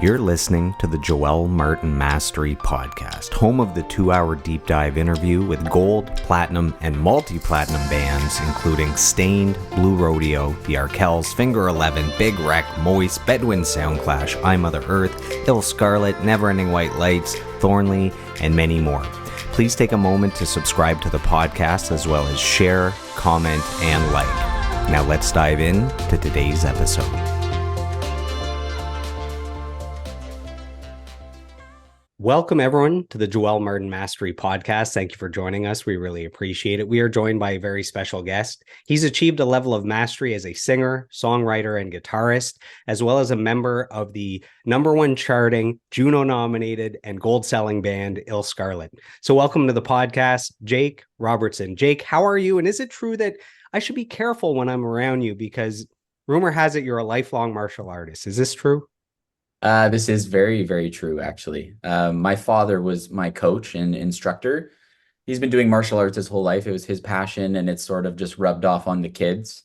You're listening to the Joel Martin Mastery Podcast, home of the 2-hour deep dive interview with gold, platinum, and multi-platinum bands, including Stained, Blue Rodeo, The Arkells, Finger 11, Big Wreck, Moist, Bedouin Soundclash, I Mother Earth, illScarlett, Neverending White Lights, Thornley, and many more. Please take a moment to subscribe to the podcast, as well as share, comment, and like. Now let's dive in to today's episode. Welcome, everyone, to the Joel Martin Mastery Podcast. Thank you for joining us. We really appreciate it. We are joined by a very special guest. He's achieved a level of mastery as a singer, songwriter, and guitarist, as well as a member of the #1 charting, Juno-nominated, and gold-selling band illScarlett. So welcome to the podcast, Jake Robertson. Jake, how are you? And is it true that I should be careful when I'm around you because rumor has it you're a lifelong martial artist? Is this true? This is very, very true, actually. My father was my coach and instructor. He's been doing martial arts his whole life. It was his passion, and it's sort of just rubbed off on the kids.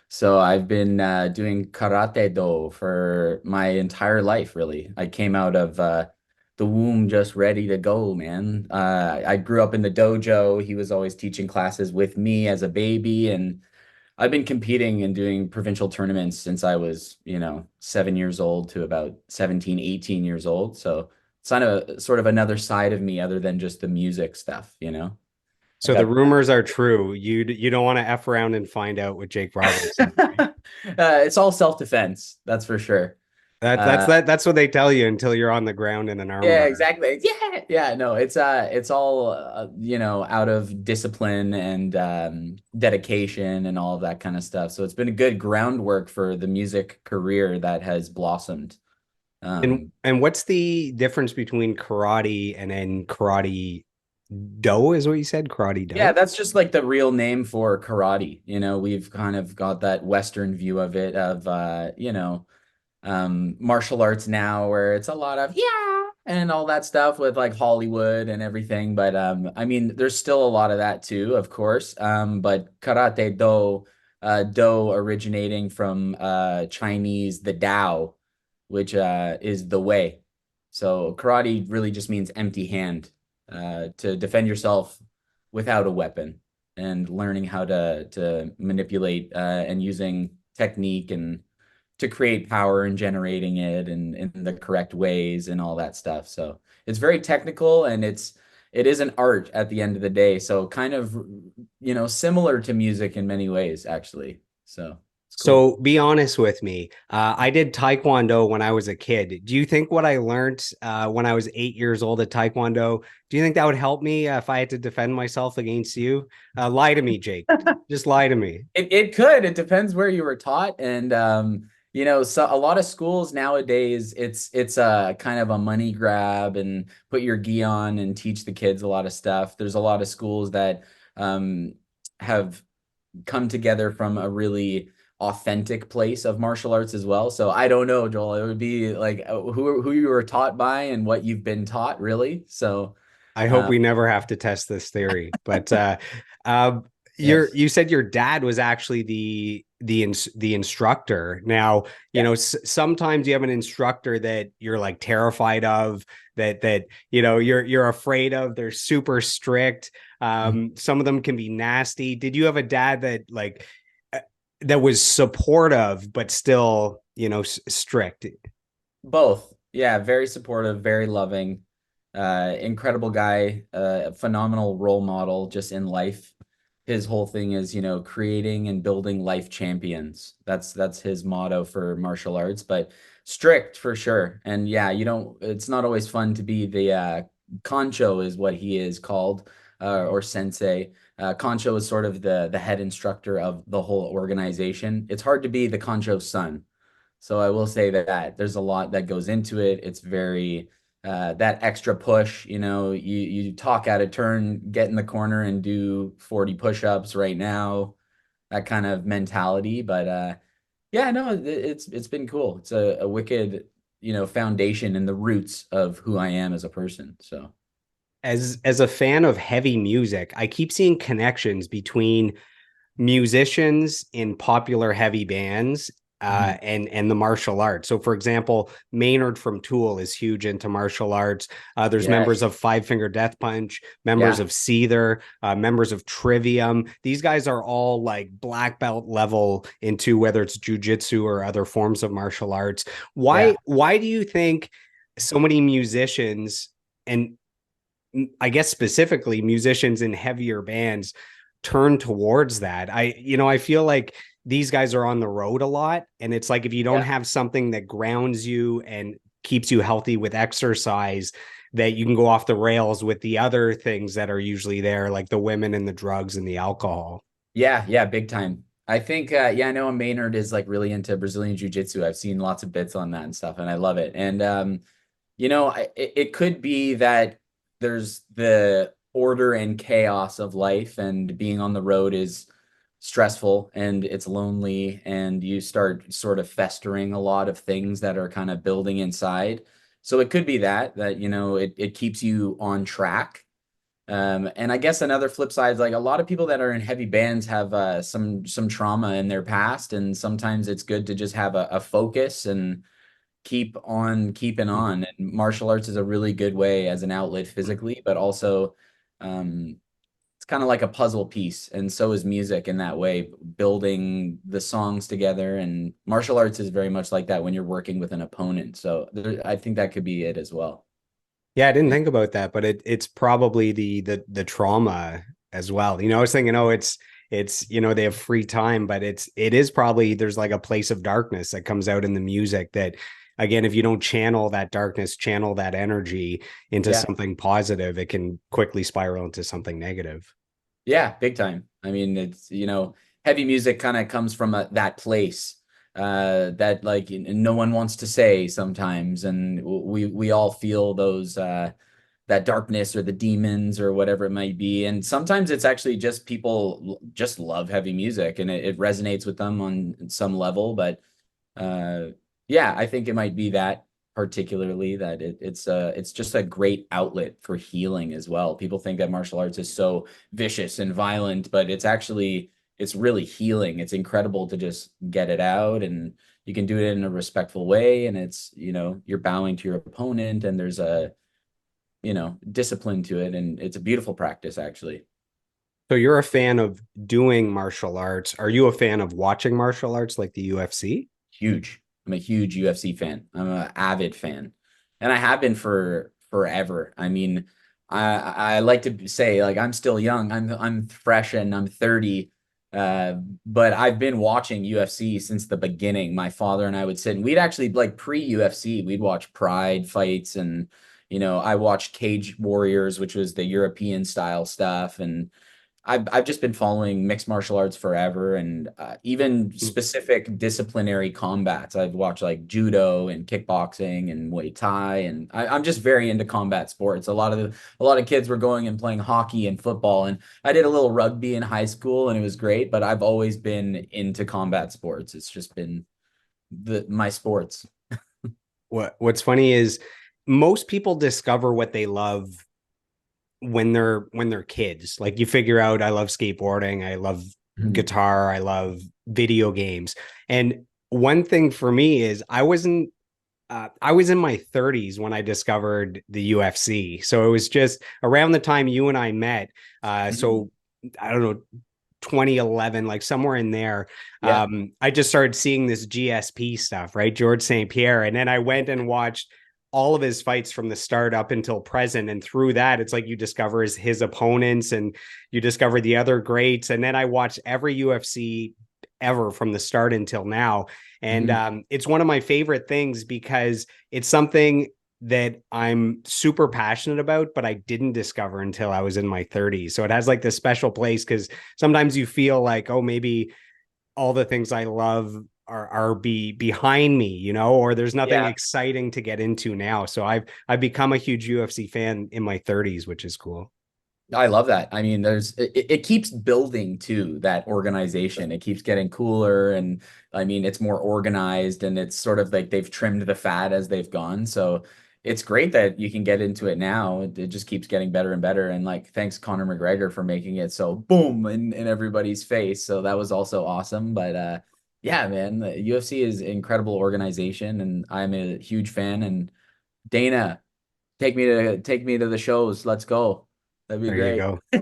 So I've been doing karate-do for my entire life, really. I came out of the womb just ready to go, man. I grew up in the dojo. He was always teaching classes with me as a baby, and I've been competing and doing provincial tournaments since I was, 7 years old to about 17, 18 years old. So it's kind of sort of another side of me other than just the music stuff. So the rumors are true. You don't want to F around and find out with Jake Robertson. It's all self-defense, that's for sure. That's what they tell you until you're on the ground in an arm. Yeah, exactly. Yeah. No, it's all out of discipline and dedication and all of that kind of stuff. So it's been a good groundwork for the music career that has blossomed. And what's the difference between karate and then karate do is what you said? Karate do? Yeah, that's just like the real name for karate. We've kind of got that Western view of it of martial arts now where it's a lot of and all that stuff with like Hollywood and everything, but I mean there's still a lot of that too, of course, but karate do originating from Chinese the Dao, which is the way. So karate really just means empty hand, to defend yourself without a weapon and learning how to manipulate and using technique and to create power and generating it in the correct ways and all that stuff. So it's very technical, and it is an art at the end of the day. So kind of, similar to music in many ways, actually. So it's cool. So be honest with me. I did Taekwondo when I was a kid. Do you think what I learned when I was 8 years old at Taekwondo, do you think that would help me if I had to defend myself against you? Lie to me, Jake. Just lie to me. It could. It depends where you were taught. And, so a lot of schools nowadays, it's a kind of a money grab and put your gi on and teach the kids a lot of stuff. There's a lot of schools that have come together from a really authentic place of martial arts as well. So I don't know, Joel, it would be like who you were taught by and what you've been taught, really. So I hope we never have to test this theory, but Yes. You said your dad was actually the instructor. Now, sometimes you have an instructor that you're like terrified of, that you're afraid of. They're super strict. Some of them can be nasty. Did you have a dad that was supportive but still, strict? Both. Yeah, very supportive, very loving, incredible guy, phenomenal role model just in life. His whole thing is, creating and building life champions. That's his motto for martial arts, but strict for sure. And yeah, it's not always fun to be the Concho is what he is called, or sensei. Concho is sort of the head instructor of the whole organization. It's hard to be the Concho's son. So I will say that there's a lot that goes into it. It's very that extra push, you talk out of turn, get in the corner and do 40 push-ups right now, that kind of mentality. But yeah, no, it's been cool. It's a wicked, foundation and the roots of who I am as a person. So As a fan of heavy music, I keep seeing connections between musicians in popular heavy bands Mhm. and the martial arts. So, for example, Maynard from Tool is huge into martial arts. There's members Yes. of Five Finger Death Punch, members Yeah. of Seether, members of Trivium. These guys are all like black belt level into whether it's jujitsu or other forms of martial arts. Yeah. Why do you think so many musicians, and I guess specifically musicians in heavier bands, turn towards that? I feel like these guys are on the road a lot, and it's like if you don't Yeah. have something that grounds you and keeps you healthy with exercise, that you can go off the rails with the other things that are usually there, like the women and the drugs and the alcohol. Yeah, yeah, big time. I think yeah, I know Maynard is like really into Brazilian Jiu-Jitsu. I've seen lots of bits on that and stuff, and I love it. And it could be that there's the order and chaos of life, and being on the road is stressful and it's lonely, and you start sort of festering a lot of things that are kind of building inside. So it could be that it keeps you on track. And I guess another flip side is like a lot of people that are in heavy bands have some trauma in their past, and sometimes it's good to just have a focus and keep on keeping on. And martial arts is a really good way as an outlet physically, but also um, it's kind of like a puzzle piece, and so is music in that way, building the songs together. And martial arts is very much like that when you're working with an opponent. So I think that could be it as well. Yeah, I didn't think about that, but it's probably the trauma as well. I was thinking, oh, it's they have free time, but it is probably there's like a place of darkness that comes out in the music that, again, if you don't channel that darkness, channel that energy into Yeah. something positive, it can quickly spiral into something negative. Yeah, big time. I mean, heavy music kind of comes from that place that like no one wants to say sometimes, and we all feel those that darkness or the demons or whatever it might be. And sometimes it's actually just people just love heavy music, and it resonates with them on some level. But uh, yeah, I think it might be that particularly that it's just a great outlet for healing as well. People think that martial arts is so vicious and violent, but it's really healing. It's incredible to just get it out, and you can do it in a respectful way, and you're bowing to your opponent, and there's a discipline to it, and it's a beautiful practice actually. So you're a fan of doing martial arts. Are you a fan of watching martial arts like the UFC? Huge. I'm a huge UFC fan. I'm an avid fan, and I have been for forever. I mean, I like to say like I'm still young. I'm fresh and I'm 30. Uh, but I've been watching UFC since the beginning. My father and I would sit and we'd actually like pre-UFC, we'd watch Pride fights, and I watched Cage Warriors, which was the European style stuff, and I've just been following mixed martial arts forever, and even specific disciplinary combats. I've watched like judo and kickboxing and Muay Thai, and I'm just very into combat sports. A lot of kids were going and playing hockey and football, and I did a little rugby in high school, and it was great. But I've always been into combat sports. It's just been my sports. What's funny is most people discover what they love when they're kids. Like you figure out I love skateboarding, I love Mhm. guitar, I love video games. And one thing for me is I was in my 30s when I discovered the UFC. So it was just around the time you and I met. Mhm. So I don't know, 2011, like somewhere in there. Yeah. I just started seeing this GSP stuff, right? George St. Pierre. And then I went and watched all of his fights from the start up until present. And through that, it's like you discover his opponents and you discover the other greats. And then I watched every UFC ever from the start until now. And Mhm. it's one of my favorite things because it's something that I'm super passionate about, but I didn't discover until I was in my 30s. So it has like this special place because sometimes you feel like, oh, maybe all the things I love are behind me, or there's nothing Yeah. exciting to get into now. So I've become a huge UFC fan in my 30s, which is cool. I love that. I mean, it keeps building too, that organization. It keeps getting cooler, and I mean, it's more organized, and it's sort of like they've trimmed the fat as they've gone. So it's great that you can get into it now. It just keeps getting better and better. And like, thanks Conor McGregor for making it so boom in everybody's face. So that was also awesome. But Yeah, man, the UFC is an incredible organization, and I'm a huge fan. And Dana, take me to the shows. Let's go. That'd be There you great. go.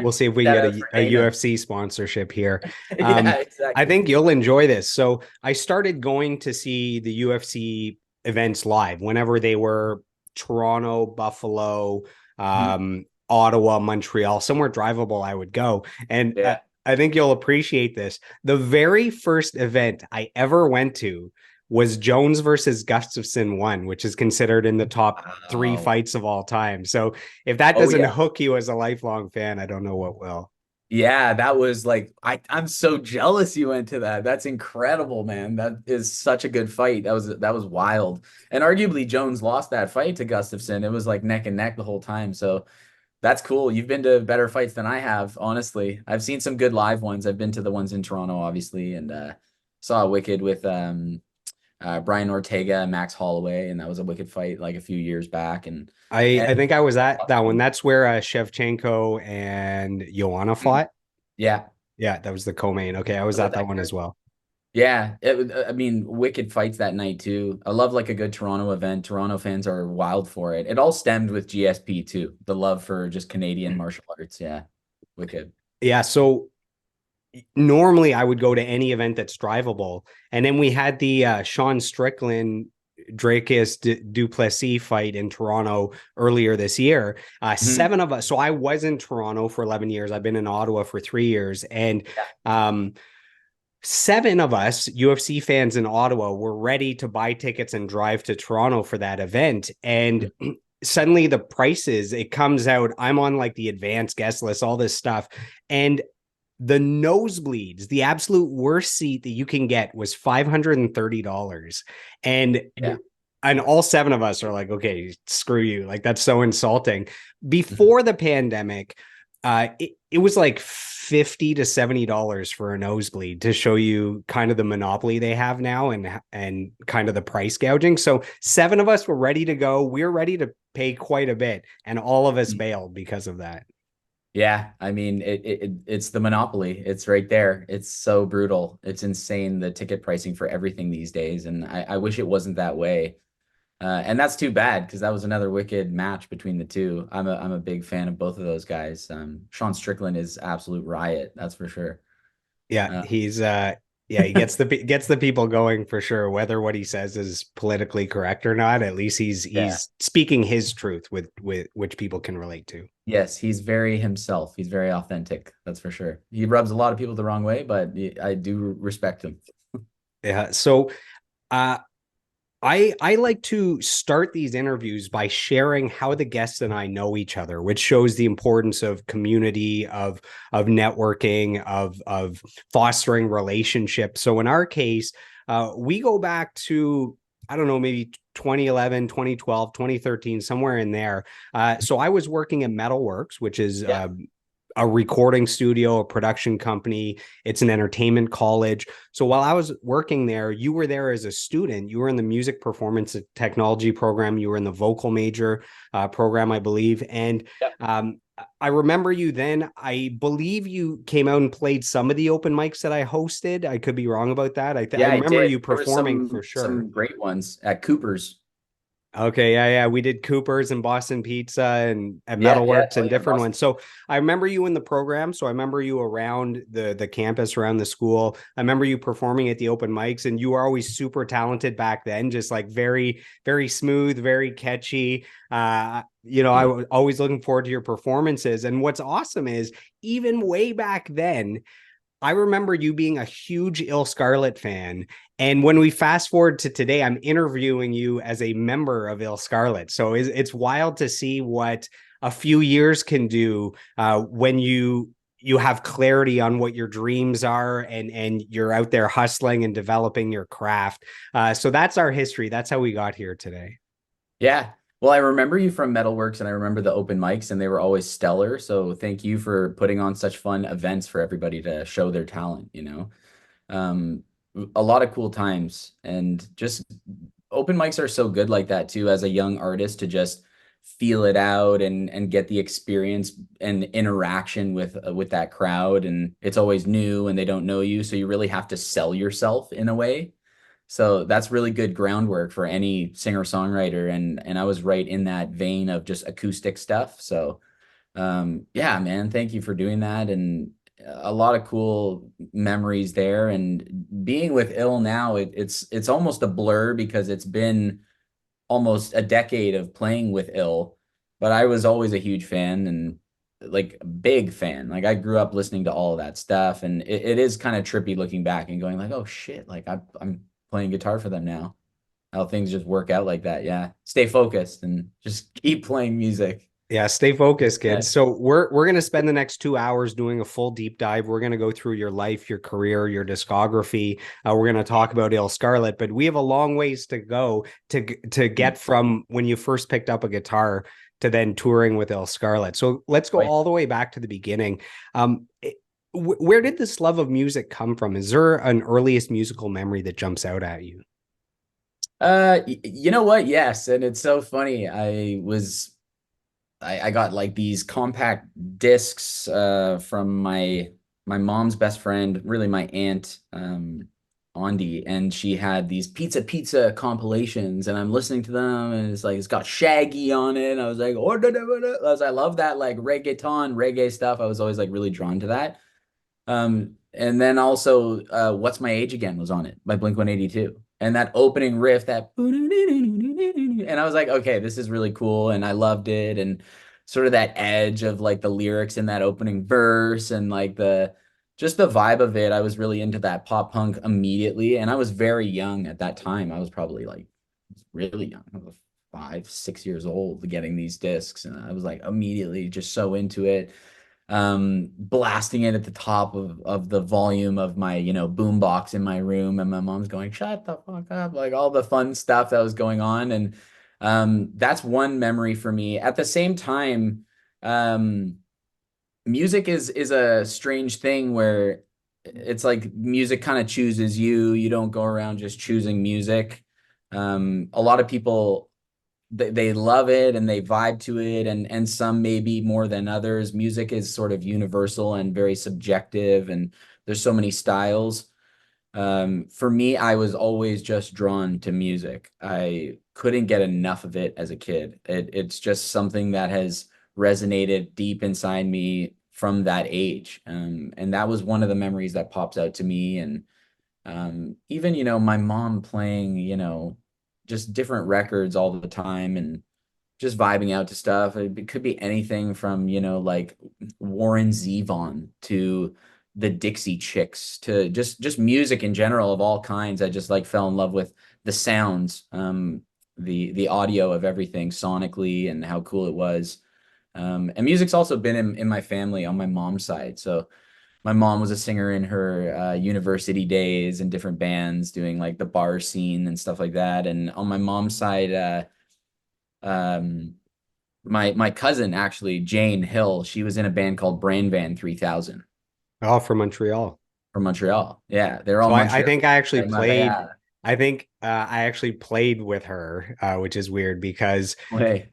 We'll see if we can Shout get out for a Dana. UFC sponsorship here. Yeah, I exactly. think you'll enjoy this. So I started going to see the UFC events live whenever they were Toronto, Buffalo, Mhm. Ottawa, Montreal, somewhere drivable. I would go, and Yeah. I think you'll appreciate this. The very first event I ever went to was Jones versus Gustafson one, which is considered in the top three Wow. fights of all time. So if that Oh doesn't yeah. hook you as a lifelong fan, I don't know what will. Yeah, that was like I'm so jealous you went to that. That's incredible, man. That is such a good fight. That was wild. And arguably Jones lost that fight to Gustafson. It was like neck and neck the whole time. So that's cool. You've been to better fights than I have, honestly. I've seen some good live ones. I've been to the ones in Toronto, obviously, and saw a Wicked with Brian Ortega and Max Holloway, and that was a wicked fight like a few years back. And I think I was at that one. That's where Shevchenko and Joanna fought. yeah, Yeah, that was the co-main. Okay, I was was it at that that one card? as well. Yeah, I mean, wicked fights that night too. I love like a good Toronto event. Toronto fans are wild for it. It all stemmed with GSP too, the love for just Canadian martial arts. Yeah, wicked. Yeah, so normally I would go to any event that's drivable. And then we had the Sean Strickland Dracus Duplessis fight in Toronto earlier this year. Mhm. Seven of us. So I was in Toronto for 11 years. I've been in Ottawa for 3 years. And Yeah. um, seven of us UFC fans in Ottawa were ready to buy tickets and drive to Toronto for that event. And suddenly the prices, it comes out, I'm on like the advanced guest list, all this stuff. And the nosebleeds, the absolute worst seat that you can get was $530. And Yeah. and all seven of us are like, okay, screw you. Like that's so insulting. Mhm. Before the pandemic, it was like $50 to $70 for a nosebleed to show you kind of the monopoly they have now and kind of the price gouging. So seven of us were ready to go. We're ready to pay quite a bit, and all of us bailed because of that. Yeah, I mean it's the monopoly. It's right there. It's so brutal. It's insane the ticket pricing for everything these days, and I wish it wasn't that way. And that's too bad because that was another wicked match between the two. I'm a big fan of both of those guys. Sean Strickland is absolute riot, that's for sure. Yeah, Uh, he's yeah, he gets the people going for sure, whether what he says is politically correct or not. At least yeah, he's speaking his truth with which people can relate to. yes, he's very himself. He's very authentic, that's for sure. He rubs a lot of people the wrong way, but I do respect him. Yeah. So uh I like to start these interviews by sharing how the guests and I know each other, which shows the importance of community, of networking, of fostering relationships. So in our case, we go back to I don't know, maybe 2011, 2012, 2013, somewhere in there. So I was working at Metalworks, which is Yeah. a recording studio, a production company. It's an entertainment college. So while I was working there, you were there as a student. You were in the music performance technology program. You were in the vocal major program, I believe. And Yeah. um, I remember you then. I believe you came out and played some of the open mics that I hosted. I could be wrong about that. I Yeah, I remember did. you There were performing for some sure. great ones at Cooper's. Okay, yeah. We did Cooper's and Boston Pizza and at Yeah, yeah. Metalworks Oh and yeah, different Boston. ones. So I remember you in the program. So I remember you around the campus, around the school. I remember you performing at the open mics, and you were always super talented back then, just like very, very smooth, very catchy. I was always looking forward to your performances. And what's awesome is even way back then, I remember you being a huge illScarlett fan. And when we fast forward to today, I'm interviewing you as a member of illScarlett. So it's wild to see what a few years can do when you have clarity on what your dreams are and you're out there hustling and developing your craft. So that's our history. That's how we got here today. Yeah. Well, I remember you from Metalworks and I remember the open mics and they were always stellar. So thank you for putting on such fun events for everybody to show their talent. Um, a lot of cool times and just open mics are so good like that too as a young artist to just feel it out and get the experience and interaction with that crowd. And it's always new and they don't know you, so you really have to sell yourself in a way. So that's really good groundwork for any singer-songwriter, and I was right in that vein of just acoustic stuff. So yeah, man, thank you for doing that, and a lot of cool memories there. And being with ill now, it's almost a blur because it's been almost a decade of playing with ill, but I was always a huge fan and like a big fan. Like I grew up listening to all of that stuff, and it is kind of trippy looking back and going like, oh shit, like I'm playing guitar for them now. How things just work out like that. Yeah. Stay focused and just keep playing music. Yeah, stay focused, Yeah. kids. So we're gonna spend the next 2 hours doing a full deep dive. We're gonna go through your life, your career, your discography. We're gonna talk about illScarlett, but we have a long ways to go to get from when you first picked up a guitar to then touring with illScarlett. So let's go Right. all the way back to the beginning. Where did this love of music come from? Is there an earliest musical memory that jumps out at you? You know what? Yes. And it's so funny. I got like these compact discs from my mom's best friend, really my aunt, Ondi, and she had these pizza compilations, and I'm listening to them, and it's like it's got Shaggy on it. And I was like, oh, I love that like reggae stuff. I was always like really drawn to that. And then also, What's My Age Again was on it by Blink-182. And that opening riff, that, and I was like, okay, this is really cool. And I loved it. And sort of that edge of like the lyrics in that opening verse and like just the vibe of it. I was really into that pop punk immediately. And I was very young at that time. I was probably like really young. I was 5, 6 years old getting these discs. And I was like immediately just so into it, blasting it at the top of the volume of my, boom box in my room. And my mom's going, shut the fuck up, like all the fun stuff that was going on. And that's one memory for me. At the same time, um, music is a strange thing where it's like music kind of chooses you. You don't go around just choosing music. A lot of people, they love it and they vibe to it, and some maybe more than others. Music is sort of universal and very subjective, and there's so many styles. For me, I was always just drawn to music. I couldn't get enough of it as a kid. It's just something that has resonated deep inside me from that age. And that was one of the memories that pops out to me. And even, my mom playing, just different records all the time and just vibing out to stuff. It could be anything from, like Warren Zevon to the Dixie Chicks to just music in general of all kinds. I just like fell in love with the sounds, the audio of everything sonically and how cool it was. And music's also been in my family on my mom's side. So my mom was a singer in her university days in different bands doing like the bar scene and stuff like that. And on my mom's side, um, my cousin actually, Jane Hill, she was in a band called Brand Van 3000 Oh, from Montreal. from Montreal. Yeah, they're all So I Montreal. think I actually played. Yeah. I think I actually played with her, which is weird because Way.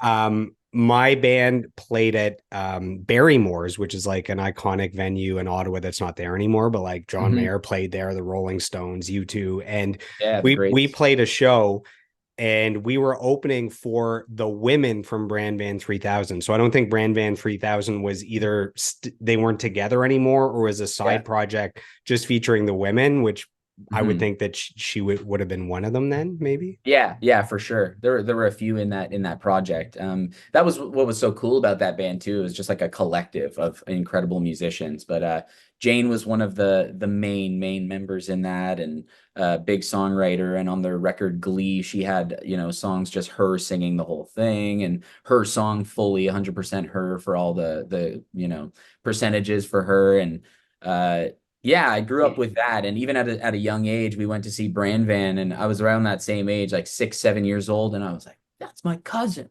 my band played at Barrymore's, which is like an iconic venue in Ottawa that's not there anymore. But like John Mhm. Mayer played there, the Rolling Stones, U2, and Yeah, the we greats. played a show and we were opening for the women from Brand Van 3000. So I don't think Brand Van 3000 was either they weren't together anymore or was a Yeah. side project just featuring the women, which I would Mhm. think that she would have been one of them then, maybe. Yeah, for sure. There were a few in that project. That was what was so cool about that band too. It was just like a collective of incredible musicians. But Jane was one of the main members in that, and big songwriter. And on their record Glee, she had songs just her singing the whole thing, and her song fully 100% her for all the percentages for her. And yeah, I grew up with that. And even at a young age, we went to see Brand Van, and I was around that same age, like 6, 7 years old. And I was like, that's my cousin.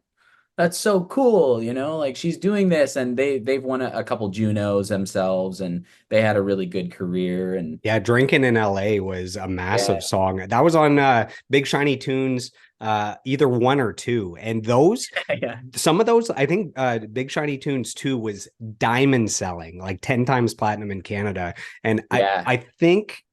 that's so cool, like she's doing this, and they've won a couple Junos themselves, and they had a really good career. And Yeah, Drinking in LA was a massive yeah, song. That was on Big Shiny Tunes, either one or two. And those, yeah, some of those, I think Big Shiny Tunes 2 was diamond selling, like 10 times platinum in Canada. And yeah, I think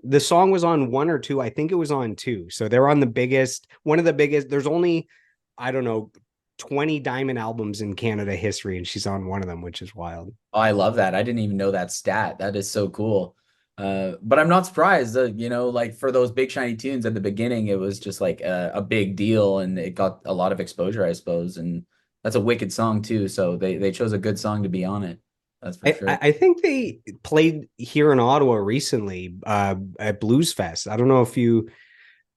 the song was on one or two. I think it was on two. So they're on the biggest, one of the biggest. There's only, I don't know, 20 diamond albums in Canada history, and she's on one of them, which is wild. oh, I love that. I didn't even know that stat. That is so cool. But I'm not surprised that, like for those big shiny tunes at the beginning, it was just like a big deal, and it got a lot of exposure, I suppose. And that's a wicked song too. So they chose a good song to be on it. That's for I, sure. I think they played here in Ottawa recently at Blues Fest. I don't know if you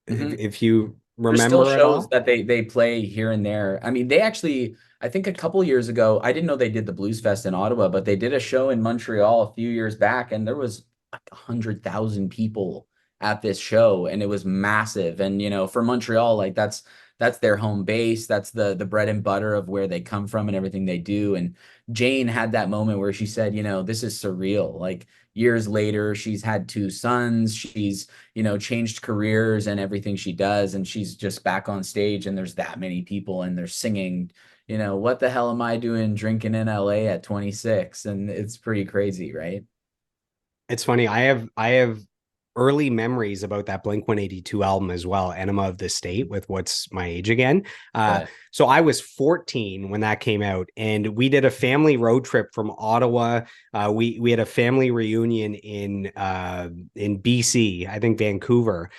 Hmm. if you There's still remember at shows all. that they play here and there. I mean, they actually, I think a couple years ago, I didn't know they did the Blues Fest in Ottawa, but they did a show in Montreal a few years back, and there was like 100,000 people at this show, and it was massive. And for Montreal, like that's their home base. That's the bread and butter of where they come from and everything they do. And Jane had that moment where she said, this is surreal. Like years later, she's had two sons. She's changed careers and everything she does. And she's just back on stage, and there's that many people, and they're singing, what the hell am I doing drinking in LA at 26? And it's pretty crazy, right? It's funny. I have early memories about that Blink 182 album as well, Enema of the State, with What's My Age Again. Uh, Yeah. so I was 14 when that came out, and we did a family road trip from Ottawa. We had a family reunion in BC, I think Vancouver.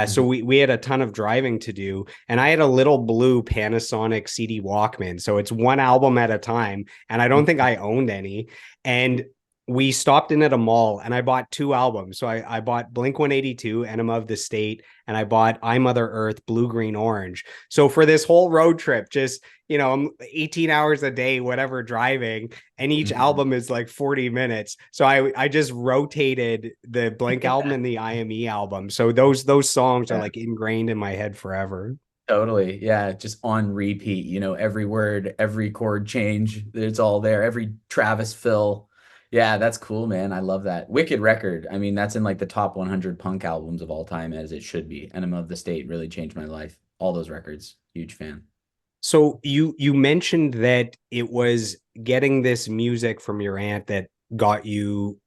So Mhm. we had a ton of driving to do, and I had a little blue Panasonic CD Walkman. So it's one album at a time, and I don't think I owned any. And we stopped in at a mall, and I bought two albums. So I bought Blink 182, Enema of the State, and I bought I Mother Earth, Blue, Green, Orange. So for this whole road trip, just, I'm 18 hours a day, whatever, driving, and each Mhm. album is like 40 minutes. So I just rotated the Blink album and the IME album. So those songs are Yeah, like ingrained in my head forever. totally. Yeah, just on repeat, every word, every chord change, it's all there. Every Travis fill. Yeah, that's cool, man. I love that. Wicked record. I mean, that's in like the top 100 punk albums of all time, as it should be. Enema of the State really changed my life. All those records. Huge fan. So you mentioned that it was getting this music from your aunt that got you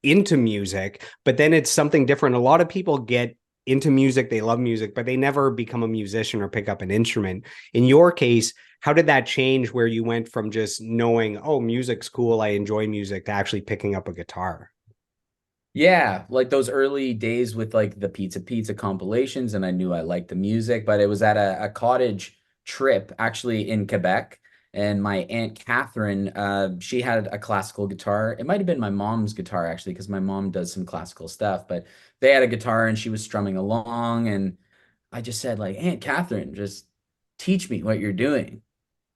into music, but then it's something different. A lot of people get into music, they love music, but they never become a musician or pick up an instrument. In your case, how did that change where you went from just knowing, oh, music's cool, I enjoy music, to actually picking up a guitar? Yeah, like those early days with like the Pizza Pizza compilations, and I knew I liked the music, but it was at a cottage trip actually in Quebec. And my Aunt Catherine, she had a classical guitar. It might have been my mom's guitar actually, because my mom does some classical stuff, but they had a guitar and she was strumming along. And I just said, like, Aunt Catherine, just teach me what you're doing,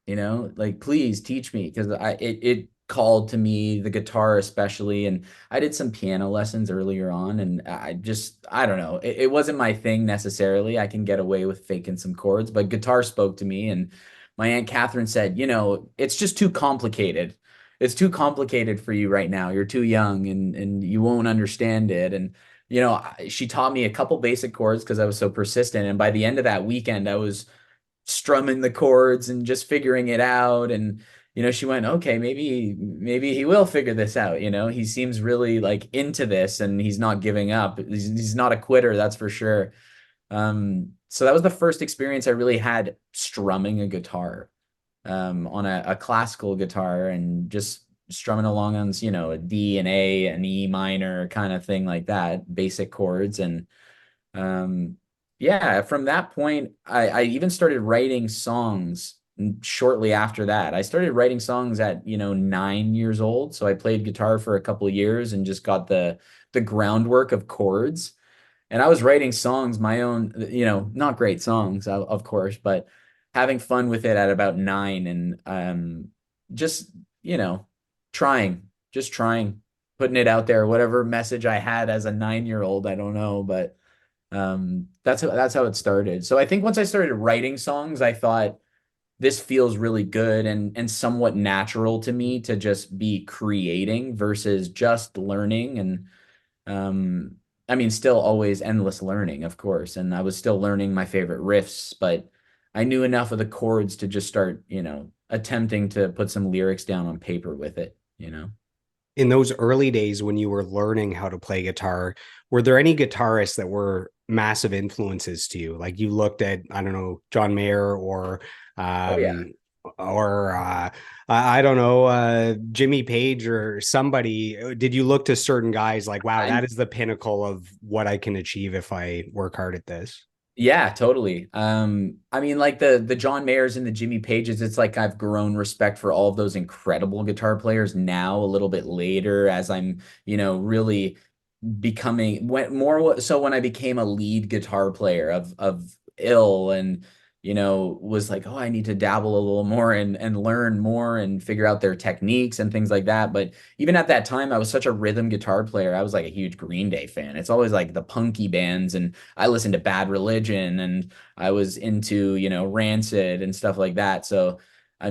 like please teach me, because it called to me, the guitar especially. And I did some piano lessons earlier on, and I don't know, it wasn't my thing necessarily. I can get away with faking some chords, but guitar spoke to me. And my Aunt Catherine said, it's just too complicated. It's too complicated for you right now. You're too young, and you won't understand it. And she taught me a couple basic chords because I was so persistent. And by the end of that weekend, I was strumming the chords and just figuring it out. And she went, okay, maybe he will figure this out. He seems really like into this, and he's not giving up. He's not a quitter, that's for sure. So that was the first experience I really had strumming a guitar, on a classical guitar, and just strumming along on, a D and A, an E minor kind of thing, like that, basic chords. And um, yeah, from that point, I even started writing songs shortly after that. I started writing songs at, 9 years old. So I played guitar for a couple of years and just got the groundwork of chords. And I was writing songs, my own, not great songs, of course, but having fun with it at about 9. And just, you know, trying, putting it out there, whatever message I had as a 9-year old, I don't know, but that's how it started. So I think once I started writing songs, I thought, this feels really good and somewhat natural to me to just be creating versus just learning. And I mean, still always endless learning, of course. And I was still learning my favorite riffs, but I knew enough of the chords to just start, attempting to put some lyrics down on paper with it. In those early days when you were learning how to play guitar, were there any guitarists that were massive influences to you? Like you looked at, I don't know, John Mayer Oh yeah. um, or I don't know, Jimmy Page or somebody. Did you look to certain guys like, wow, I that is the pinnacle of what I can achieve if I work hard at this? Yeah, totally. I mean, like the John Mayers and the Jimmy Pages, it's like I've grown respect for all of those incredible guitar players now a little bit later as I'm, really becoming when I became a lead guitar player of ill and was like, oh, I need to dabble a little more and learn more and figure out their techniques and things like that. But even at that time, I was such a rhythm guitar player. I was like a huge Green Day fan. It's always like the punky bands, and I listened to Bad Religion, and I was into Rancid and stuff like that. So I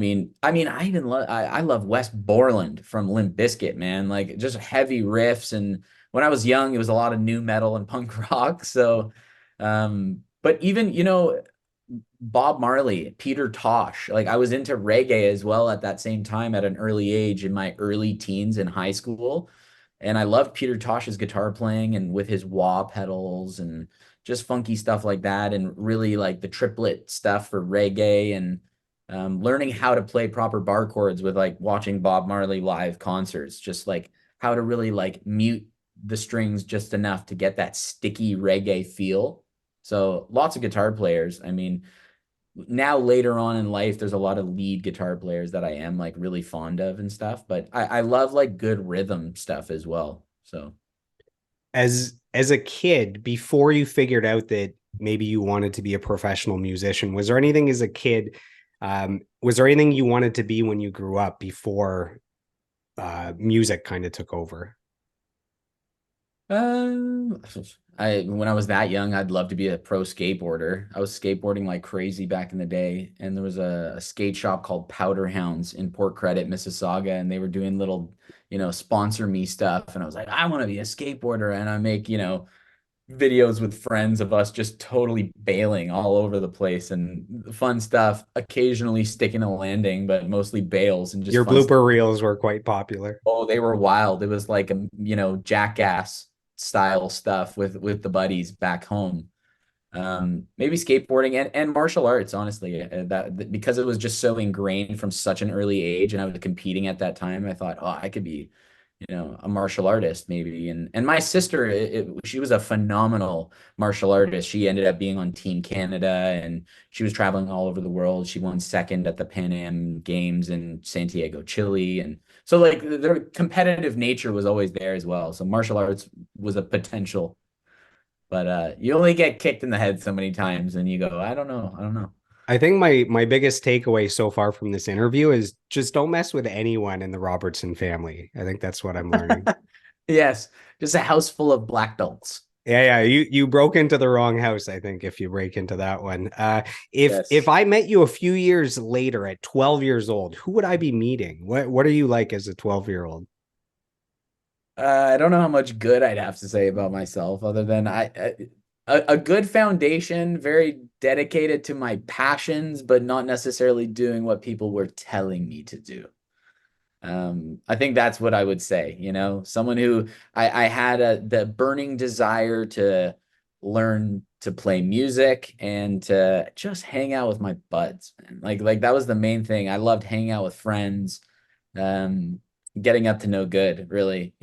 love Wes Borland from Limp Bizkit, man. Like just heavy riffs. And when I was young, it was a lot of new metal and punk rock. So, but even, Bob Marley, Peter Tosh, like I was into reggae as well at that same time at an early age in my early teens in high school. And I loved Peter Tosh's guitar playing and with his wah pedals and just funky stuff like that. And really like the triplet stuff for reggae and learning how to play proper bar chords with like watching Bob Marley live concerts, just like how to really like mute the strings just enough to get that sticky reggae feel. So lots of guitar players. I mean, now later on in life, there's a lot of lead guitar players that I am like really fond of and stuff, but I love like good rhythm stuff as well. So As a kid, before you figured out that maybe you wanted to be a professional musician, was there anything as a kid, was there anything you wanted to be when you grew up before music kind of took over? Um, when I was that young, I'd love to be a pro skateboarder. I was skateboarding like crazy back in the day, and there was a skate shop called Powder Hounds in Port Credit, Mississauga, and they were doing little, sponsor me stuff. And I was like, I want to be a skateboarder, and I make, videos with friends of us just totally bailing all over the place and fun stuff, occasionally sticking a landing, but mostly bails and just Your fun stuff. blooper reels were quite popular. Oh, they were wild. It was like jackass style stuff with the buddies back home. Maybe skateboarding and martial arts, honestly, because it was just so ingrained from such an early age, and I was competing at that time. I thought, oh, I could be, a martial artist maybe. And my sister, she was a phenomenal martial artist. She ended up being on Team Canada, and she was traveling all over the world. She won second at the Pan Am Games in Santiago, Chile, and so like their competitive nature was always there as well. So martial arts was a potential, but you only get kicked in the head so many times, and you go, I don't know. I think my biggest takeaway so far from this interview is just don't mess with anyone in the Robertson family. I think that's what I'm learning. Yes, just a house full of black belts. Yeah, you broke into the wrong house, I think, if you break into that one. If Yes. I met you a few years later at 12 years old, who would I be meeting? What are you like as a 12-year-old? I don't know how much good I'd have to say about myself other than a good foundation, very dedicated to my passions, but not necessarily doing what people were telling me to do. I think that's what I would say, someone who I had the burning desire to learn to play music and to just hang out with my buds, man. Like that was the main thing. I loved hanging out with friends, um, getting up to no good, really,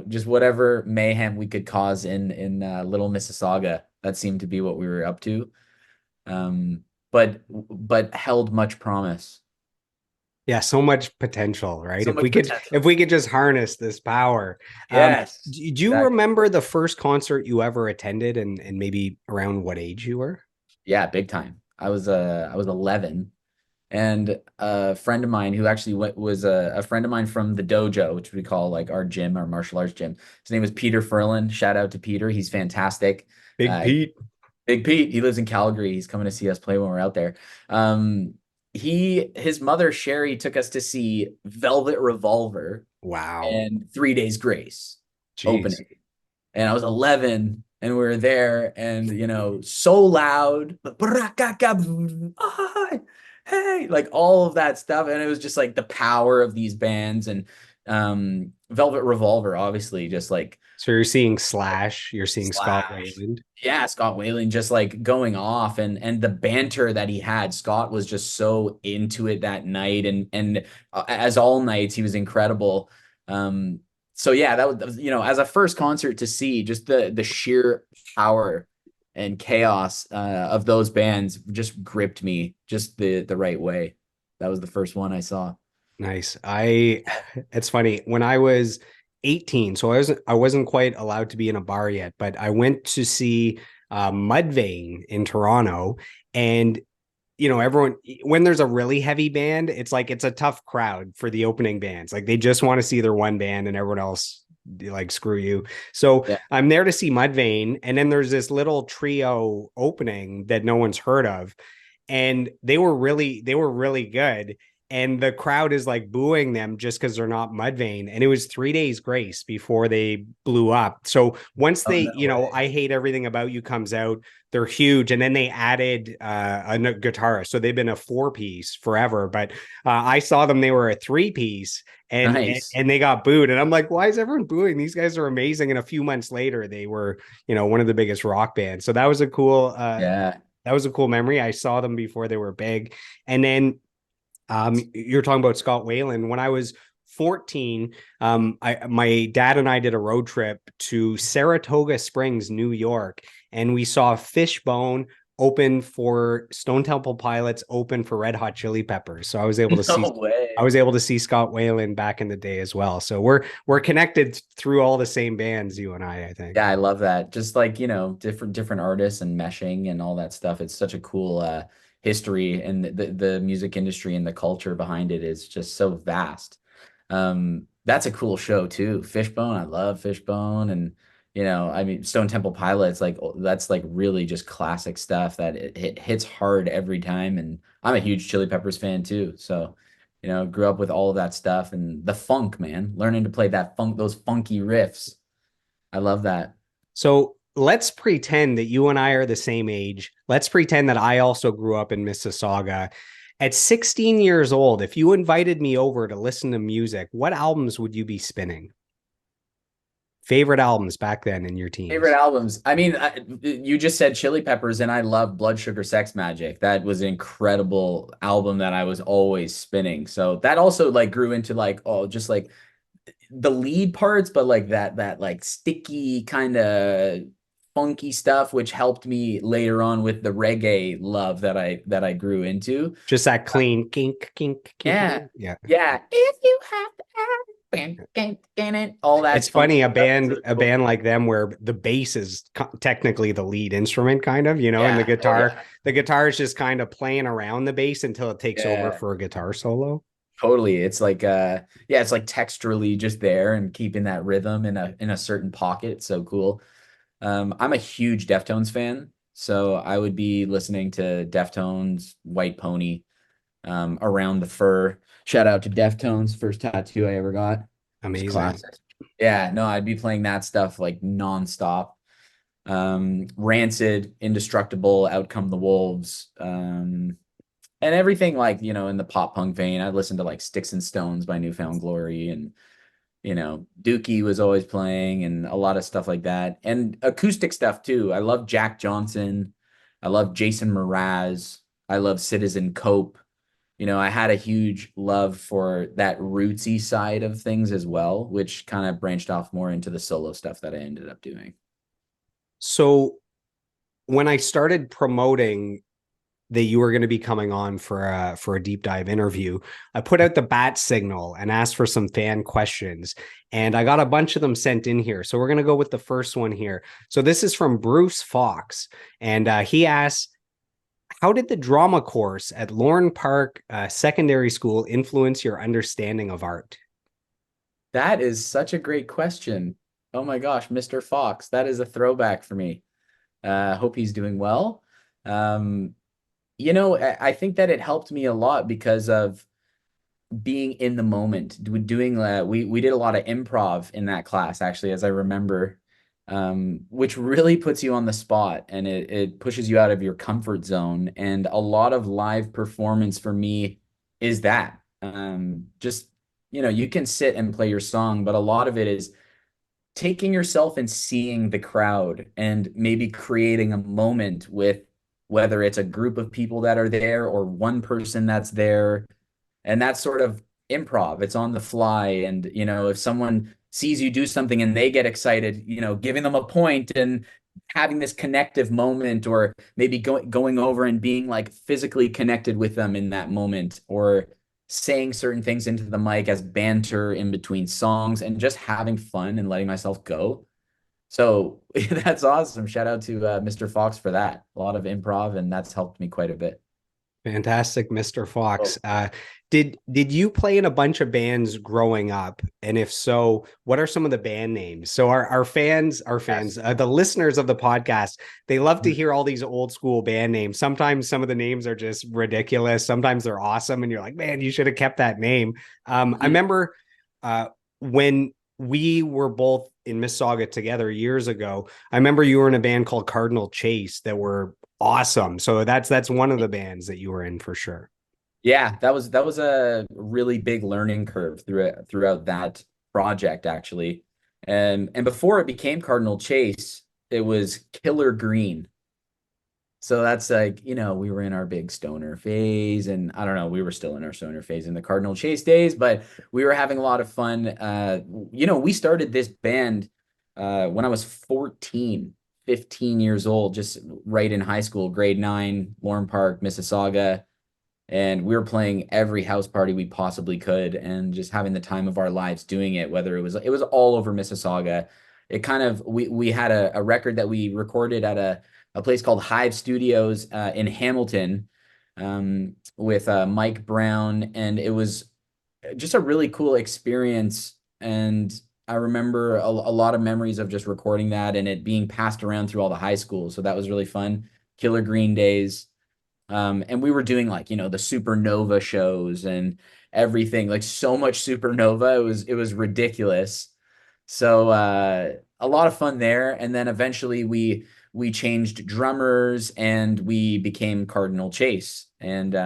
just whatever mayhem we could cause in Little Mississauga. That seemed to be what we were up to. But held much promise. Yeah, so much potential, right? So If much we could potential. if we could just harness this power. Yes, Do you exactly. remember the first concert you ever attended and maybe around what age you were? Yeah, big time. I was 11, and a friend of mine who actually was a friend of mine from the dojo, which we call like our gym, our martial arts gym. His name was Peter Furlan. Shout out to Peter. He's fantastic. Big Uh, Pete. Big Pete. He lives in Calgary. He's coming to see us play when we're out there. Um, his mother Sherry took us to see Velvet Revolver Wow. and 3 Days Grace Jeez. opening. And I was 11 and we were there and so loud, hey, like all of that stuff. And it was just like the power of these bands and Velvet Revolver, obviously, just like So you're seeing Slash, you're seeing Scott Slash. Weiland. Yeah, Scott Whaling just like going off and the banter that he had. Scott was just so into it that night and as all nights he was incredible. Um so yeah, that was as a first concert to see just the sheer power and chaos of those bands just gripped me just the right way. That was the first one I saw. Nice. It's funny. When I was 18, so I wasn't quite allowed to be in a bar yet, but I went to see Mudvayne in Toronto. And everyone, when there's a really heavy band, it's like it's a tough crowd for the opening bands. Like they just want to see their one band and everyone else like screw you. So Yeah. I'm there to see Mudvayne, and then there's this little trio opening that no one's heard of, and they were really good. And the crowd is like booing them just because they're not Mudvayne. And it was 3 Days Grace before they blew up. So once Oh, they, no way. I Hate Everything About You comes out, they're huge. And then they added a guitarist. So they've been a 4-piece forever. But I saw them, they were a 3-piece, Nice. and they got booed. And I'm like, why is everyone booing? These guys are amazing. And a few months later, they were, one of the biggest rock bands. So Yeah. that was a cool memory. I saw them before they were big. And then you're talking about Scott Weiland. When I was 14, my dad and I did a road trip to Saratoga Springs, New York, and we saw Fishbone open for Stone Temple Pilots, open for Red Hot Chili Peppers. So No I way. was able to see Scott Weiland back in the day as well. So we're connected through all the same bands, you and I think. Yeah, I love that. Just like, different artists and meshing and all that stuff. It's such a cool history and the music industry and the culture behind it is just so vast. That's a cool show too. Fishbone, I love Fishbone and I mean Stone Temple Pilots like that's like really just classic stuff that it hits hard every time and I'm a huge Chili Peppers fan too. So, grew up with all of that stuff and the funk, man. Learning to play that funk, those funky riffs. I love that. So let's pretend that you and I are the same age. Let's pretend that I also grew up in Mississauga. At 16 years old, if you invited me over to listen to music, what albums would you be spinning? Favorite albums back then in your Favorite teens? albums. I mean, you just said Chili Peppers, and I love Blood Sugar Sex Magic. That was an incredible album that I was always spinning. So that also like grew into like just like the lead parts, but like that like sticky kind of funky stuff, which helped me later on with the reggae love that I grew into. Just that clean kink, kink, kink. Yeah, Yeah. yeah. If you have to all It's that funny, funky a stuff is band so a cool. band like them where the bass is technically the lead instrument kind of, and Yeah. Oh yeah. the guitar is just kind of playing around the bass until it takes over Yeah. for a guitar solo. Totally. It's like yeah, it's like texturally just there and keeping that rhythm in a certain pocket. So cool. I'm a huge Deftones fan, so I would be listening to Deftones, White Pony, Around the Fur. Shout out to Deftones, first tattoo I ever got. It's Amazing. classic. Yeah, no, I'd be playing that stuff like nonstop. Rancid, Indestructible, Out Come the Wolves. And everything like in the pop punk vein. I listened to like Sticks and Stones by Newfound Glory and Dookie was always playing and a lot of stuff like that and acoustic stuff too. I love Jack Johnson. I love Jason Mraz. I love Citizen Cope. I had a huge love for that rootsy side of things as well, which kind of branched off more into the solo stuff that I ended up doing. So when I started promoting that you were going to be coming on for a deep dive interview, I put out the bat signal and asked for some fan questions, and I got a bunch of them sent in here. So we're going to go with the first one here. So this is from Bruce Fox, and he asks, "How did the drama course at Lorne Park Secondary School influence your understanding of art?" That is such a great question. Oh my gosh, Mr. Fox, that is a throwback for me. Hope he's doing well. Um, I think that it helped me a lot because of being in the moment. Doing we did a lot of improv in that class, actually, as I remember, which really puts you on the spot, and it pushes you out of your comfort zone. And a lot of live performance for me is that, just you can sit and play your song, but a lot of it is taking yourself and seeing the crowd and maybe creating a moment with, whether it's a group of people that are there or one person that's there. And that's sort of improv. It's on the fly. And, if someone sees you do something and they get excited, giving them a point and having this connective moment, or maybe going over and being like physically connected with them in that moment, or saying certain things into the mic as banter in between songs, and just having fun and letting myself go. So that's awesome. Shout out to Mr. Fox for that. A lot of improv, and that's helped me quite a bit. Fantastic, Mr. Oh, Fox. Did you play in a bunch of bands growing up? And if so, what are some of the band names? So our fans, yes. the listeners of the podcast, they love to hear all these old school band names. Sometimes some of the names are just ridiculous. Sometimes they're awesome, and you're like, man, you should have kept that name. I Mhm. remember when we were both in Mississauga together years ago. I remember you were in a band called Cardinal Chase that were awesome. So that's one of the bands that you were in for sure. Yeah, that was a really big learning curve throughout that project, actually. And before it became Cardinal Chase, it was Killer Green. So that's like, we were in our big stoner phase, and I don't know, we were still in our stoner phase in the Cardinal Chase days, but we were having a lot of fun. We started this band when I was 14, 15 years old, just right in high school, grade 9, Lauren Park, Mississauga. And we were playing every house party we possibly could, and just having the time of our lives doing it. Whether it was all over Mississauga. It kind of we had a record that we recorded at a place called Hive Studios in Hamilton, with Mike Brown, and it was just a really cool experience. And I remember a lot of memories of just recording that and it being passed around through all the high schools. So that was really fun. Killer Green days. And we were doing, like, the supernova shows and everything, like so much supernova. It was ridiculous. So a lot of fun there. And then eventually we changed drummers and we became Cardinal Chase. And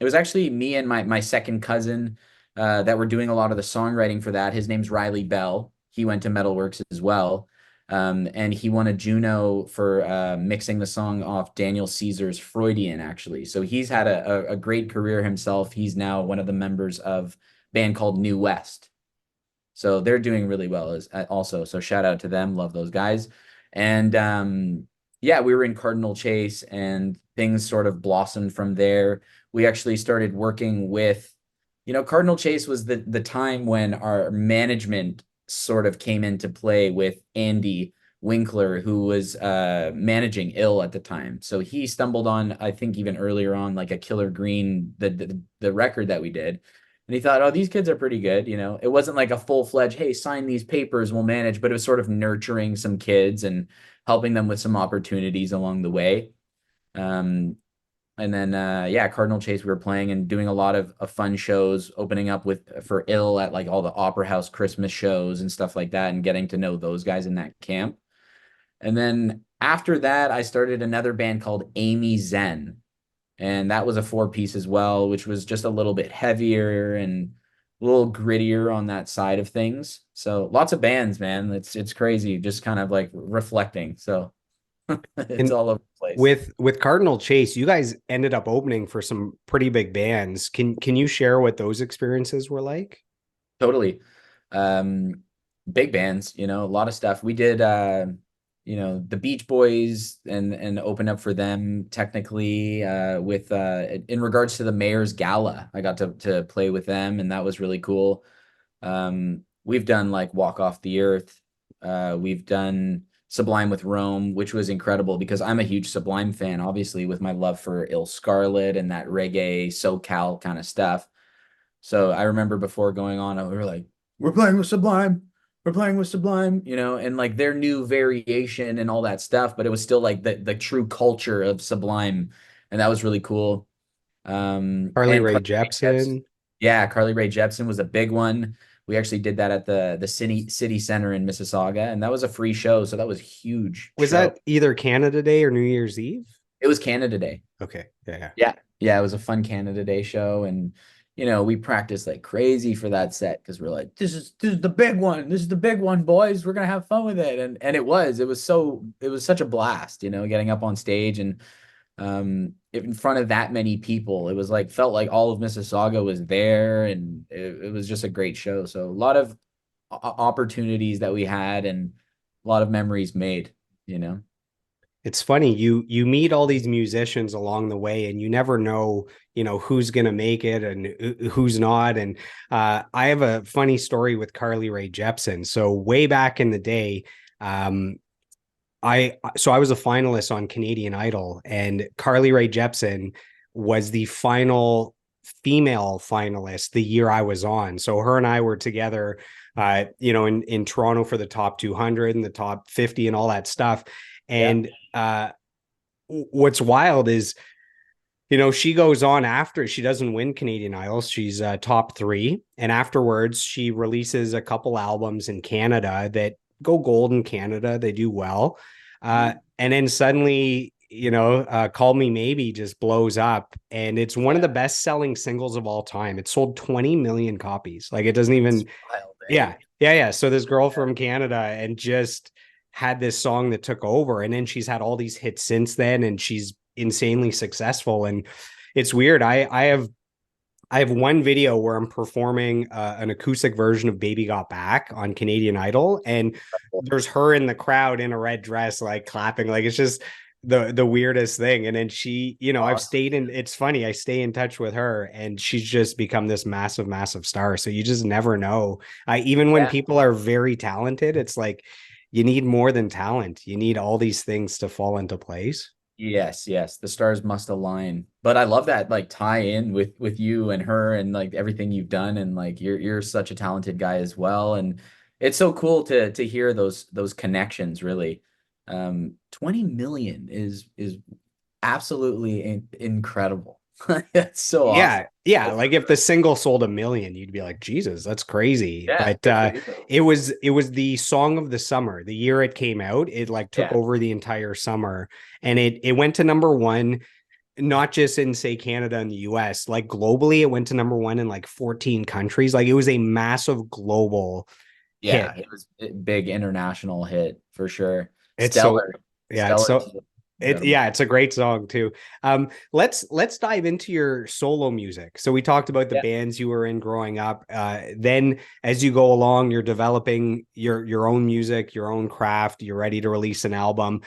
it was actually me and my second cousin that were doing a lot of the songwriting for that. His name's Riley Bell. He went to Metalworks as well. And he won a Juno for mixing the song off Daniel Caesar's Freudian, actually. So he's had a great career himself. He's now one of the members of a band called New West. So they're doing really well as also. So shout out to them. Love those guys. And yeah, we were in Cardinal Chase and things sort of blossomed from there. We actually started working with, Cardinal Chase was the time when our management sort of came into play with Andy Winkler, who was managing ill at the time. So he stumbled on, I think even earlier on, like a Killer Green, the record that we did. And he thought, oh, these kids are pretty good. It wasn't like a full-fledged, hey, sign these papers, we'll manage, but it was sort of nurturing some kids and helping them with some opportunities along the way. Um, and then, yeah, Cardinal Chase, we were playing and doing a lot of fun shows, opening up for Ill at like all the Opera House Christmas shows and stuff like that, and getting to know those guys in that camp. And then after that, I started another band called Amy Zen, and that was a four-piece as well, which was just a little bit heavier and a little grittier on that side of things. So lots of bands, man. It's crazy, just kind of like reflecting. So it's And all over the place. with Cardinal Chase, you guys ended up opening for some pretty big bands. Can you share what those experiences were like? Totally. Um, Big bands, a lot of stuff. We did the Beach Boys and open up for them technically with in regards to the Mayor's Gala. I got to play with them, and that was really cool. We've done like Walk Off the Earth. We've done Sublime with Rome, which was incredible because I'm a huge Sublime fan, obviously, with my love for illScarlett and that reggae SoCal kind of stuff. So I remember before going on, we were like, we're playing with Sublime. We're playing with Sublime, and like their new variation and all that stuff, but it was still like the true culture of Sublime. and that was really cool. Carly And Rae Carly Rae Jepsen, Jepsen. yeah, Carly Rae Jepsen was a big one. We actually did that at the city center in Mississauga, and that was a free show, so that was a huge Was show. that either Canada Day or New Year's Eve? It was Canada Day. Okay. Yeah. Yeah. Yeah. Yeah, it was a fun Canada Day show. And we practiced like crazy for that set because we're like, this is the big one. This is the big one, boys. We're gonna have fun with it. And it was such a blast, getting up on stage and in front of that many people. It was like felt like all of Mississauga was there, and it was just a great show. So a lot of opportunities that we had and a lot of memories made, you know. It's funny, you meet all these musicians along the way and you never know, who's going to make it and who's not. And I have a funny story with Carly Rae Jepsen. So way back in the day, um I was a finalist on Canadian Idol, and Carly Rae Jepsen was the final female finalist the year I was on. So her and I were together, in Toronto for the top 200 and the top 50 and all that stuff. Yeah. And what's wild is, she goes on after she doesn't win Canadian Idol. She's top three. And afterwards, she releases a couple albums in Canada that go gold in Canada. They do well. And then suddenly, Call Me Maybe just blows up. And it's one of the best selling singles of all time. It sold 20 million copies. Like it doesn't even, Wild, eh? yeah. Yeah. Yeah. So this girl from Canada and just had this song that took over. And then she's had all these hits since then. And she's insanely successful. And it's weird. I have one video where I'm performing an acoustic version of Baby Got Back on Canadian Idol, and there's her in the crowd in a red dress, like clapping. Like it's just the weirdest thing. And then she, it's funny, I stay in touch with her, and she's just become this massive, massive star. So you just never know. Even when people are very talented, it's like you need more than talent. You need all these things to fall into place. Yes, yes, the stars must align. But I love that like tie in with you and her and like everything you've done, and like you're such a talented guy as well. And it's so cool to hear those connections really. 20 million is absolutely incredible. That's so awesome. Yeah, yeah. Like if the single sold 1 million, you'd be like, Jesus, that's crazy. Yeah, But good for you. it was the song of the summer. The year it came out, it like took Yeah. over the entire summer, and it went to number one, not just in say Canada and the US, like globally, it went to number one in like 14 countries. Like it was a massive global Yeah, hit. it was a big international hit for sure. It's so Stellar. yeah, it's Stellar. so Incredible. yeah, it's a great song too. Let's dive into your solo music. So we talked about the Yeah. bands you were in growing up. Then as you go along, you're developing your own music, your own craft. You're ready to release an album.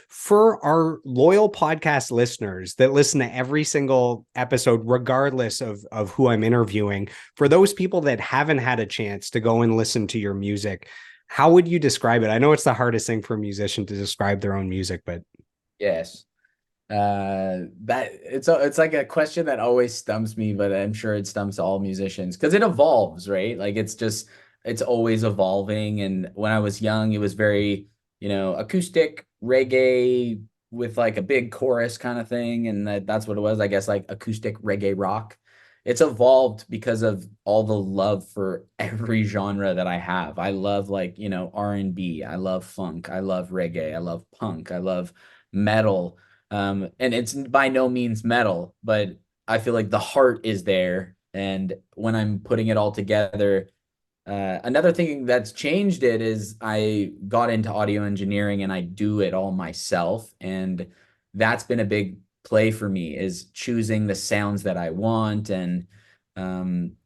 For our loyal podcast listeners that listen to every single episode, regardless of who I'm interviewing, for those people that haven't had a chance to go and listen to your music, how would you describe it? I know it's the hardest thing for a musician to describe their own music, but Yes. That it's like a question that always stumps me, but I'm sure it stumps all musicians because it evolves, right? Like it's always evolving. And when I was young, it was very, acoustic reggae with like a big chorus kind of thing. And that's what it was, I guess, like acoustic reggae rock. It's evolved because of all the love for every genre that I have. I love like, R&B. I love funk. I love reggae. I love punk. I love metal. And it's by no means metal, but I feel like the heart is there. And when I'm putting it all together, another thing that's changed it is I got into audio engineering and I do it all myself. And that's been a big play for me is choosing the sounds that I want. And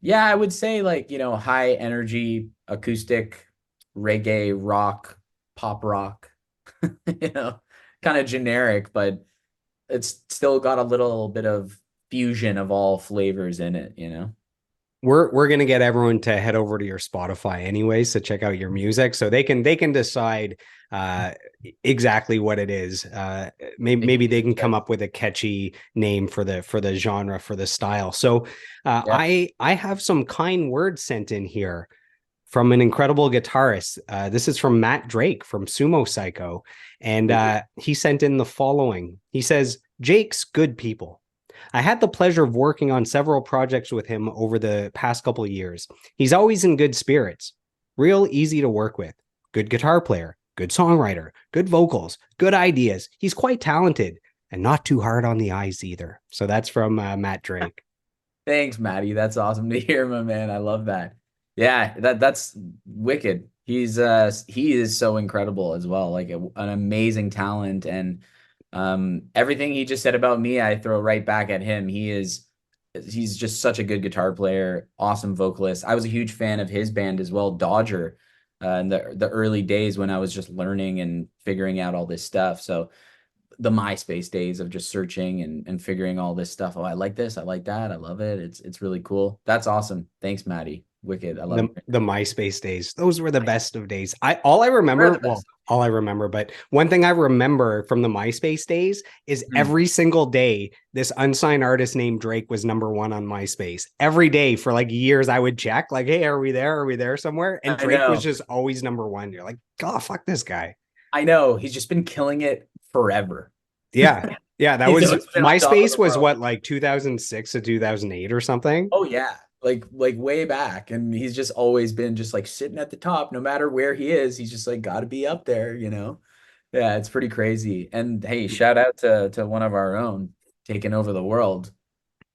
yeah, I would say like, high energy, acoustic, reggae, rock, pop rock, you know, kind of generic, but it's still got a little bit of fusion of all flavors in it. we're gonna get everyone to head over to your Spotify anyways to check out your music so they can decide uh exactly what it is. Maybe they can come up with a catchy name for the genre, for the style. So Yeah. I have some kind words sent in here from an incredible guitarist. This is from Matt Drake from Sumo Psycho. And he sent in the following. He says, Jake's good people. I had the pleasure of working on several projects with him over the past couple of years. He's always in good spirits, real easy to work with, good guitar player, good songwriter, good vocals, good ideas. He's quite talented and not too hard on the eyes either. So that's from Matt Drake. Thanks, Maddie. That's awesome to hear, my man. I love that. Yeah, that's wicked. He is so incredible as well. Like an amazing talent, and everything he just said about me, I throw right back at him. He's just such a good guitar player, awesome vocalist. I was a huge fan of his band as well, Dodger, in the early days when I was just learning and figuring out all this stuff. So the MySpace days of just searching and figuring all this stuff. Oh, I like this. I like that. I love it. It's really cool. That's awesome. Thanks, Maddie. Wicked. I love The MySpace days. Those were the best of days. I Where are the remember, well, best. all I remember, but one thing I remember from the MySpace days is Mm. every single day this unsigned artist named Drake was number one on MySpace. Every day for like years I would check, like, hey, are we there? Are we there somewhere? And I Drake was know. just always number one. You're like, God, fuck this guy. I know. He's just been killing it forever. Yeah. Yeah. That He's was always been on top of MySpace the was world. what, like 2006 to 2008 or something? Oh yeah. Like way back. And he's just always been just like sitting at the top, no matter where he is. He's just like gotta be up there, you know? Yeah, it's pretty crazy. And hey, shout out to one of our own taking over the world.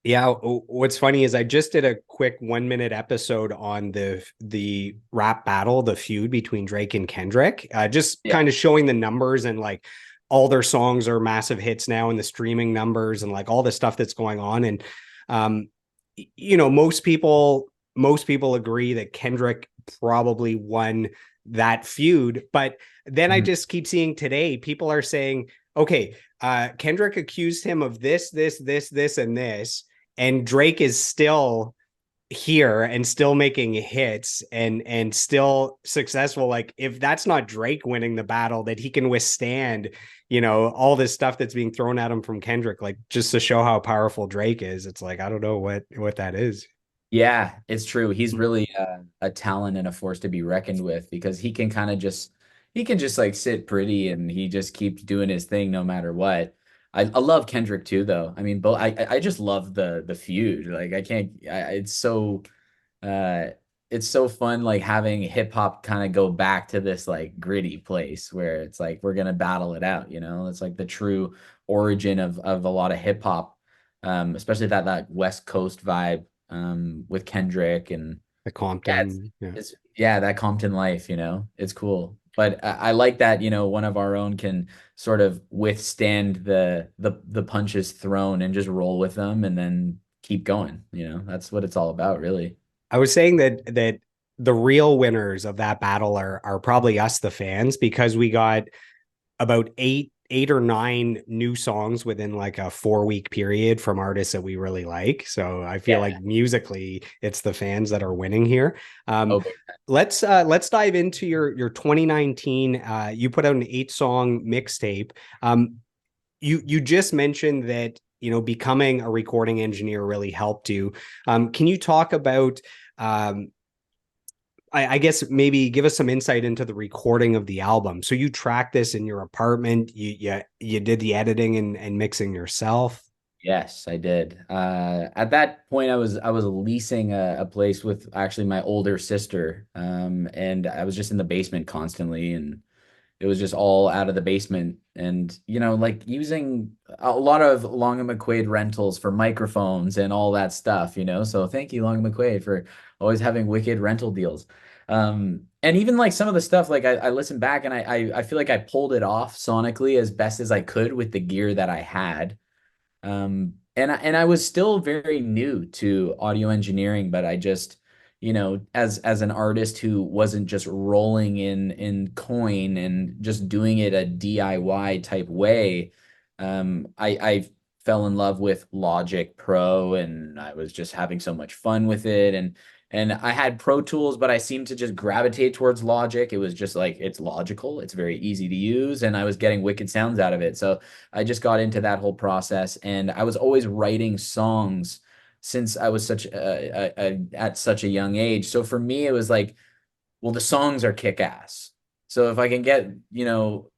Yeah, what's funny is I just did a quick 1 minute episode on the rap battle, the feud between Drake and Kendrick, just Yeah. kind of showing the numbers and like all their songs are massive hits now and the streaming numbers and like all the stuff that's going on. And um, most people agree that Kendrick probably won that feud, but then I Mhm. just keep seeing today people are saying, okay, Kendrick accused him of this, and this, and Drake is still here and still making hits and still successful. Like if that's not Drake winning the battle, that he can withstand, all this stuff that's being thrown at him from Kendrick, like just to show how powerful Drake is. It's like I don't know what that is. Yeah, it's true. He's really a talent and a force to be reckoned with because he can just like sit pretty and he just keeps doing his thing no matter what. I love Kendrick too though. I mean, both I just love the feud. Like I can't uh it's so fun like having hip hop kind of go back to this like gritty place where it's like we're gonna battle it out, you know? It's like the true origin of a lot of hip hop, especially that West Coast vibe with Kendrick and The yeah, Compton, yeah. it's yeah, that Compton life, you know, it's cool. But I like that, you know, one of our own can sort of withstand the punches thrown and just roll with them and then keep going. You know, that's what it's all about, really. I was saying that the real winners of that battle are probably us, the fans, because we got about eight or nine new songs within like a 4 week period from artists that we really like. So I feel Yeah. like musically, it's the fans that are winning here. Um, Okay. let's dive into your 2019. You put out an 8 song mixtape. You just mentioned that becoming a recording engineer really helped you. Can you talk about I guess maybe give us some insight into the recording of the album. So you tracked this in your apartment. You did the editing and mixing yourself. Yes, I did. At that point, I was leasing a place with actually my older sister, and I was just in the basement constantly, and it was just all out of the basement. And you know, like using a lot of Long and McQuaid rentals for microphones and all that stuff. You know, so thank you, Long and McQuaid, for always having wicked rental deals. And even like some of the stuff, like I listened back and I feel like I pulled it off sonically as best as I could with the gear that I had. And I was still very new to audio engineering, but I just, you know, as an artist who wasn't just rolling in coin and just doing it a DIY type way, I fell in love with Logic Pro and I was just having so much fun with it. And I had Pro Tools, but I seemed to just gravitate towards Logic. It was just like it's logical, it's very easy to use, and I was getting wicked sounds out of it. So I just got into that whole process, and I was always writing songs since I was at such a young age. So for me, it was like, well, the songs are kick ass. So if I can get, you know,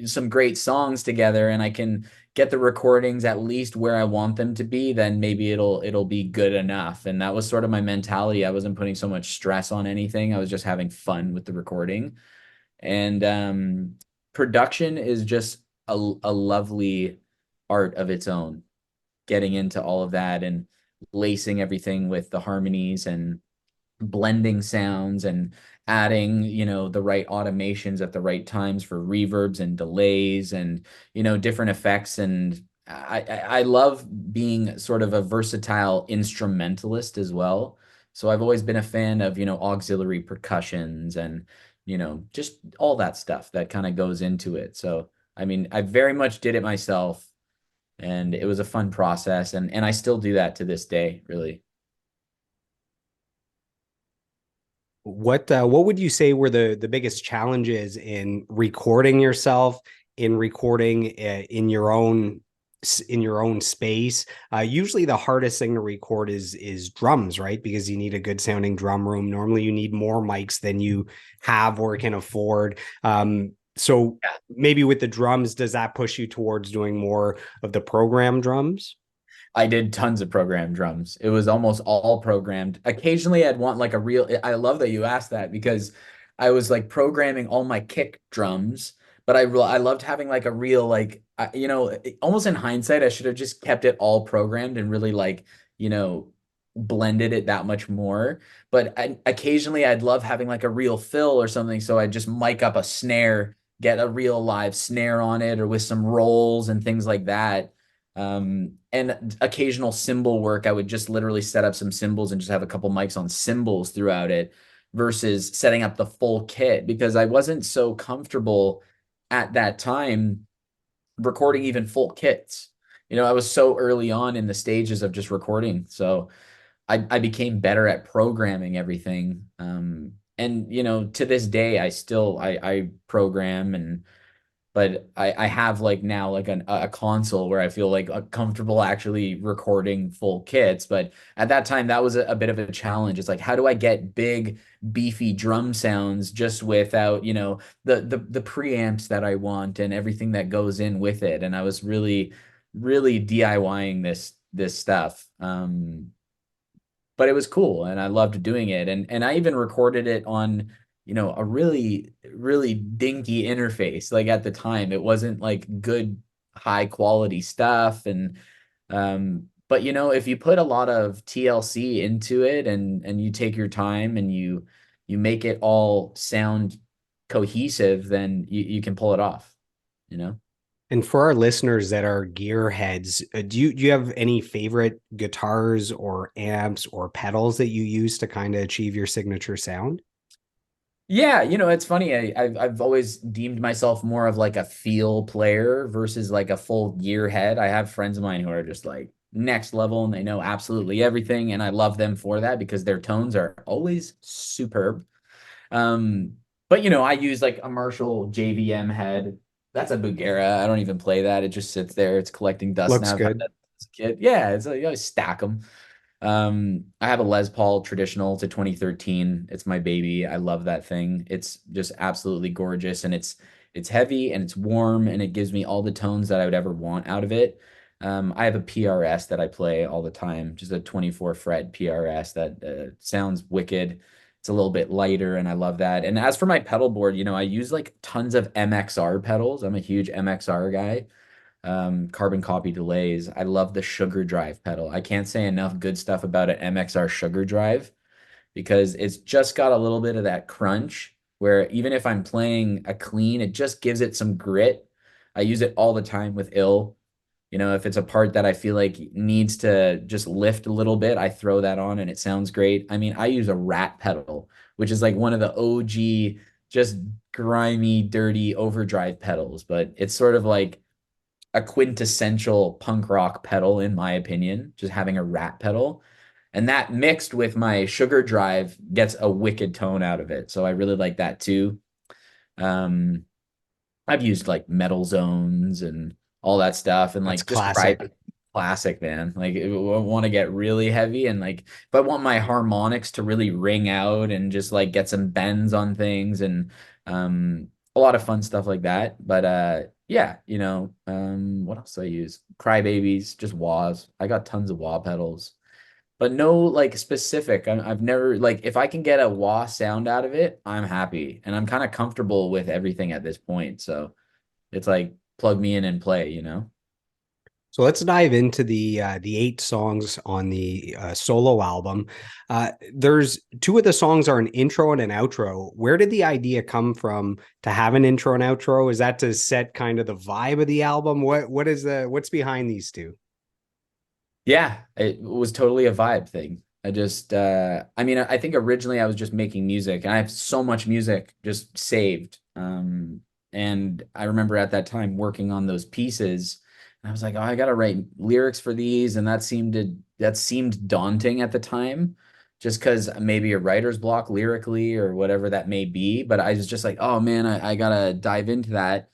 some great songs together and I can get the recordings at least where I want them to be, then maybe it'll be good enough. And that was sort of my mentality. I wasn't putting so much stress on anything. I was just having fun with the recording. And production is just a lovely art of its own, getting into all of that and lacing everything with the harmonies and blending sounds and adding, the right automations at the right times for reverbs and delays and, different effects. And I love being sort of a versatile instrumentalist as well. So I've always been a fan of, auxiliary percussions and, just all that stuff that kind of goes into it. So, I mean, I very much did it myself and it was a fun process. And I still do that to this day, really. What would you say were the biggest challenges in recording yourself, in recording in your own space? Usually the hardest thing to record is drums, right? Because you need a good sounding drum room. Normally you need more mics than you have or can afford. So maybe with the drums, does that push you towards doing more of the program drums? I did tons of programmed drums. It was almost all programmed. Occasionally, I'd want like a real. I love that you asked that because I was like programming all my kick drums, but I loved having like a real almost in hindsight, I should have just kept it all programmed and really you know blended it that much more. But occasionally, I'd love having like a real fill or something, so I'd just mic up a snare, get a real live snare on it, or with some rolls and things like that. And occasional cymbal work, I would just literally set up some cymbals and just have a couple mics on cymbals throughout it versus setting up the full kit because I wasn't so comfortable at that time recording even full kits. I was so early on in the stages of just recording. So I became better at programming everything. And to this day, I program and but I have like now like a console where I feel like comfortable actually recording full kits. But at that time, that was a bit of a challenge. It's like, how do I get big, beefy drum sounds just without, the preamps that I want and everything that goes in with it? And I was really, really DIYing this stuff. But it was cool and I loved doing it. And I even recorded it on, a really, really dinky interface. Like at the time, it wasn't like good, high quality stuff. And but if you put a lot of TLC into it and you take your time and you make it all sound cohesive, then you can pull it off, you know? And for our listeners that are gearheads, do you have any favorite guitars or amps or pedals that you use to kind of achieve your signature sound? Yeah, it's funny. I've always deemed myself more of like a feel player versus like a full gearhead. I have friends of mine who are just like next level and they know absolutely everything, and I love them for that because their tones are always superb. Um, but I use like a Marshall JVM head. That's a Bugera. I don't even play that. It just sits there. It's collecting dust Looks now. I've had good. that as a kid. Yeah, it's like you always stack them. I have a Les Paul traditional. It's a 2013. It's my baby. I love that thing. It's just absolutely gorgeous and it's heavy and it's warm and it gives me all the tones that I would ever want out of it. I have a PRS that I play all the time, just a 24 fret PRS that sounds wicked. It's a little bit lighter and I love that. And as for my pedal board, I use like tons of MXR pedals. I'm a huge MXR guy. Carbon copy delays. I love the Sugar Drive pedal. I can't say enough good stuff about an MXR Sugar Drive because it's just got a little bit of that crunch where even if I'm playing a clean, it just gives it some grit. I use it all the time with ill. If it's a part that I feel like needs to just lift a little bit, I throw that on and it sounds great. I mean, I use a Rat pedal, which is like one of the OG, just grimy, dirty overdrive pedals, but it's sort of like a quintessential punk rock pedal, in my opinion, just having a Rat pedal. And that mixed with my Sugar Drive gets a wicked tone out of it. So I really like that too. Um, I've used like metal zones and all that stuff and That's like just drive classic. classic, man. Like I want to get really heavy and like if I want my harmonics to really ring out and just like get some bends on things and a lot of fun stuff like that. But yeah, what else do I use? Crybabies, just wahs. I got tons of wah pedals, but no like specific. I've never like if I can get a wah sound out of it, I'm happy, and I'm kind of comfortable with everything at this point. So it's like plug me in and play, you know? So let's dive into the 8 songs on the solo album. There's two of the songs are an intro and an outro. Where did the idea come from to have an intro and outro? Is that to set kind of the vibe of the album? What's behind these two? Yeah, it was totally a vibe thing. I mean, I think originally I was just making music and I have so much music just saved. And I remember at that time working on those pieces and I was like, oh, I gotta write lyrics for these. And that seemed daunting at the time, just because maybe a writer's block lyrically or whatever that may be. But I was just like, oh man, I gotta dive into that.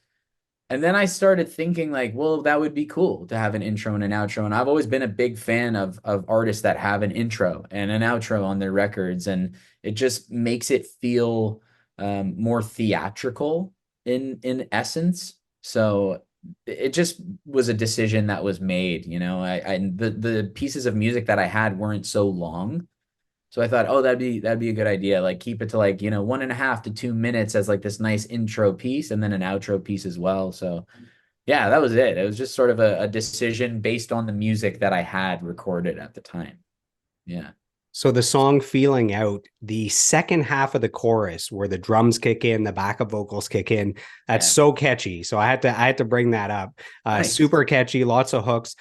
And then I started thinking like, well, that would be cool to have an intro and an outro. And I've always been a big fan of artists that have an intro and an outro on their records, and it just makes it feel more theatrical in essence. So it just was a decision that was made. The pieces of music that I had weren't so long, so I thought, oh, that'd be a good idea. Like keep it to like, 1.5 to 2 minutes as like this nice intro piece and then an outro piece as well. So yeah, that was it. It was just sort of a decision based on the music that I had recorded at the time. Yeah. So the song Feeling Out, the second half of the chorus where the drums kick in, the backup vocals kick in, that's Yeah. so catchy. So I had to bring that up. Nice. Super catchy, lots of hooks.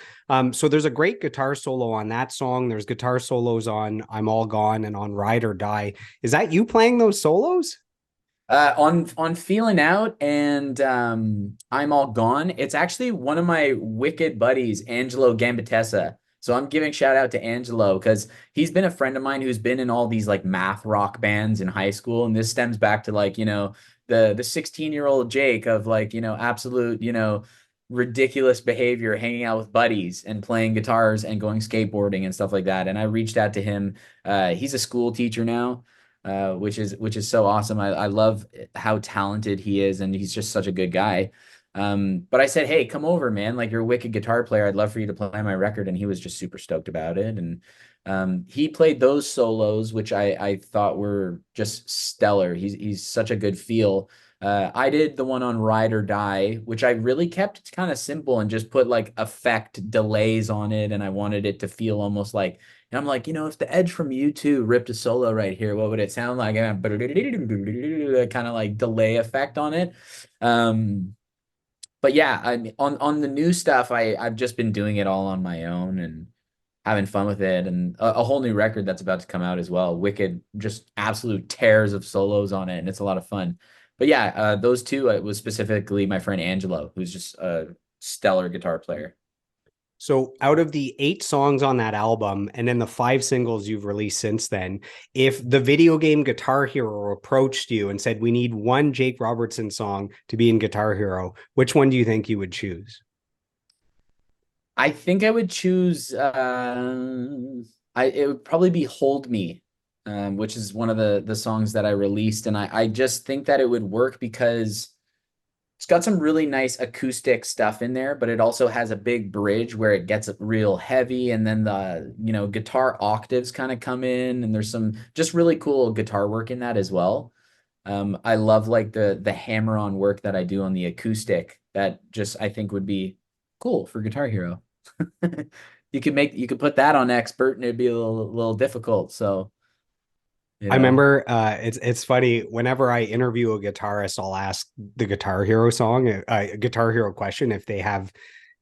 So there's a great guitar solo on that song. There's guitar solos on I'm All Gone and on Ride or Die. Is that you playing those solos? On Feeling Out and I'm All Gone, it's actually one of my wicked buddies, Angelo Gambitessa. So I'm giving shout out to Angelo because he's been a friend of mine who's been in all these like math rock bands in high school. And this stems back to like, the 16-year-old Jake of like, absolute, ridiculous behavior, hanging out with buddies and playing guitars and going skateboarding and stuff like that. And I reached out to him. He's a school teacher now, which is so awesome. I love how talented he is, and he's just such a good guy. But I said, hey, come over, man. Like you're a wicked guitar player. I'd love for you to play my record. And he was just super stoked about it. And he played those solos, which I thought were just stellar. He's such a good feel. I did the one on Ride or Die, which I really kept kind of simple and just put like effect delays on it. And I wanted it to feel almost like, and I'm like, if the Edge from U2 ripped a solo right here, what would it sound like? And kind of like delay effect on it. But yeah, I mean, on the new stuff, I've just been doing it all on my own and having fun with it, and a whole new record that's about to come out as well. Wicked, just absolute tears of solos on it, and it's a lot of fun. But yeah, those two, it was specifically my friend Angelo, who's just a stellar guitar player. So out of the 8 songs on that album and then the 5 singles you've released since then, if the video game Guitar Hero approached you and said, we need one Jake Robertson song to be in Guitar Hero, which one do you think you would choose? I think I would choose. It would probably be "Hold Me," which is one of the songs that I released, and I just think that it would work because it's got some really nice acoustic stuff in there, but it also has a big bridge where it gets real heavy, and then the guitar octaves kind of come in, and there's some just really cool guitar work in that as well. I love like the hammer-on work that I do on the acoustic. That just I think would be cool for Guitar Hero. You could put that on expert and it'd be a little difficult. So, you I know. remember it's funny whenever I interview a guitarist, I'll ask the Guitar Hero song, Guitar Hero question if they have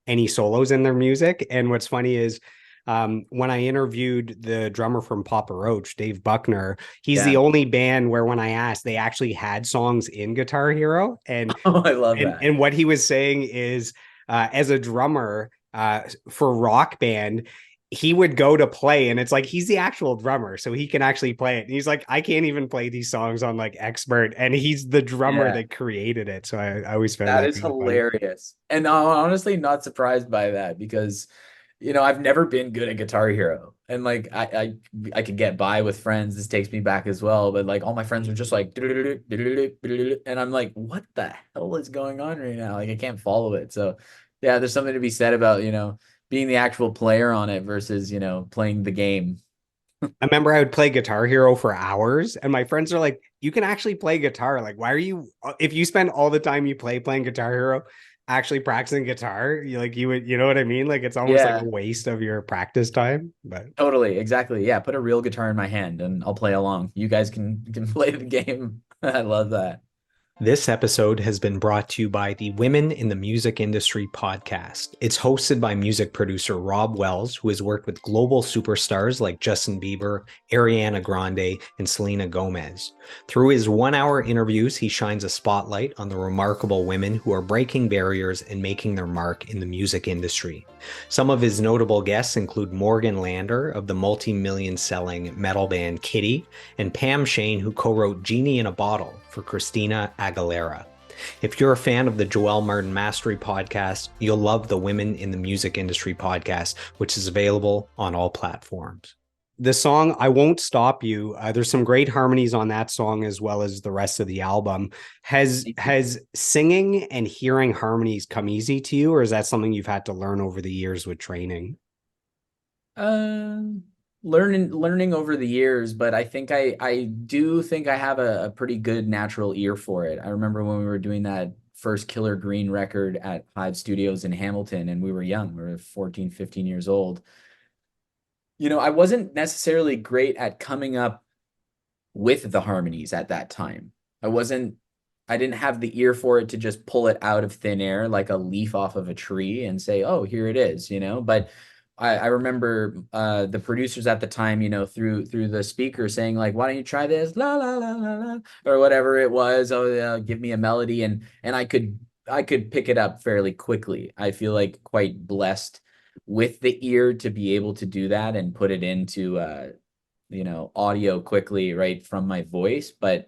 any solos in their music. And what's funny is when I interviewed the drummer from Papa Roach, Dave Buckner, he's the Yeah. only band where when I asked, they actually had songs in Guitar Hero. And Oh, I love and that. and what he was saying is, as a drummer for rock band, he would go to play, and it's like he's the actual drummer, so he can actually play it. And he's like, I can't even play these songs on like expert, and he's the drummer Yeah. that created it. So I always found That that is kind of funny. hilarious. And I'm honestly not surprised by that because I've never been good at Guitar Hero. And like I could get by with friends. This takes me back as well. But like all my friends are just like and I'm like, what the hell is going on right now? Like I can't follow it. So yeah, there's something to be said about, being the actual player on it versus, playing the game. I remember I would play Guitar Hero for hours, and my friends are like, "You can actually play guitar. Like, why are you? If you spend all the time you play playing Guitar Hero, actually practicing guitar, you would, you know what I mean? Like, it's almost like a Yeah, waste of your practice time." But totally. Exactly. Yeah, put a real guitar in my hand and I'll play along. You guys can play the game. I love that. this episode has been brought to you by the Women in the Music Industry podcast. It's hosted by music producer Rob Wells, who has worked with global superstars like Justin Bieber, Ariana Grande, and Selena Gomez. Through his 1 hour interviews, he shines a spotlight on the remarkable women who are breaking barriers and making their mark in the music industry. Some of his notable guests include Morgan Lander of the multi-million selling metal band Kitty, and Pam Shane, who co-wrote Genie in a Bottle for Christina Aguilera. If you're a fan of the Joel Martin Mastery podcast, you'll love the Women in the Music Industry podcast, which is available on all platforms. The song I Won't Stop You, there's some great harmonies on that song as well as the rest of the album. Has singing and hearing harmonies come easy to you, or is that something you've had to learn over the years with training? Um, learning over the years, but I think I do think I have a pretty good natural ear for it. I remember when we were doing that first Killer Green record at Hive Studios in Hamilton, and we were young, we were 14, 15 years old. I wasn't necessarily great at coming up with the harmonies at that time. I didn't have the ear for it to just pull it out of thin air like a leaf off of a tree and say, oh, here it is. But I remember the producers at the time, through the speaker saying like, why don't you try this? La la la la la, or whatever it was. Oh, yeah, give me a melody. And I could pick it up fairly quickly. I feel like quite blessed with the ear to be able to do that and put it into audio quickly right from my voice. But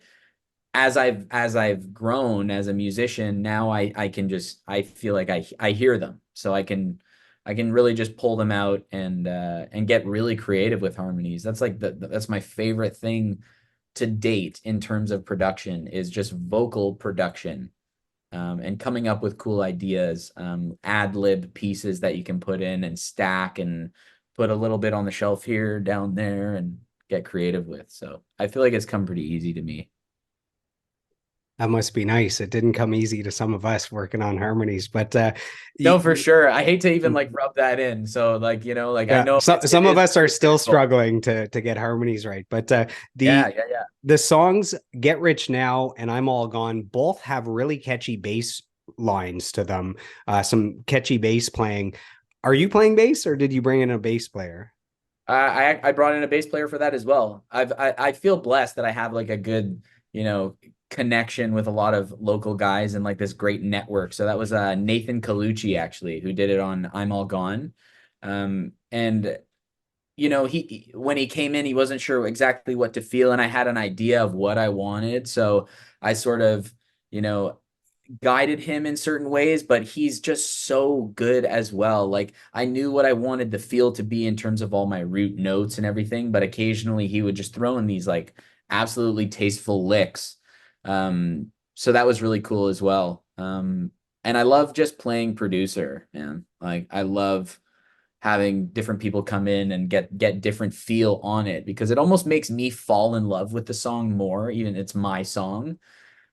as I've grown as a musician, now I can just I feel like I hear them. So I can really just pull them out and get really creative with harmonies. That's like that's my favorite thing to date in terms of production is just vocal production. And coming up with cool ideas, ad lib pieces that you can put in and stack and put a little bit on the shelf here, down there, and get creative with. So I feel like it's come pretty easy to me. That must be nice. It didn't come easy to some of us working on harmonies, but No, for sure. I hate to even like rub that in. So like, like I yeah, know it some of is us are very still difficult. struggling to get harmonies right. But Yeah, the yeah, yeah. the songs "Get Rich Now" and "I'm All Gone" both have really catchy bass lines to them. Some catchy bass playing. Are you playing bass, or did you bring in a bass player? I brought in a bass player for that as well. I feel blessed that I have like a good, you know, connection with a lot of local guys and like this great network. So that was Nathan Colucci actually who did it on I'm All Gone. And he when he came in, he wasn't sure exactly what to feel, and I had an idea of what I wanted. So I sort of, you know, guided him in certain ways, but he's just so good as well. Like I knew what I wanted the feel to be in terms of all my root notes and everything, but occasionally he would just throw in these like absolutely tasteful licks. So that was really cool as well. And I love just playing producer, man. Like I love having different people come in and get different feel on it because it almost makes me fall in love with the song more, even it's my song,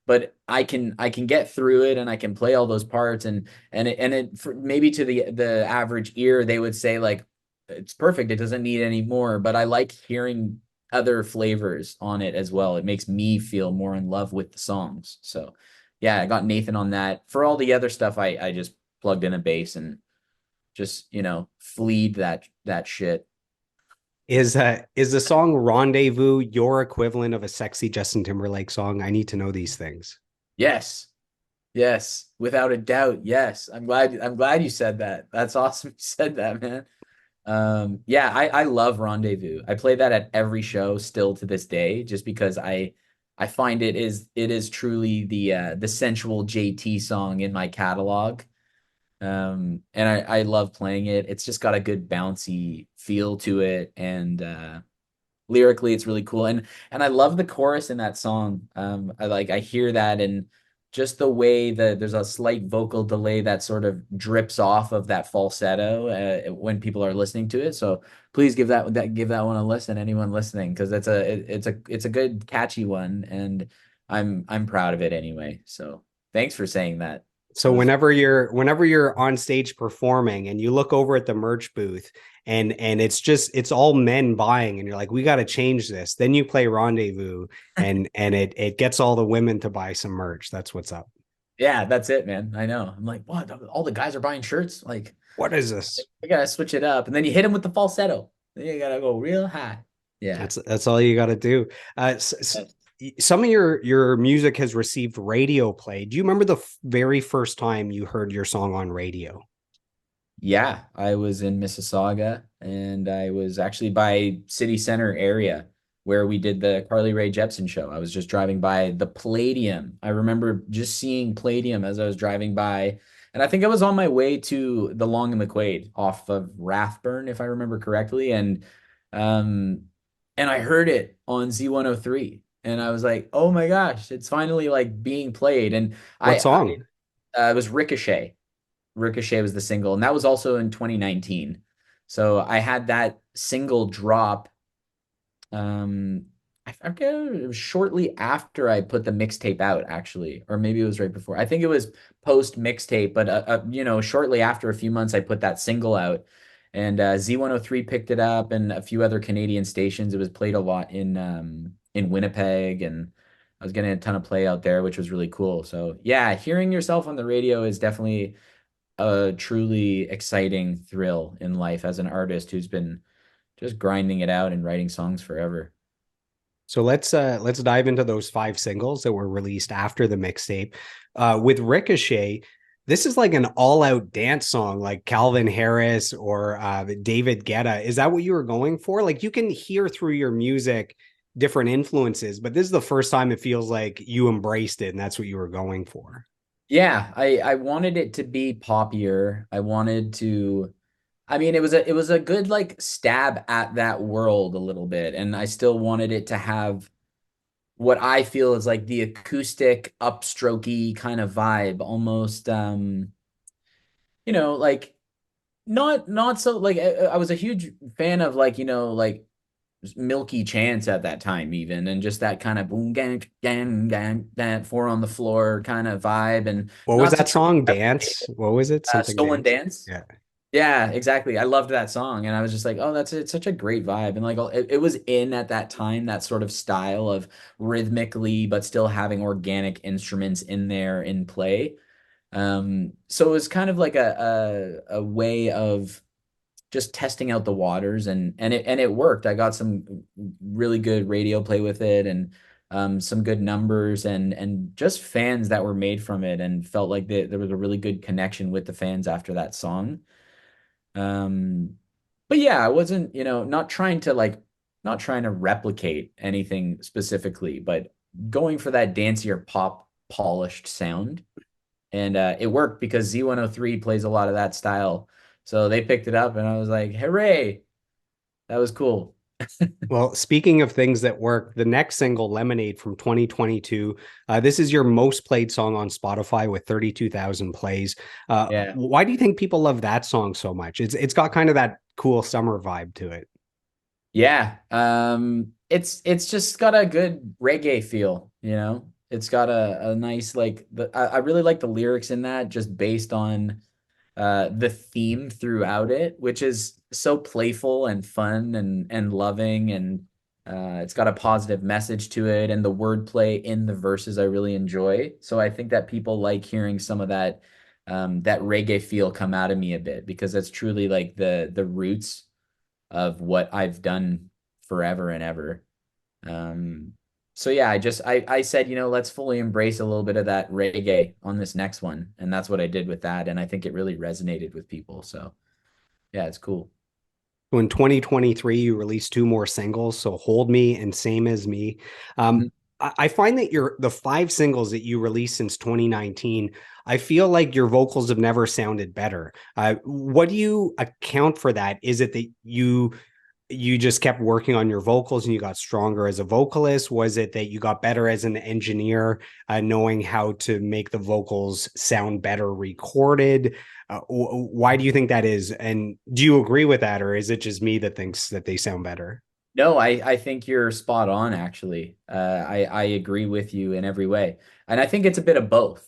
but I can get through it and I can play all those parts and it for maybe to the average ear they would say like it's perfect, it doesn't need any more, but I like hearing other flavors on it as well. It makes me feel more in love with the songs. So yeah, I got Nathan on that. For all the other stuff, I just plugged in a bass and just fleed that shit. Is the song "Rendezvous" your equivalent of a sexy Justin Timberlake song? I need to know these things. Yes. Yes, without a doubt. Yes. I'm glad you said that. That's awesome you said that, man. Yeah, I love Rendezvous. I play that at every show still to this day just because I find it is truly the sensual JT song in my catalog. And I love playing it. It's just got a good bouncy feel to it, and lyrically it's really cool. And I love the chorus in that song. I hear that, and just the way that there's a slight vocal delay that sort of drips off of that falsetto when people are listening to it. So please give that one a listen, anyone listening, because it's a good catchy one, and I'm proud of it anyway. So thanks for saying that. That So was whenever you're on stage performing and you look over at the merch booth and it's all men buying and you're like, we got to change this. Then you play Rendezvous and it gets all the women to buy some merch. That's what's up. Yeah, that's it, man. I know. I'm like, what? All the guys are buying shirts. Like, What is this? I gotta switch it up, and then you hit him with the falsetto. Then you gotta go real high. Yeah. That's all you got to do. Some of your music has received radio play. Do you remember the very first time you heard your song on radio? Yeah, I was in Mississauga, and I was actually by city center area where we did the Carly Rae Jepsen show. I was just driving by the Palladium. I remember just seeing Palladium as I was driving by, and I think I was on my way to the Long and McQuaid off of Rathburn, if I remember correctly, um and I heard it on Z103, and I was like, "Oh my gosh, it's finally like being played." And What I song? it was Ricochet. Ricochet was the single, and that was also in 2019. So I had that single drop. I forget, it was shortly after I put the mixtape out, actually, or maybe it was right before. I think it was post mixtape, but shortly after, a few months, I put that single out, and Z103 picked it up, and a few other Canadian stations. It was played a lot in Winnipeg, and I was getting a ton of play out there, which was really cool. So yeah, hearing yourself on the radio is definitely a truly exciting thrill in life as an artist who's been just grinding it out and writing songs forever. So let's dive into those five singles that were released after the mixtape. With Ricochet, this is like an all-out dance song, like Calvin Harris or David Guetta. Is that what you were going for? Like you can hear through your music different influences, but this is the first time it feels like you embraced it and that's what you were going for. Yeah, I wanted it to be poppier. I wanted to I mean, it was a good like stab at that world a little bit, and I still wanted it to have what I feel is like the acoustic upstrokey kind of vibe, almost like not so like I was a huge fan of like, like Milky Chance at that time even, and just that kind of boom gang gang gang that four on the floor kind of vibe, and What was not to that try to song? replicate Dance? What was it? Something Stolen Dance? Dance. Yeah. Yeah, exactly. I loved that song, and I was just like, "Oh, it's such a great vibe." And like, it was in at that time that sort of style of rhythmically, but still having organic instruments in there in play. So it was kind of like a way of just testing out the waters, and it worked. I got some really good radio play with it, and some good numbers, and just fans that were made from it, and felt like there was a really good connection with the fans after that song. Um, but yeah, I wasn't, not trying to replicate anything specifically, but going for that dancier pop polished sound. And it worked because Z103 plays a lot of that style. So they picked it up, and I was like, hooray, that was cool. Well, speaking of things that work, the next single, Lemonade from 2022, this is your most played song on Spotify with 32,000 plays. Yeah. Why do you think people love that song so much? It's got kind of that cool summer vibe to it. Yeah. It's just got a good reggae feel, you know? It's got a nice like I really like the lyrics in that, just based on the theme throughout it, which is so playful and fun and loving, and it's got a positive message to it, and the wordplay in the verses I really enjoy. So I think that people like hearing some of that reggae feel come out of me a bit, because that's truly like the roots of what I've done forever and ever. Um, so yeah, I said, let's fully embrace a little bit of that reggae on this next one, and that's what I did with that, and I think it really resonated with people. So yeah, it's cool. So in 2023, you released two more singles, so Hold Me and Same As Me. Um, Mhm. I find that the five singles that you released since 2019, I feel like your vocals have never sounded better. What do you account for that? Is it that you just kept working on your vocals and you got stronger as a vocalist? Was it that you got better as an engineer, knowing how to make the vocals sound better recorded? Why do you think that is? And do you agree with that, or is it just me that thinks that they sound better? No, I think you're spot on, actually. I agree with you in every way. And I think it's a bit of both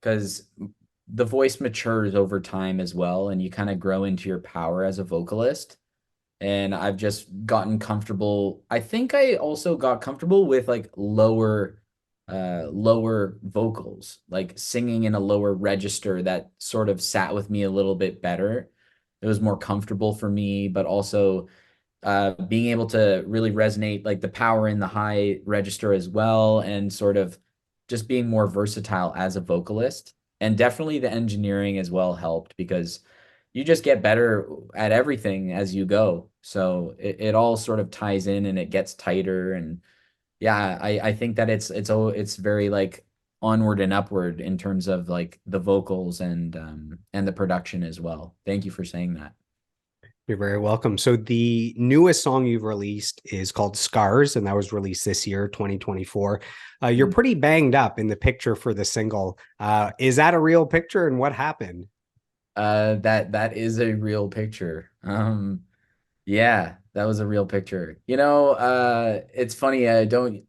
because the voice matures over time as well, and you kind of grow into your power as a vocalist. And I've just gotten comfortable. I think I also got comfortable with like lower vocals, like singing in a lower register that sort of sat with me a little bit better. It was more comfortable for me, but also being able to really resonate like the power in the high register as well, and sort of just being more versatile as a vocalist. And definitely the engineering as well helped because you just get better at everything as you go. So it all sort of ties in and it gets tighter. And yeah, I think that it's very like onward and upward in terms of like the vocals and the production as well. Thank you for saying that. You're very welcome. So the newest song you've released is called Scars, and that was released this year, 2024. You're Mm. pretty banged up in the picture for the single. Is that a real picture, and what happened? That is a real picture. Yeah, that was a real picture. It's funny. I don't.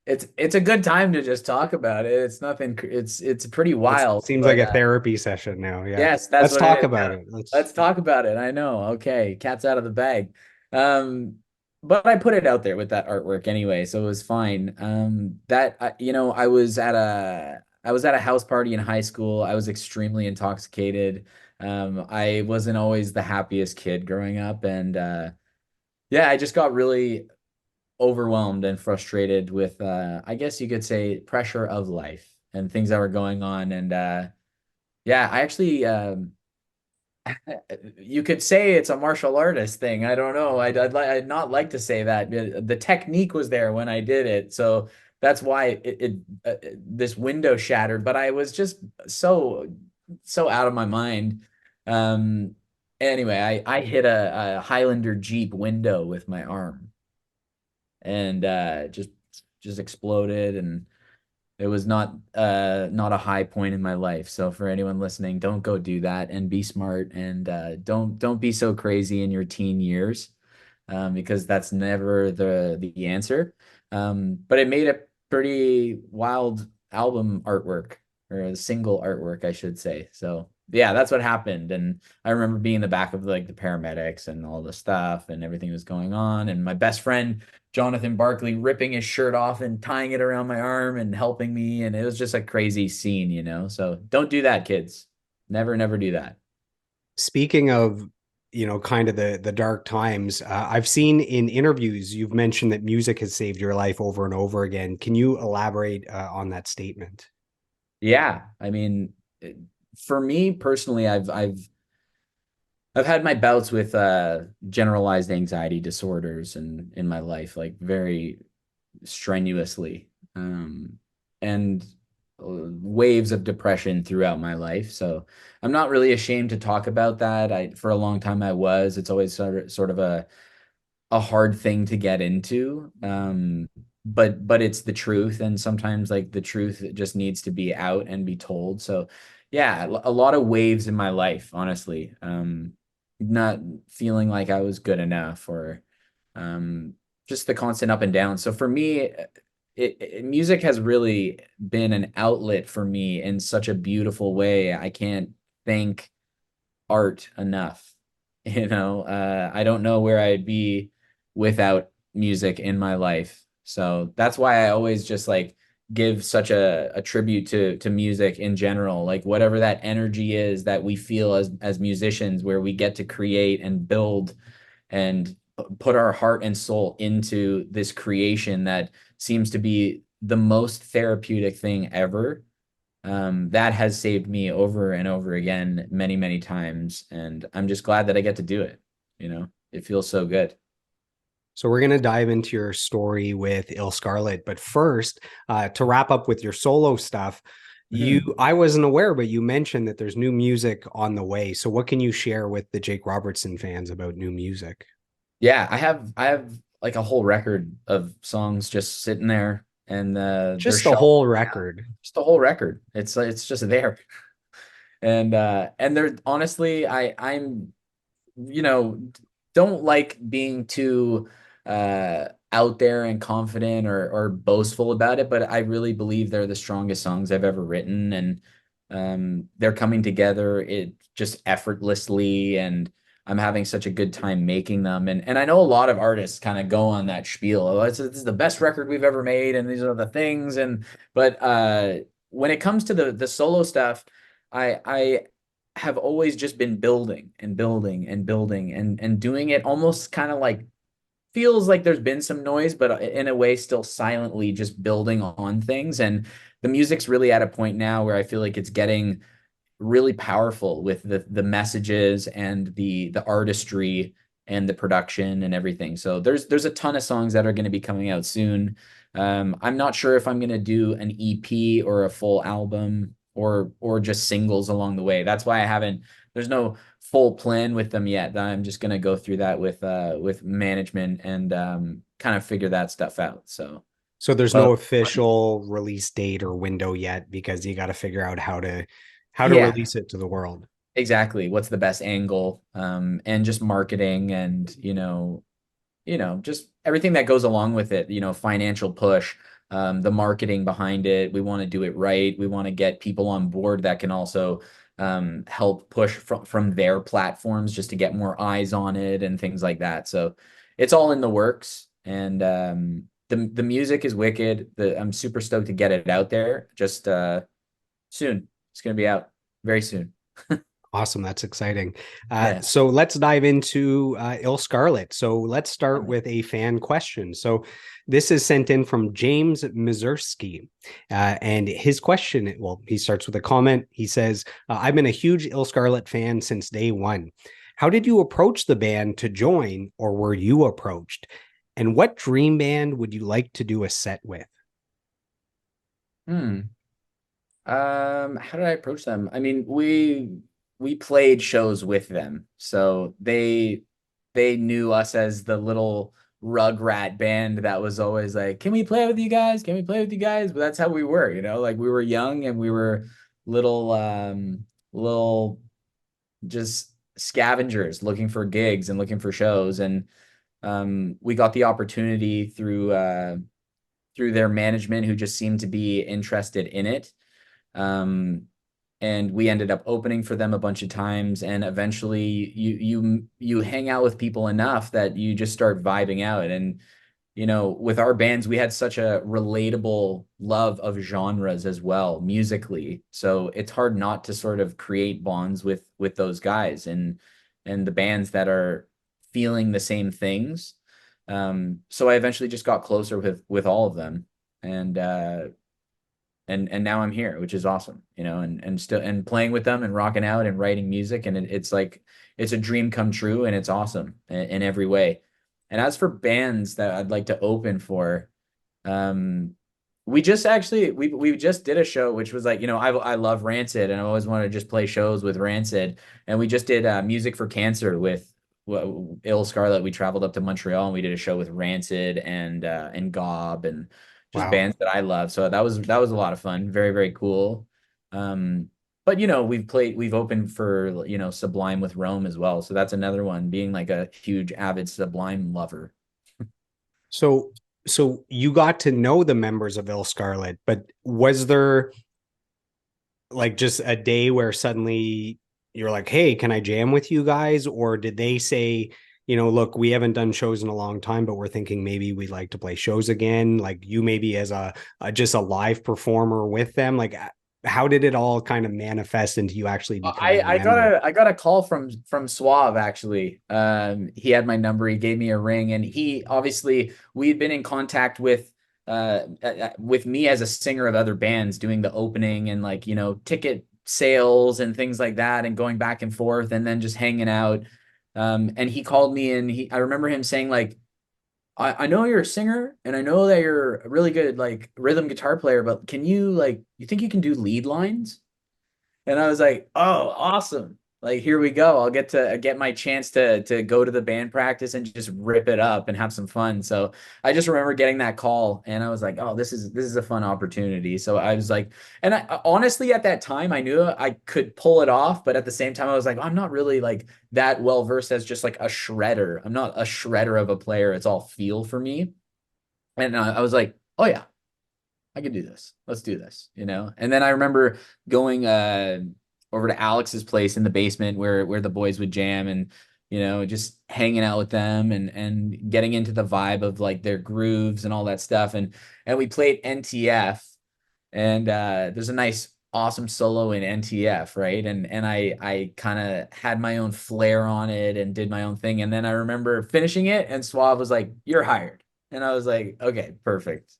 It's a good time to just talk about it. It's nothing. It's pretty It wild, seems like but a therapy session now. Yeah. yes, that's Let's what it talk is. about Yeah. it. Let's talk about it. I know. Okay, cat's out of the bag. Um, but I put it out there with that artwork anyway, so it was fine. I was at a house party in high school. I was extremely intoxicated. I wasn't always the happiest kid growing up, and yeah, I just got really overwhelmed and frustrated with I guess you could say pressure of life and things that were going on. And yeah, I actually you could say it's a martial artist thing. I don't know. I'd not like to say that. The technique was there when I did it, so that's why this window shattered. But I was just so out of my mind. Um, anyway, I hit a Highlander Jeep window with my arm, and just exploded. And it was not a high point in my life. So for anyone listening, don't go do that, and be smart, and don't be so crazy in your teen years, because that's never the answer. But it made a pretty wild album artwork, or a single artwork, I should say. So yeah, that's what happened. And I remember being in the back of like the paramedics and all the stuff, and everything was going on, and my best friend Jonathan Barkley ripping his shirt off and tying it around my arm and helping me. And it was just a crazy scene. So don't do that, kids. Never do that. Speaking of, kind of the dark times, I've seen in interviews you've mentioned that music has saved your life over and over again. Can you elaborate on that statement? Yeah. I mean, for me personally, I've had my bouts with generalized anxiety disorders in my life, like very strenuously. And waves of depression throughout my life. So I'm not really ashamed to talk about that. For a long time I was. It's always sort of a hard thing to get into. But it's the truth, and sometimes like the truth just needs to be out and be told. So yeah, a lot of waves in my life, honestly. Not feeling like I was good enough, or um just the constant up and down. So for me, music has really been an outlet for me in such a beautiful way. I can't thank art enough. I don't know where I'd be without music in my life. So that's why I always just like give such a tribute to music in general. Like whatever that energy is that we feel as musicians, where we get to create and build and put our heart and soul into this creation that seems to be the most therapeutic thing ever. That has saved me over and over again, many, many times. And I'm just glad that I get to do it. It feels so good. So we're going to dive into your story with illScarlett, but first, to wrap up with your solo stuff, Mhm. I wasn't aware, but you mentioned that there's new music on the way. So what can you share with the Jake Robertson fans about new music? Yeah, I have like a whole record of songs just sitting there, and they're Just the shelved. whole record. Just the whole record. It's just there. And they're honestly, I'm you know, don't like being too out there and confident or boastful about it, but I really believe they're the strongest songs I've ever written, and they're coming together it just effortlessly, and I'm having such a good time making them. And I know a lot of artists kind of go on that spiel. Oh, this is the best record we've ever made, and these are the things. And but when it comes to the solo stuff, I have always just been building and building and building and doing it almost kind of like feels like there's been some noise, but in a way still silently just building on things. And the music's really at a point now where I feel like it's getting really powerful with the messages and the artistry and the production and everything. So there's a ton of songs that are going to be coming out soon. I'm not sure if I'm going to do an EP or a full album or just singles along the way. That's why I haven't. There's no full plan with them yet. I'm just going to go through that with management and kind of figure that stuff out. So, So there's but no official release date or window yet because you got to figure out how to yeah, release it to the world. exactly. What's the best angle? And just marketing and, just everything that goes along with it, financial push, the marketing behind it. We want to do it right. We want to get people on board that can also help push from their platforms just to get more eyes on it and things like that. So it's all in the works. And the music is wicked. I'm super stoked to get it out there just soon. It's going to be out very soon. Awesome. That's exciting. Yeah. So let's dive into illScarlett. So let's start Okay. with a fan question. So this is sent in from James Mizurski. And his question, well, he starts with a comment. He says, I've been a huge illScarlett fan since day one. How did you approach the band to join, or were you approached? And what dream band would you like to do a set with? Hmm. How did I approach them? I mean, we played shows with them, so they knew us as the little rugrat band that was always like, "Can we play with you guys? Can we play with you guys?" But that's how we were, like we were young and we were little little just scavengers looking for gigs and looking for shows. And we got the opportunity through their management who just seemed to be interested in it. Um, and we ended up opening for them a bunch of times, and eventually you hang out with people enough that you just start vibing out. And with our bands, we had such a relatable love of genres as well musically, so it's hard not to sort of create bonds with those guys and the bands that are feeling the same things. So I eventually just got closer with all of them, and and now I'm here, which is awesome, and still and playing with them and rocking out and writing music, and it's like it's a dream come true, and it's awesome in every way. And as for bands that I'd like to open for, um, we just actually we just did a show which was like, I love Rancid, and I always wanted to just play shows with Rancid, and we just did Music for Cancer with illScarlett. We traveled up to Montreal and we did a show with Rancid and Gob and just Wow. bands that I love. So that was a lot of fun. Very, very cool. But we've opened for Sublime with Rome as well. So that's another one, being like a huge avid Sublime lover. So so you got to know the members of illScarlett, but was there like just a day where suddenly you're like, hey, can I jam with you guys? Or did they say, look, we haven't done shows in a long time, but we're thinking maybe we'd like to play shows again. Like you maybe as just a live performer with them. Like how did it all kind of manifest into you actually I becoming a I got member? a I got a call from Suave actually. He had my number. He gave me a ring, and he obviously we had been in contact with me as a singer of other bands, doing the opening and like ticket sales and things like that, and going back and forth, and then just hanging out. And he called me, and I remember him saying like, I know you're a singer and I know that you're a really good like rhythm guitar player, but can you like, you think you can do lead lines? And I was like, oh, awesome. Like here we go. I'll get my chance to go to the band practice and just rip it up and have some fun. So I just remember getting that call and I was like, oh, this is a fun opportunity. So I was like, and I honestly at that time I knew I could pull it off, but at the same time I was like, I'm not really like that well versed as just like a shredder. I'm not a shredder of a player. It's all feel for me. And I was like, oh yeah, I can do this. Let's do this, you know? And then I remember going over to Alex's place in the basement where the boys would jam and just hanging out with them and getting into the vibe of like their grooves and all that stuff. And we played NTF and there's a nice awesome solo in NTF, right? And I kind of had my own flair on it and did my own thing. And then I remember finishing it and Suave was like, "You're hired." And I was like, "Okay, perfect."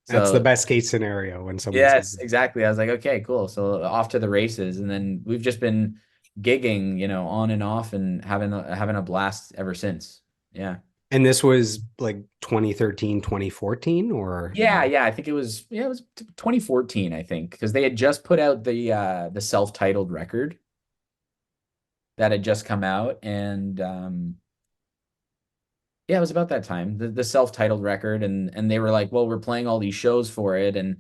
That's the So best case scenario when someone says yes, that. exactly. I was like, okay, cool. So off to the races, and then we've just been gigging, on and off, and having a blast ever since. Yeah, And this was like 2013, 2014, or yeah, yeah. I think it was 2014, I think, because they had just put out the self-titled record that had just come out, and yeah, it was about that time, the self-titled record, and they were like, well, we're playing all these shows for it, and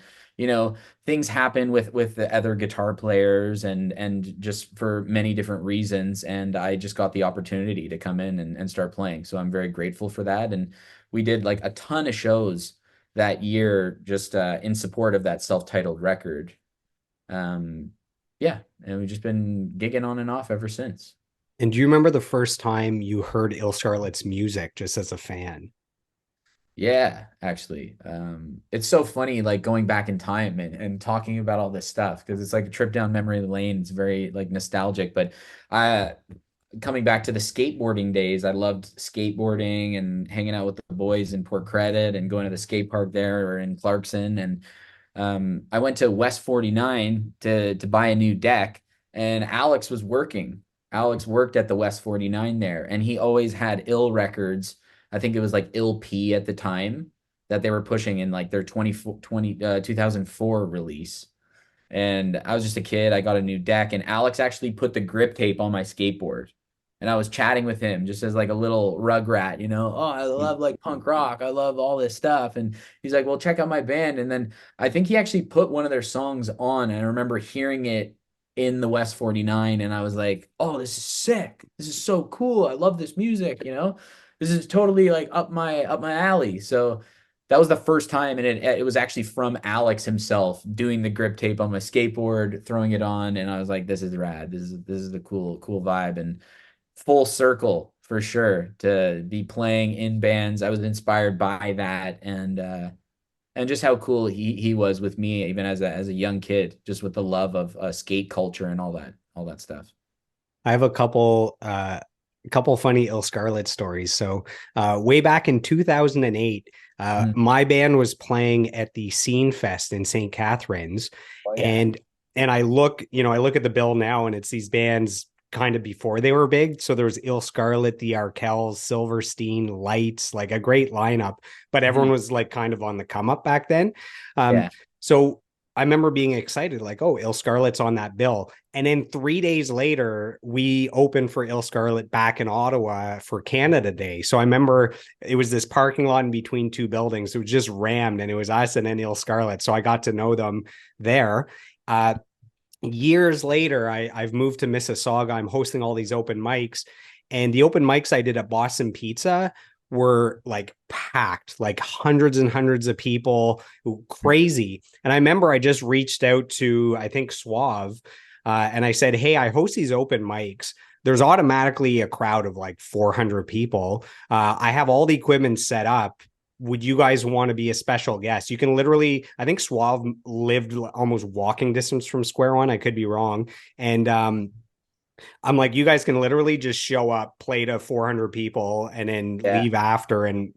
things happen with the other guitar players and just for many different reasons, and I just got the opportunity to come in and start playing. So I'm very grateful for that. And we did like a ton of shows that year just in support of that self-titled record. Um, yeah, and we've just been gigging on and off ever since. and do you remember the first time you heard illScarlett's music just as a fan? Yeah, actually. It's so funny, like going back in time and talking about all this stuff because it's like a trip down memory lane. It's very like nostalgic. But I coming back to the skateboarding days, I loved skateboarding and hanging out with the boys in Port Credit and going to the skate park there or in Clarkson. And I went to West 49 to buy a new deck, and Alex was working. Alex worked at the West 49 there, and he always had ill records. I think it was like ill P at the time that they were pushing in like their 2004 release. And I was just a kid. I got a new deck, and Alex actually put the grip tape on my skateboard. And I was chatting with him just as like a little rugrat, Oh, I love like punk rock. I love all this stuff. And he's like, well, check out my band. And then I think he actually put one of their songs on. And I remember hearing it in the West 49. And I was like, oh, this is sick. This is so cool. I love this music. This is totally like up my alley. So that was the first time, and it was actually from Alex himself doing the grip tape on my skateboard, throwing it on, and I was like, "This is rad. This is the cool vibe." And full circle for sure to be playing in bands. I was inspired by that, and just how cool he was with me, even as a young kid, just with the love of skate culture and all that stuff. I have a couple funny illScarlett stories. So way back in 2008, Mhm. my band was playing at the Scene Fest in St. Catharines, Oh yeah. and I look at the bill now, and it's these bands kind of before they were big. So there was illScarlett, the Arkells, Silverstein, Lights, like a great lineup, but everyone Mhm. was like kind of on the come up back then. Um, Yeah. so I remember being excited, like, oh, illScarlett's on that bill. And then 3 days later, we opened for illScarlett back in Ottawa for Canada Day. So I remember it was this parking lot in between two buildings. It was just rammed, and it was us and then illScarlett. So I got to know them there. Years later, I've moved to Mississauga. I'm hosting all these open mics, and the open mics I did at Boston Pizza were like packed, like hundreds and hundreds of people, crazy. And I remember I just reached out to, I think, Suave, and I said, hey, I host these open mics. There's automatically a crowd of like 400 people. I have all the equipment set up. Would you guys want to be a special guest? You can literally, I think Suave lived almost walking distance from Square One. I could be wrong. And I'm like, you guys can literally just show up, play to 400 people, and then Yeah. leave after. And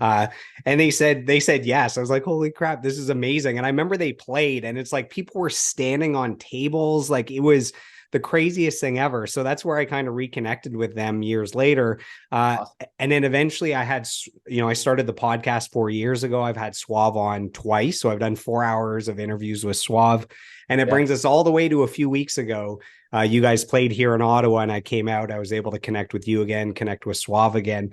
uh, and they said yes. I was like, holy crap, this is amazing. And I remember they played, and it's like people were standing on tables, like it was the craziest thing ever. So that's where I kind of reconnected with them years later. Awesome. And then eventually I had, I started the podcast 4 years ago. I've had Suave on twice. So I've done 4 hours of interviews with Suave. And it brings us all the way to a few weeks ago. You guys played here in Ottawa and I came out. I was able to connect with you again, connect with Suave again.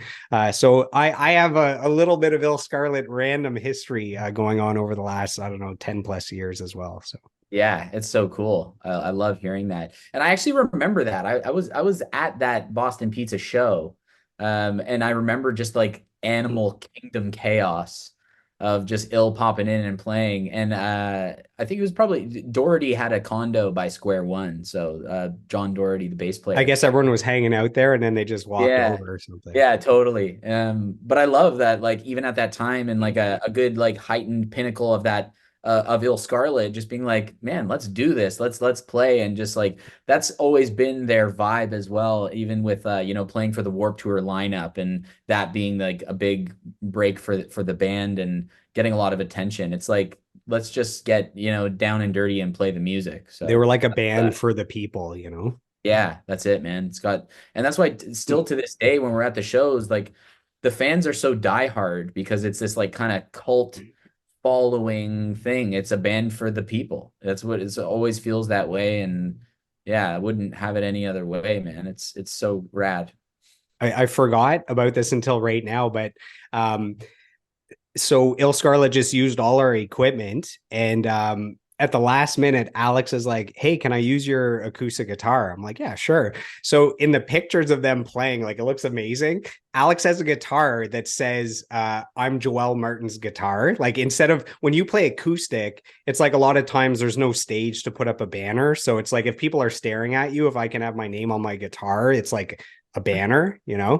So I have a little bit of illScarlett random history going on over the last, I don't know, 10 plus years as well. So Yeah, it's so cool. I love hearing that. And I actually remember that. I was at that Boston Pizza show. And I remember just like Animal Kingdom chaos of just ill popping in and playing. And I think it was probably Doherty had a condo by Square One. So John Doherty, the bass I player. guess everyone was hanging out there and then they just walked Yeah. over or something. Yeah, totally. But I love that, like, even at that time and like a good like heightened pinnacle of that of illScarlett, just being like, man, let's do this. Let's play. And just like that's always been their vibe as well, even with playing for the Warped Tour lineup and that being like a big break for the band and getting a lot of attention. It's like let's just get, down and dirty and play the music. They were So like a band for the people. yeah, that's it, man. And that's why still to this day, when we're at the shows, like the fans are so diehard because it's this like kind of cult following thing. It's a band for the people. That's what it always feels that way. And yeah, I wouldn't have it any other way, man. It's so rad. I forgot about this until right now, but so illScarlett just used all our equipment and at the last minute, Alex is like, hey, can I use your acoustic guitar? I'm like, yeah, sure. So in the pictures of them playing, like it looks amazing. Alex has a guitar that says, I'm Joel Martin's guitar. Like instead of when you play acoustic, it's like a lot of times there's no stage to put up a banner. So it's like if people are staring at you, if I can have my name on my guitar, it's like a banner. Yeah.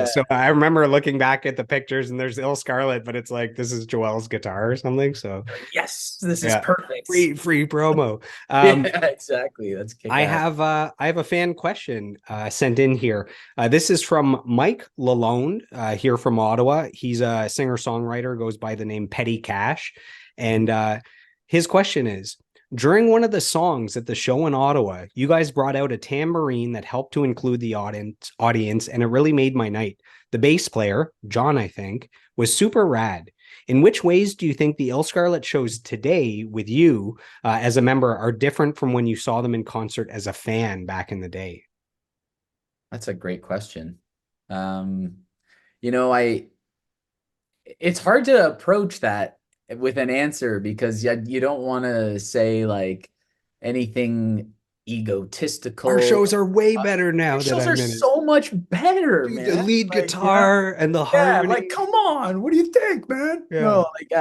So I remember looking back at the pictures and there's illScarlett, but it's like this is Joel's guitar or something. So Yes, this is yeah, perfect. free promo. Yeah, exactly. That's kick I ass. have a fan question sent in here. This is from Mike Lalonde here from Ottawa. He's a singer songwriter, goes by the name Petty Cash, and his question is: during one of the songs at the show in Ottawa, you guys brought out a tambourine that helped to include the audience, and it really made my night. The bass player, John, I think, was super rad. In which ways do you think the illScarlett shows today with you as a member are different from when you saw them in concert as a fan back in the day? That's a great question. You know, I it's hard to approach that with an answer because you don't want to say like anything Our egotistical. shows are way better Your now that shows are I'm in it. so much better, Dude, the man. lead Like, guitar and the yeah, like harmony. come on, what do you think, man? Yeah. No, like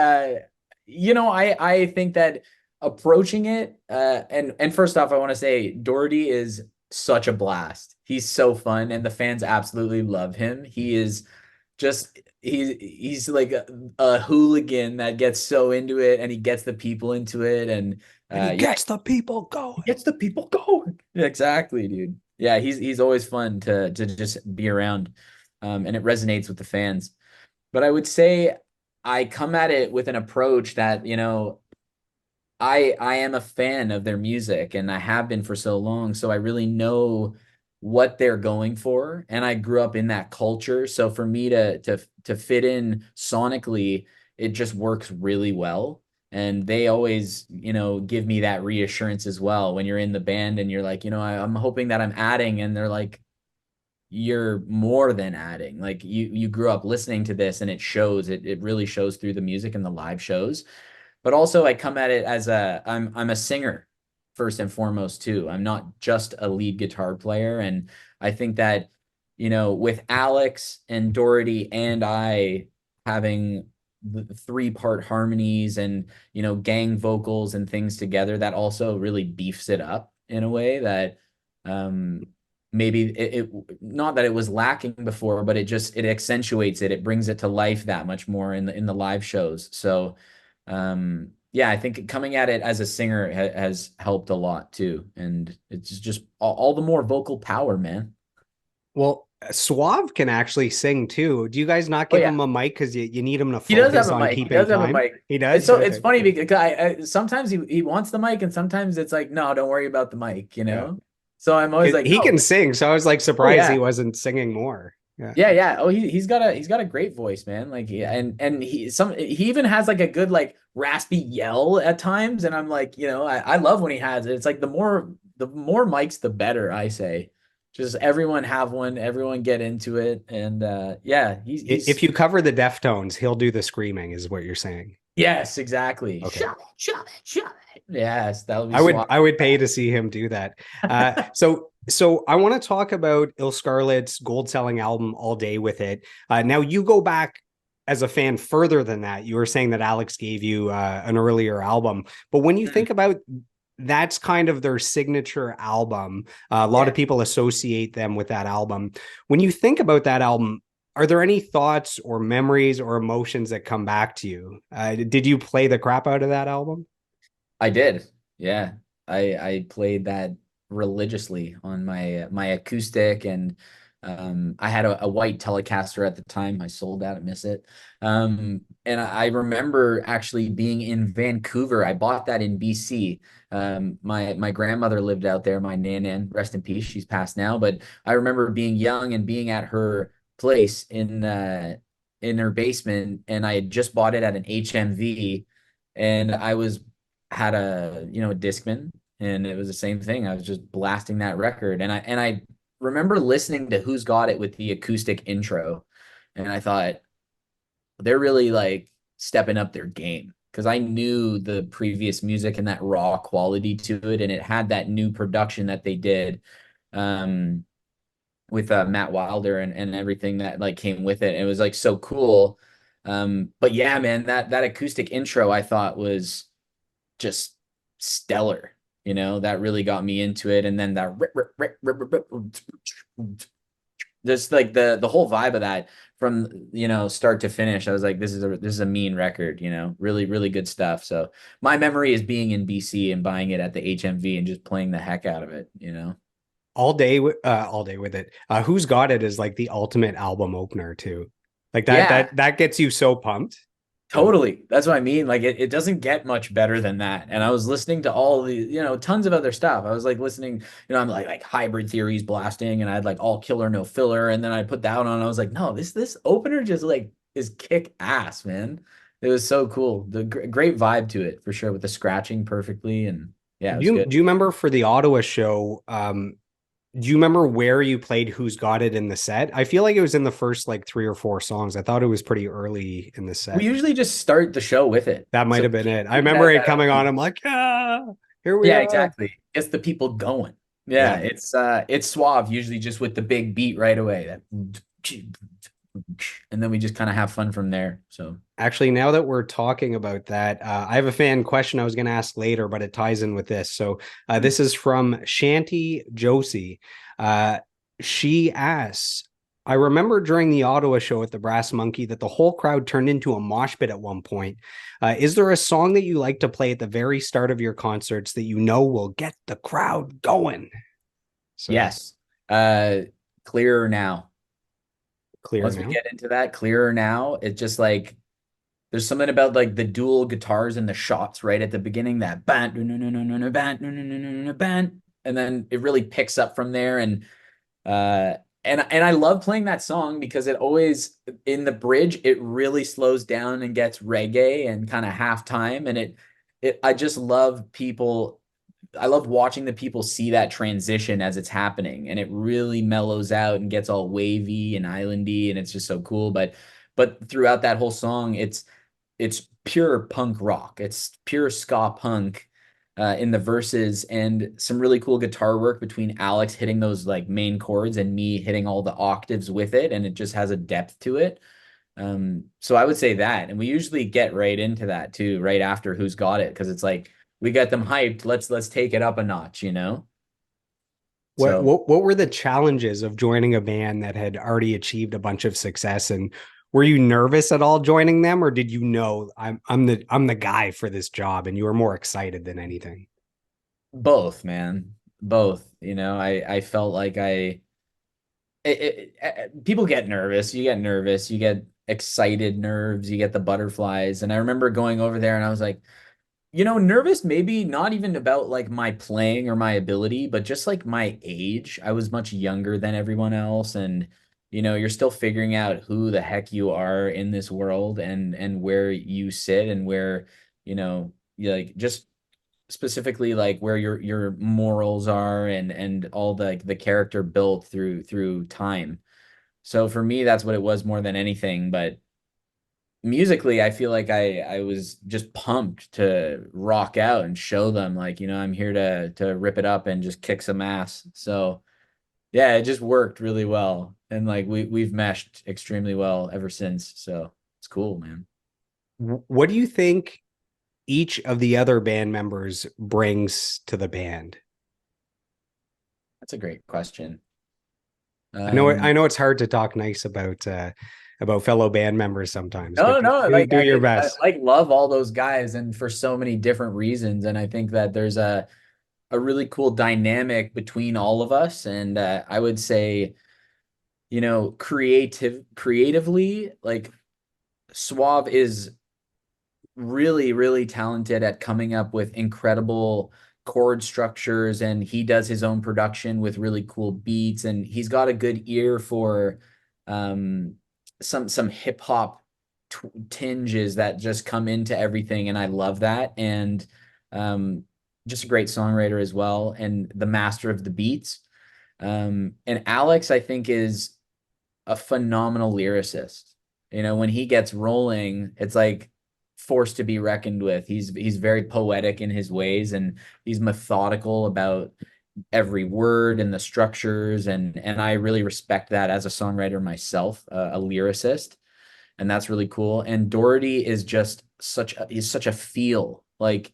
I think that approaching it and first off, I want to say Doherty is such a blast. He's so fun and the fans absolutely love him. He is just he's like a hooligan that gets so into it and he gets the people into it and And he yeah, gets the people going. he gets the people going. Exactly, dude. Yeah, he's always fun to just be around. And it resonates with the fans. But I would say I come at it with an approach that, I am a fan of their music and I have been for so long. So I really know what they're going for. And I grew up in that culture. So for me to fit in sonically, it just works really well. And they always, give me that reassurance as well when you're in the band and you're like, I'm hoping that I'm adding, and they're like, you're more than adding. Like you grew up listening to this and it shows. It really shows through the music and the live shows. But also I come at it as I'm a singer first and foremost too. I'm not just a lead guitar player. And I think that, with Alex and Doherty and I having the three-part harmonies and, gang vocals and things together, that also really beefs it up in a way that maybe it not that it was lacking before, but it accentuates it. It brings it to life that much more in the live shows. So yeah, I think coming at it as a singer has helped a lot too. And it's just all the more vocal power, man. Well, Suave can actually sing too. Do you guys not Oh give yeah. him a mic because you need him to He does have focus a on mic. He keeping does have a time? mic. He It's does? so it's Okay. funny because sometimes he wants the mic and sometimes it's like, no, don't worry about the mic, Yeah. So I'm always like, He no. can sing, so I was like Oh surprised he yeah. wasn't singing more. Yeah. Yeah, yeah. Oh, he's got a great voice, man. Like and he even has like a good like raspy yell at times. And I'm like, I love when he has it. It's like the more mics, the better, I say. Just everyone have one, everyone get into it. And yeah, If he's you cover the Deftones, he'll do the screaming, is what you're saying. yes, exactly. Okay. Shove it, shove it, shove it. Yes, that would be I would swap. I would pay to see him do that. So I want to talk about illScarlett's gold selling album All Day with It. Now you go back as a fan further than that. You were saying that Alex gave you an earlier album, but when you think about that's kind of their signature album. A lot Yeah. of people associate them with that album. When you think about that album, are there any thoughts or memories or emotions that come back to you? Did you play the crap out of that album? I did. Yeah. I played that religiously on my acoustic, and I had a white Telecaster at the time. I sold that, I miss it. And I remember actually being in Vancouver. I bought that in BC. My grandmother lived out there, my nan, rest in peace. She's passed now, but I remember being young and being at her place in her basement, and I had just bought it at an HMV, and I was had a Discman, and it was the same thing. I was just blasting that record, and I remember listening to Who's Got It with the acoustic intro, and I thought they're really like stepping up their game, because I knew the previous music and that raw quality to it, and it had that new production that they did um with Matt Wilder and everything that like came with it. It was like so cool. But yeah, man, that acoustic intro I thought was just stellar. That really got me into it. And then that just like the whole vibe of that from start to finish. I was like, this is a mean record, really, really good stuff. So my memory is being in BC and buying it at the HMV and just playing the heck out of it. All day with it. Who's Got It is like the ultimate album opener too. Like that Yeah. that gets you so pumped. Yeah. Totally. That's what I mean. Like it doesn't get much better than that. And I was listening to all the, tons of other stuff. I was like listening, I'm like Hybrid Theories blasting, and I had like All Killer No Filler, and then I put that on. I was like, no, this opener just like is kick ass, man. It was so cool. The great vibe to it for sure, with the scratching perfectly, and yeah, it Do was you good. do you remember for the Ottawa show? Do you remember where you played Who's Got It in the set? I feel like it was in the first like three or four songs. I thought it was pretty early in the We set. usually just start the show with it. That might So have been it. I keep it remember at it that coming on. upbeat. I'm like, yeah, here we Yeah, are. exactly. Gets the people going. Yeah, Yeah. it's suave, usually just with the big beat right away. And then we just kind of have fun from there. So Actually, now that we're talking about that, I have a fan question I was going to ask later, but it ties in with this. So this is from Shanty Josie. Uh, she asks, I remember during the Ottawa show at the Brass Monkey that the whole crowd turned into a mosh pit at one point. Is there a song that you like to play at the very start of your concerts that you know will get the crowd going? So yes. Uh Clearer Now. clear Once we now. get into that, Clearer Now, it's just like there's something about like the dual guitars and the shots right at the beginning, that ban, no, no, no, no, no, ban, no, no, no, no, no, ban, and then it really picks up from there. Uh and I love playing that song because it always, in the bridge, it really slows down and gets reggae and kind of halftime, and it I just love people. I love watching the people see that transition as it's happening, and it really mellows out and gets all wavy and islandy, and it's just so cool. But throughout that whole song, it's pure punk rock. It's pure ska punk in the verses, and some really cool guitar work between Alex hitting those like main chords and me hitting all the octaves with it, and it just has a depth to it. So I would say that, and we usually get right into that too, right after Who's Got It, because it's like we got them hyped. Let's take it up a notch. What, So what what were the challenges of joining a band that had already achieved a bunch of success? And were you nervous at all joining them, or did you know I'm the guy for this job, and you were more excited than anything? both, man, both. I felt like people get nervous. You get nervous. You get excited nerves. You get the butterflies. And I remember going over there, and I was like, Nervous, maybe not even about like my playing or my ability, but just like my age. I was much younger than everyone else, and you're still figuring out who the heck you are in this world and where you sit and where, you like just specifically like where your morals are and all the character built through time. So for me, that's what it was more than anything, but musically, I feel like I was just pumped to rock out and show them like, I'm here to rip it up and just kick some ass. So yeah, it just worked really well. And like we've meshed extremely well ever since. So it's cool, man. What do you think each of the other band members brings to the band? That's a great question. I know it's hard to talk nice about fellow band members sometimes, but No, no, do your I best. like love all those guys and for so many different reasons. And I think that there's a really cool dynamic between all of us. And I would say, creatively, like Suave is really, really talented at coming up with incredible chord structures, and he does his own production with really cool beats, and he's got a good ear for um some hip hop tinges that just come into everything, and I love that. And um just a great songwriter as well, and the master of the beats. And Alex, I think, is a phenomenal lyricist. When he gets rolling, it's like forced to be reckoned with. He's very poetic in his ways, and he's methodical about every word and the structures, and I really respect that as a songwriter myself, a lyricist, and that's really cool. And Doherty is just he's such a feel, like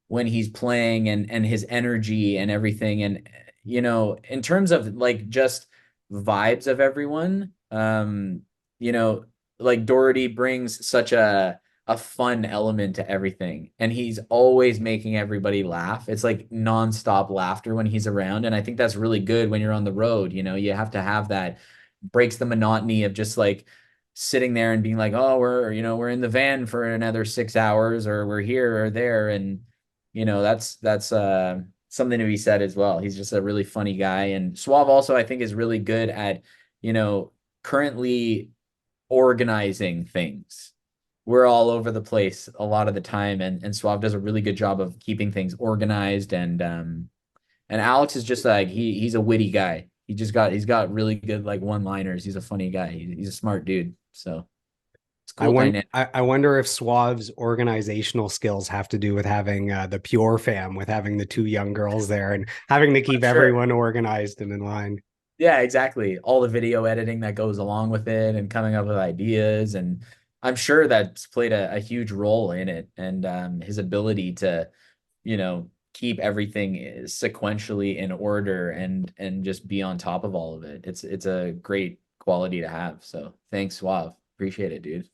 when he's playing and his energy and everything. And in terms of like just vibes of everyone, you know like Doherty brings such a fun element to everything, and he's always making everybody laugh. It's like nonstop laughter when he's around, and I think that's really good when you're on the road. You have to have that, breaks the monotony of just like sitting there and being like, oh, we're in the van for another 6 hours, or we're here or there. And that's something to be said as well. He's just a really funny guy. And Suave also, I think, is really good at, currently organizing things. We're all over the place a lot of the time, and Suave does a really good job of keeping things organized. And Alex is just like he's a witty guy. He's got really good like one-liners. He's a funny guy. He's a smart dude. So it's cool dynamic. I wonder if Suave's organizational skills have to do with having the Pure fam, with having the two young girls there and having to keep Sure. everyone organized and in line. Yeah, exactly. All the video editing that goes along with it and coming up with ideas. And I'm sure that's played a huge role in it. And his ability to, keep everything sequentially in order and just be on top of all of it. It's a great quality to have. So thanks, Suave. Appreciate it, dude.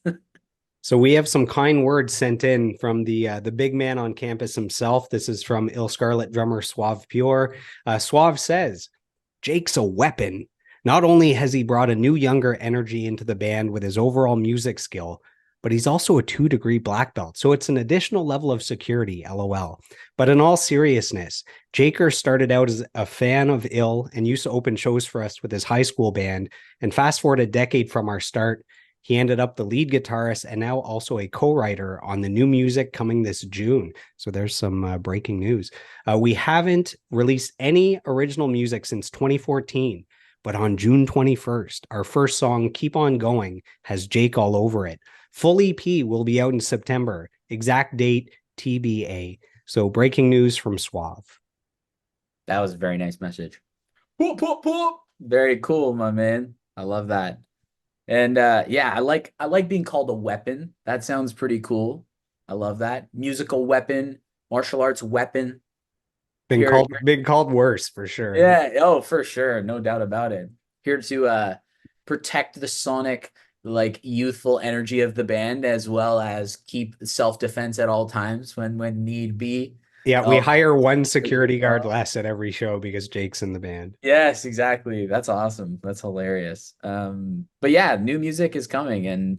So we have some kind words sent in from the big man on campus himself. This is from illScarlett drummer Suave Pure. Suave says, Jake's a weapon. Not only has he brought a new, younger energy into the band with his overall music skill, but he's also a 2-degree black belt. So it's an additional level of security, LOL. But in all seriousness, Jaker started out as a fan of ill and used to open shows for us with his high school band. And fast forward a decade from our start, he ended up the lead guitarist and now also a co-writer on the new music coming this June. So there's some breaking news. We haven't released any original music since 2014, but on June 21st, our first song, Keep On Going, has Jake all over it. Full EP will be out in September. Exact date, TBA. So breaking news from Suave. That was a very nice message. Whoop, whoop, whoop. Very cool, my man. I love that. And yeah, I like being called a weapon. That sounds pretty cool. I love that. Musical weapon, martial arts weapon. Here, Been called worse for sure. yeah, oh, for sure, no doubt about it. Here to protect the sonic, like youthful energy of the band, as well as keep self-defense at all times when need be. Yeah, we Oh, hire one security guard less at every show because Jake's in the band. yes, exactly. That's awesome. That's hilarious. But yeah, new music is coming, and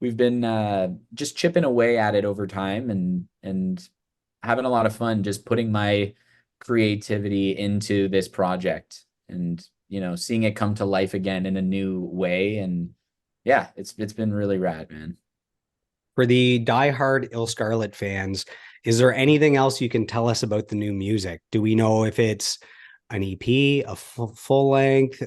we've been just chipping away at it over time, and having a lot of fun just putting my creativity into this project and, seeing it come to life again in a new way. And yeah, it's been really rad, man. For the diehard illScarlett fans, is there anything else you can tell us about the new music? Do we know if it's an EP, a full length,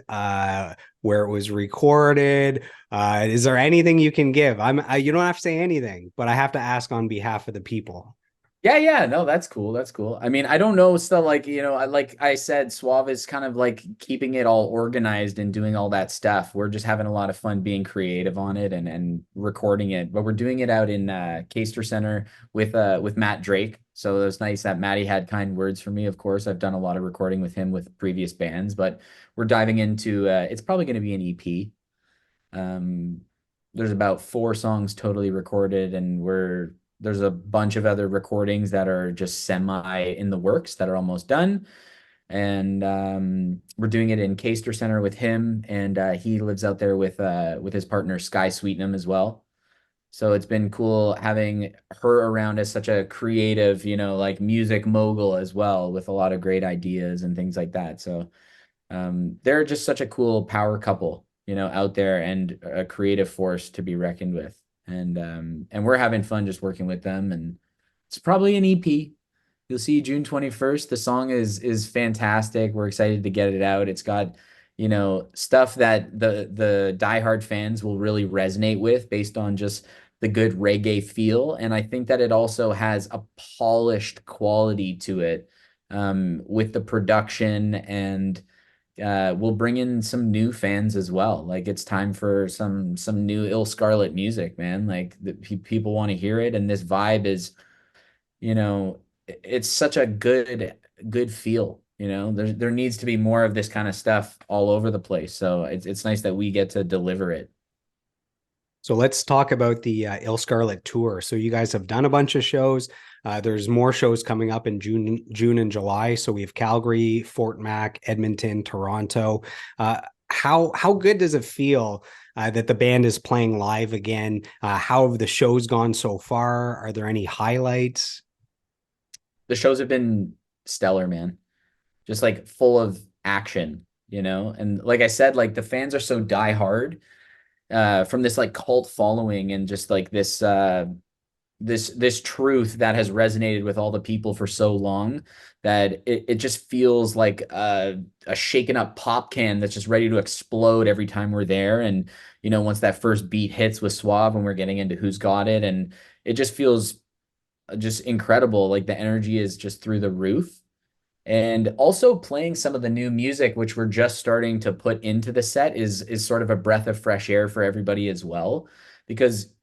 where it was recorded? Is there anything you can give? You don't have to say anything, but I have to ask on behalf of the people. Yeah, no, that's cool. That's cool. I mean, I don't know still, like, like I said, Suave is kind of like keeping it all organized and doing all that stuff. We're just having a lot of fun being creative on it and recording it. But we're doing it out in Caster Center with Matt Drake. So it was nice that Matty had kind words for me. Of course, I've done a lot of recording with him with previous bands, but we're diving into it's probably going to be an EP. Um, there's about 4 songs totally recorded, and there's a bunch of other recordings that are just semi in the works that are almost done. And we're doing it in Caster Center with him, and he lives out there with his partner Sky Sweetnam as well. So it's been cool having her around as such a creative, like music mogul as well, with a lot of great ideas and things like that. So they're just such a cool power couple, out there, and a creative force to be reckoned with. And we're having fun just working with them. And it's probably an EP. You'll see June 21st. The song is fantastic. We're excited to get it out. It's got, stuff that the diehard fans will really resonate with based on just the good reggae feel. And I think that it also has a polished quality to it, with the production, and we'll bring in some new fans as well. Like, it's time for some new illScarlett music, man. Like, people want to hear it, and this vibe is, it's such a good feel. There needs to be more of this kind of stuff all over the place. So it's nice that we get to deliver it. So let's talk about the illScarlett tour. So you guys have done a bunch of shows. There's more shows coming up in June and July. So we have Calgary, Fort Mac, Edmonton, Toronto. How good does it feel that the band is playing live again? How have the shows gone so far? Are there any highlights? The shows have been stellar, man. Just like full of action, And like I said, like the fans are so diehard, from this like cult following, and just like this truth that has resonated with all the people for so long, that it just feels like a shaken up pop can that's just ready to explode every time we're there. And once that first beat hits with Suave, and we're getting into Who's Got It, and it just feels just incredible. Like, the energy is just through the roof. And also playing some of the new music, which we're just starting to put into the set, is sort of a breath of fresh air for everybody as well. Because,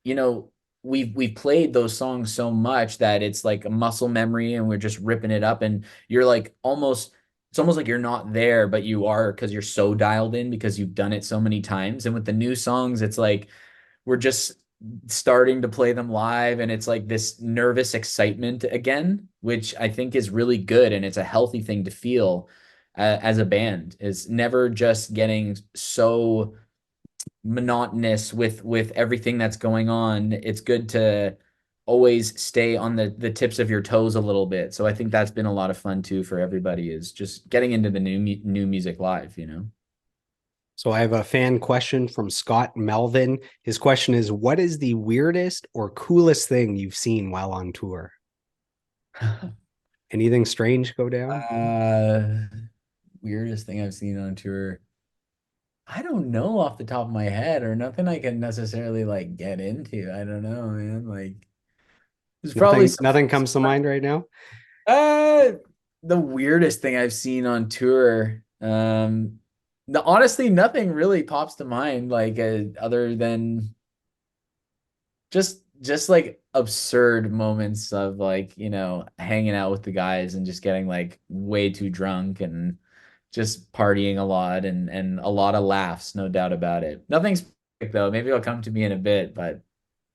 we've played those songs so much that it's like a muscle memory, and we're just ripping it up. And you're like it's almost like you're not there, but you are, because you're so dialed in, because you've done it so many times. And with the new songs, it's like we're just starting to play them live, and it's like this nervous excitement again, which I think is really good, and it's a healthy thing to feel as a band, is never just getting so monotonous with everything that's going on. It's good to always stay on the tips of your toes a little bit. So I think that's been a lot of fun too for everybody, is just getting into the new music live. So I have a fan question from Scott Melvin. His question is, what is the weirdest or coolest thing you've seen while on tour? Anything strange go down? Weirdest thing I've seen on tour. I don't know off the top of my head, or nothing I can necessarily like get into. I don't know, man. Like, there's probably Nothing comes to mind right now. uh the weirdest thing I've seen on tour. Honestly, nothing really pops to mind, like other than just like absurd moments of like, hanging out with the guys and just getting like way too drunk, and just partying a lot, and a lot of laughs, no doubt about it. Nothing specific though. Maybe it'll come to me in a bit, but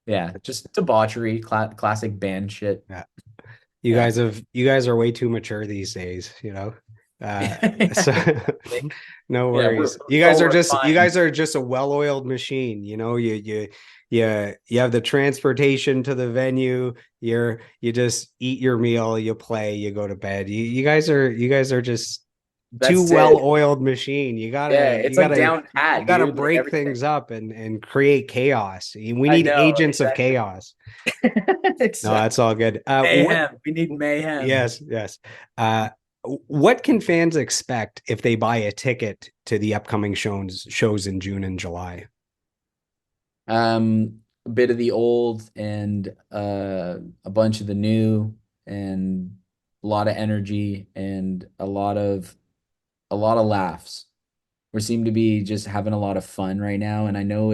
yeah, just debauchery, classic band shit. Yeah. Yeah. You guys are way too mature these days. So no Yeah, worries. we're You refined. guys are just a well-oiled machine. You you have the transportation to the venue. You just eat your meal, you play, you go to bed. You guys are just too That's it. well-oiled machine. You Yeah, gotta you it's like gotta down you pat, gotta dude. Like break everything. things up and create chaos. We I need know, agents of exactly. chaos. No, Exactly. that's all good. What? Mayhem. We need mayhem. Yes, yes. Uh, what can fans expect if they buy a ticket to the upcoming shows in June and July? A bit of the old and a bunch of the new, and a lot of energy and a lot of laughs. We seem to be just having a lot of fun right now, and I know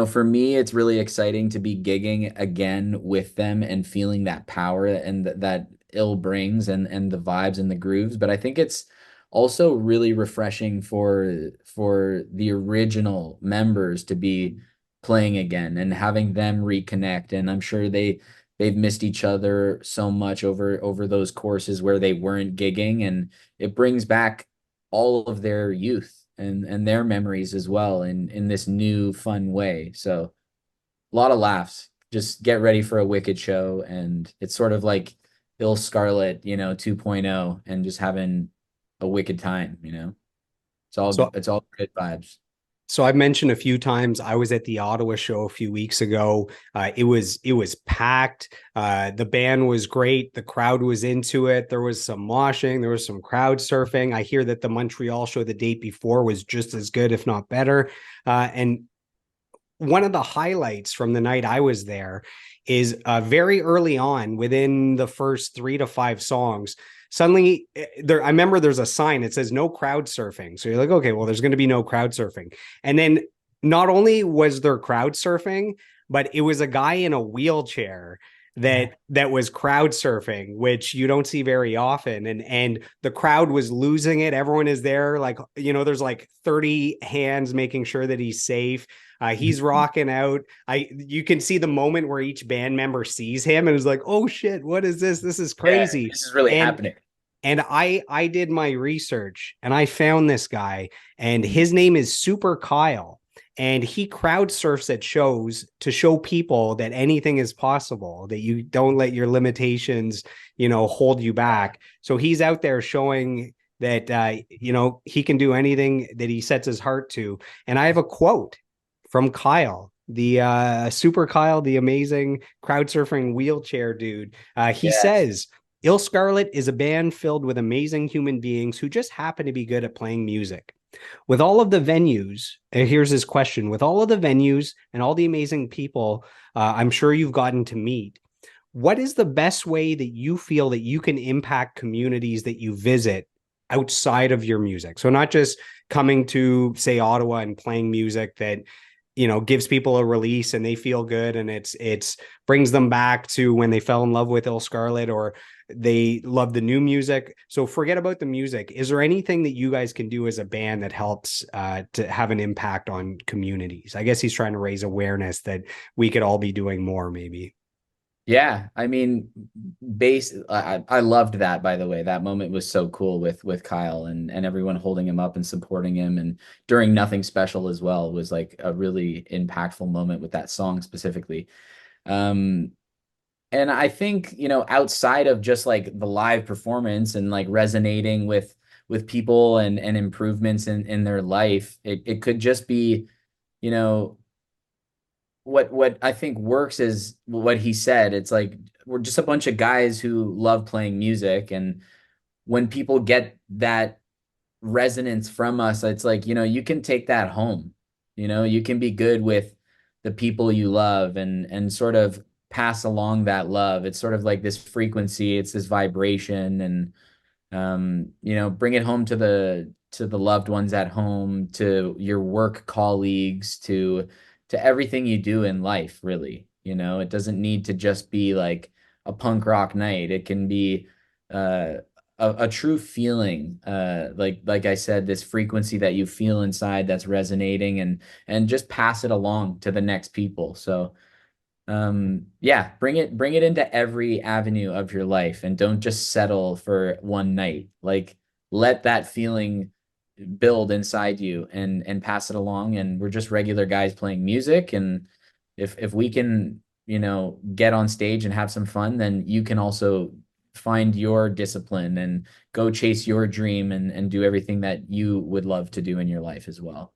for me, it's really exciting to be gigging again with them and feeling that power and that ill brings and the vibes and the grooves. But I think it's also really refreshing for the original members to be playing again and having them reconnect. And I'm sure they've missed each other so much over those courses where they weren't gigging, and it brings back all of their youth and their memories as well in this new fun way. So a lot of laughs. Just get ready for a wicked show, and it's sort of like illScarlett, 2.0, and just having a wicked time. So It's all good vibes. So I've mentioned a few times I was at the Ottawa show a few weeks ago. It was packed. The band was great. The crowd was into it. There was some moshing. There was some crowd surfing. I hear that the Montreal show the date before was just as good, if not better. And one of the highlights from the night I was there is very early on, within the first 3 to 5 songs, suddenly I remember there's a sign that says no crowd surfing. So you're like, okay, well, there's going to be no crowd surfing. And then not only was there crowd surfing, but it was a guy in a wheelchair that was crowd surfing, which you don't see very often. And the crowd was losing it. Everyone is there, like, there's like 30 hands making sure that he's safe. He's rocking out. You can see the moment where each band member sees him and is like, "Oh shit, what is this? This is Yeah, crazy." this is really And happening. and I did my research and I found this guy, and Mhm. his name is Super Kyle, and he crowd surfs at shows to show people that anything is possible, that you don't let your limitations, hold you back. So he's out there showing that he can do anything that he sets his heart to. And I have a quote from Kyle, the Super Kyle, the amazing crowd surfing wheelchair dude. He Yes. says, illScarlett is a band filled with amazing human beings who just happen to be good at playing music. With all of the venues, here's his question: with all of the venues and all the amazing people I'm sure you've gotten to meet, what is the best way that you feel that you can impact communities that you visit outside of your music? So not just coming to, say, Ottawa and playing music that gives people a release and they feel good, and it's brings them back to when they fell in love with illScarlett or they love the new music. So forget about the music. Is there anything that you guys can do as a band that helps to have an impact on communities? I guess he's trying to raise awareness that we could all be doing more, maybe. Yeah, I mean, I loved that, by the way. That moment was so cool with Kyle and everyone holding him up and supporting him, and during Nothing Special as well was like a really impactful moment with that song specifically. Um, and I think, outside of just like the live performance and like resonating with people and improvements in their life, it could just be, you know, what I think works is what he said. It's like we're just a bunch of guys who love playing music, and when people get that resonance from us, it's like, you can take that home. You can be good with the people you love and sort of pass along that love. It's sort of like this frequency, it's this vibration, and bring it home to the loved ones at home, to your work colleagues, to everything you do in life, really. It doesn't need to just be like a punk rock night. It can be a true feeling, like I said, this frequency that you feel inside that's resonating, and just pass it along to the next people. So yeah, bring it into every avenue of your life, and don't just settle for one night. Like, let that feeling build inside you and pass it along. And we're just regular guys playing music, and if we can, get on stage and have some fun, then you can also find your discipline and go chase your dream and do everything that you would love to do in your life as well.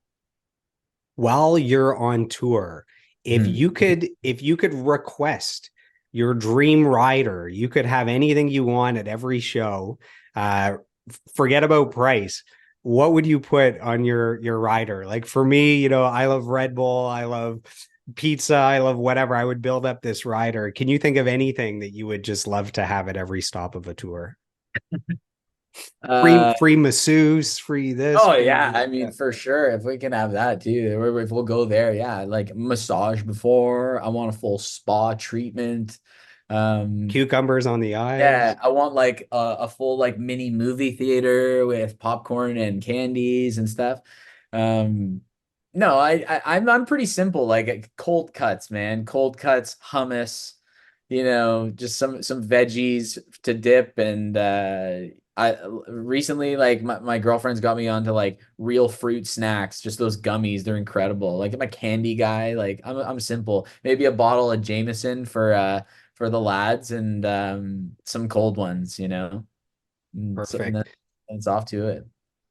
While you're on tour, Mhm. if you could request your dream rider, you could have anything you want at every show. Uh, Forget about price. What would you put on your rider? Like for me, I love Red Bull, I love pizza, I love whatever. I would build up this rider. Can you think of anything that you would just love to have at every stop of a tour? Free Uh, free masseuse, free this, oh free yeah, I mean yeah. for sure. If we can have that too, or if we'll go there, yeah, like massage before. I want a full spa treatment. Um, Cucumbers on the Yeah, eyes. I want like a full like mini movie theater with popcorn and candies and stuff. Um, no, I'm pretty simple. Like cold cuts, man. Cold cuts, hummus, just some veggies to dip. And I recently like my girlfriend's got me onto like real fruit snacks, just those gummies. They're incredible. Like I'm a candy guy. Like I'm simple. Maybe a bottle of Jameson for the lads and some cold ones, and then Perfect. it's off to it.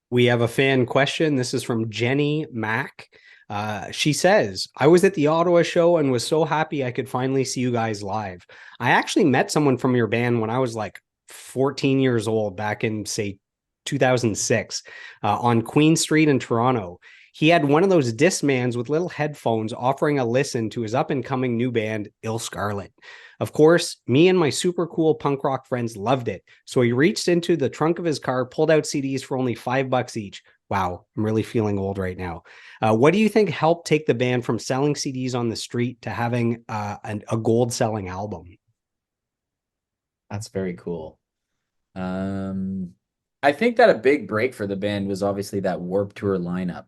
We have a fan question. This is from Jenny Mack. She says, I was at the Ottawa show and was so happy I could finally see you guys live. I actually met someone from your band when I was like 14 years old back in, say, 2006 on Queen Street in Toronto. He had one of those Discmans with little headphones offering a listen to his up and coming new band, illScarlett. Of course, me and my super cool punk rock friends loved it. So he reached into the trunk of his car, pulled out CDs for only $5 each. Wow, I'm really feeling old right now. What do you think helped take the band from selling CDs on the street to having a gold selling album? That's very cool. Um, I think that a big break for the band was obviously that Warp Tour lineup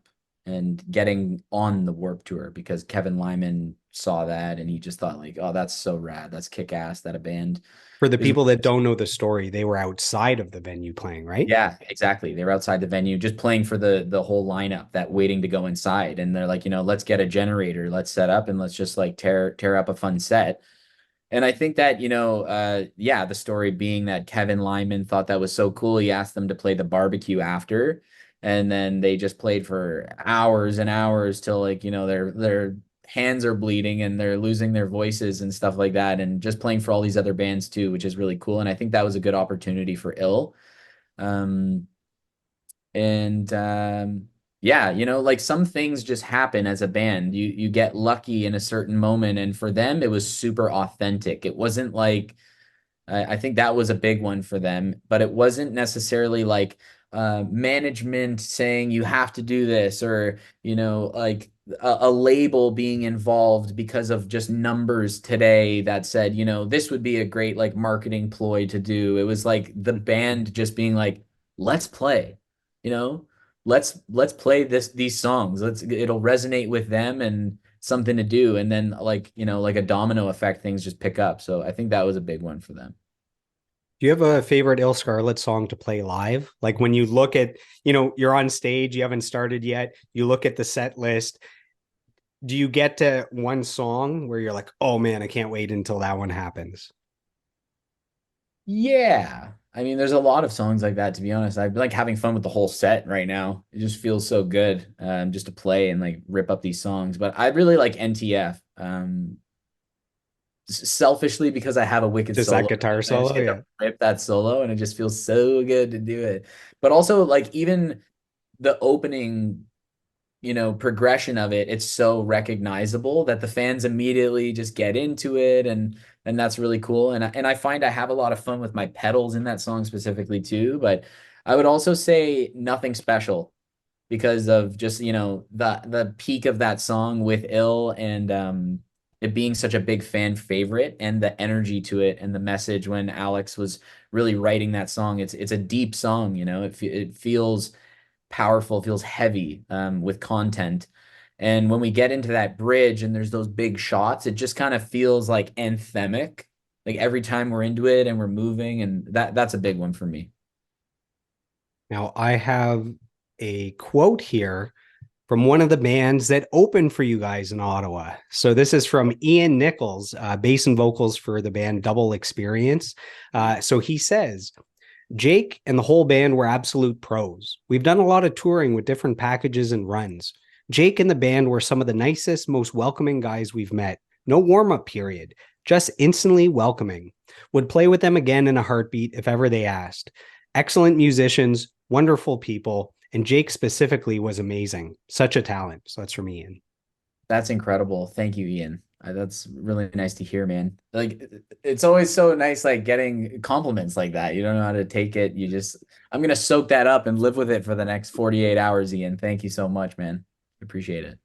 and getting on the Warp Tour because Kevin Lyman saw that and he just thought like, oh, that's so rad. That's kick ass that a band For the is. people that don't know the story, they were outside of the venue playing, right? Yeah, exactly. They were outside the venue just playing for the whole lineup that waiting to go inside. And they're like, let's get a generator, let's set up and let's just like tear up a fun set. And I think that, yeah, the story being that Kevin Lyman thought that was so cool. He asked them to play the barbecue after, and then they just played for hours and hours till like, their hands are bleeding and they're losing their voices and stuff like that, and just playing for all these other bands too, which is really cool. And I think that was a good opportunity for Ill. Um, and yeah, like some things just happen as a band. You get lucky in a certain moment, and for them it was super authentic. It wasn't like I think that was a big one for them, but it wasn't necessarily like management saying you have to do this, or like a label being involved because of just numbers today that said, this would be a great like marketing ploy to do. It was like the band just being like, let's play, you know, let's play these songs. It'll resonate with them and something to do. And then like, like a domino effect, things just pick up. So I think that was a big one for them. Do you have a favorite illScarlett song to play live? Like when you look at, you're on stage, you haven't started yet, you look at the set list. Do you get to one song where you're like, oh man, I can't wait until that one happens? Yeah. I mean, there's a lot of songs like that, to be honest. I've been like having fun with the whole set right now. It just feels so good just to play and like rip up these songs. But I really like NTF selfishly because I have a wicked Just that solo. guitar I just solo? get to Yeah. rip that solo and it just feels so good to do it. But also, like, even the opening progression of it, it's so recognizable that the fans immediately just get into it, and that's really cool. And I find I have a lot of fun with my pedals in that song specifically too. But I would also say Nothing Special because of just the peak of that song with Ill, and it being such a big fan favorite, and the energy to it and the message when Alex was really writing that song. It's a deep song, it feels powerful, feels heavy with content. And when we get into that bridge and there's those big shots, it just kind of feels like anthemic. Like every time we're into it and we're moving, and that's a big one for me. Now I have a quote here from one of the bands that opened for you guys in Ottawa. So this is from Ian Nichols, bass and vocals for the band Double Experience. So he says, Jake and the whole band were absolute pros. We've done a lot of touring with different packages and runs. Jake and the band were some of the nicest, most welcoming guys we've met. No warm-up period, just instantly welcoming. Would play with them again in a heartbeat if ever they asked. Excellent musicians, wonderful people, and Jake specifically was amazing. Such a talent. So that's from Ian. That's incredible. Thank you, Ian. That's really nice to hear, man. Like it's always so nice, like getting compliments like that. You don't know how to take it. I'm gonna soak that up and live with it for the next 48 hours, Ian. Thank you so much, man. Appreciate it.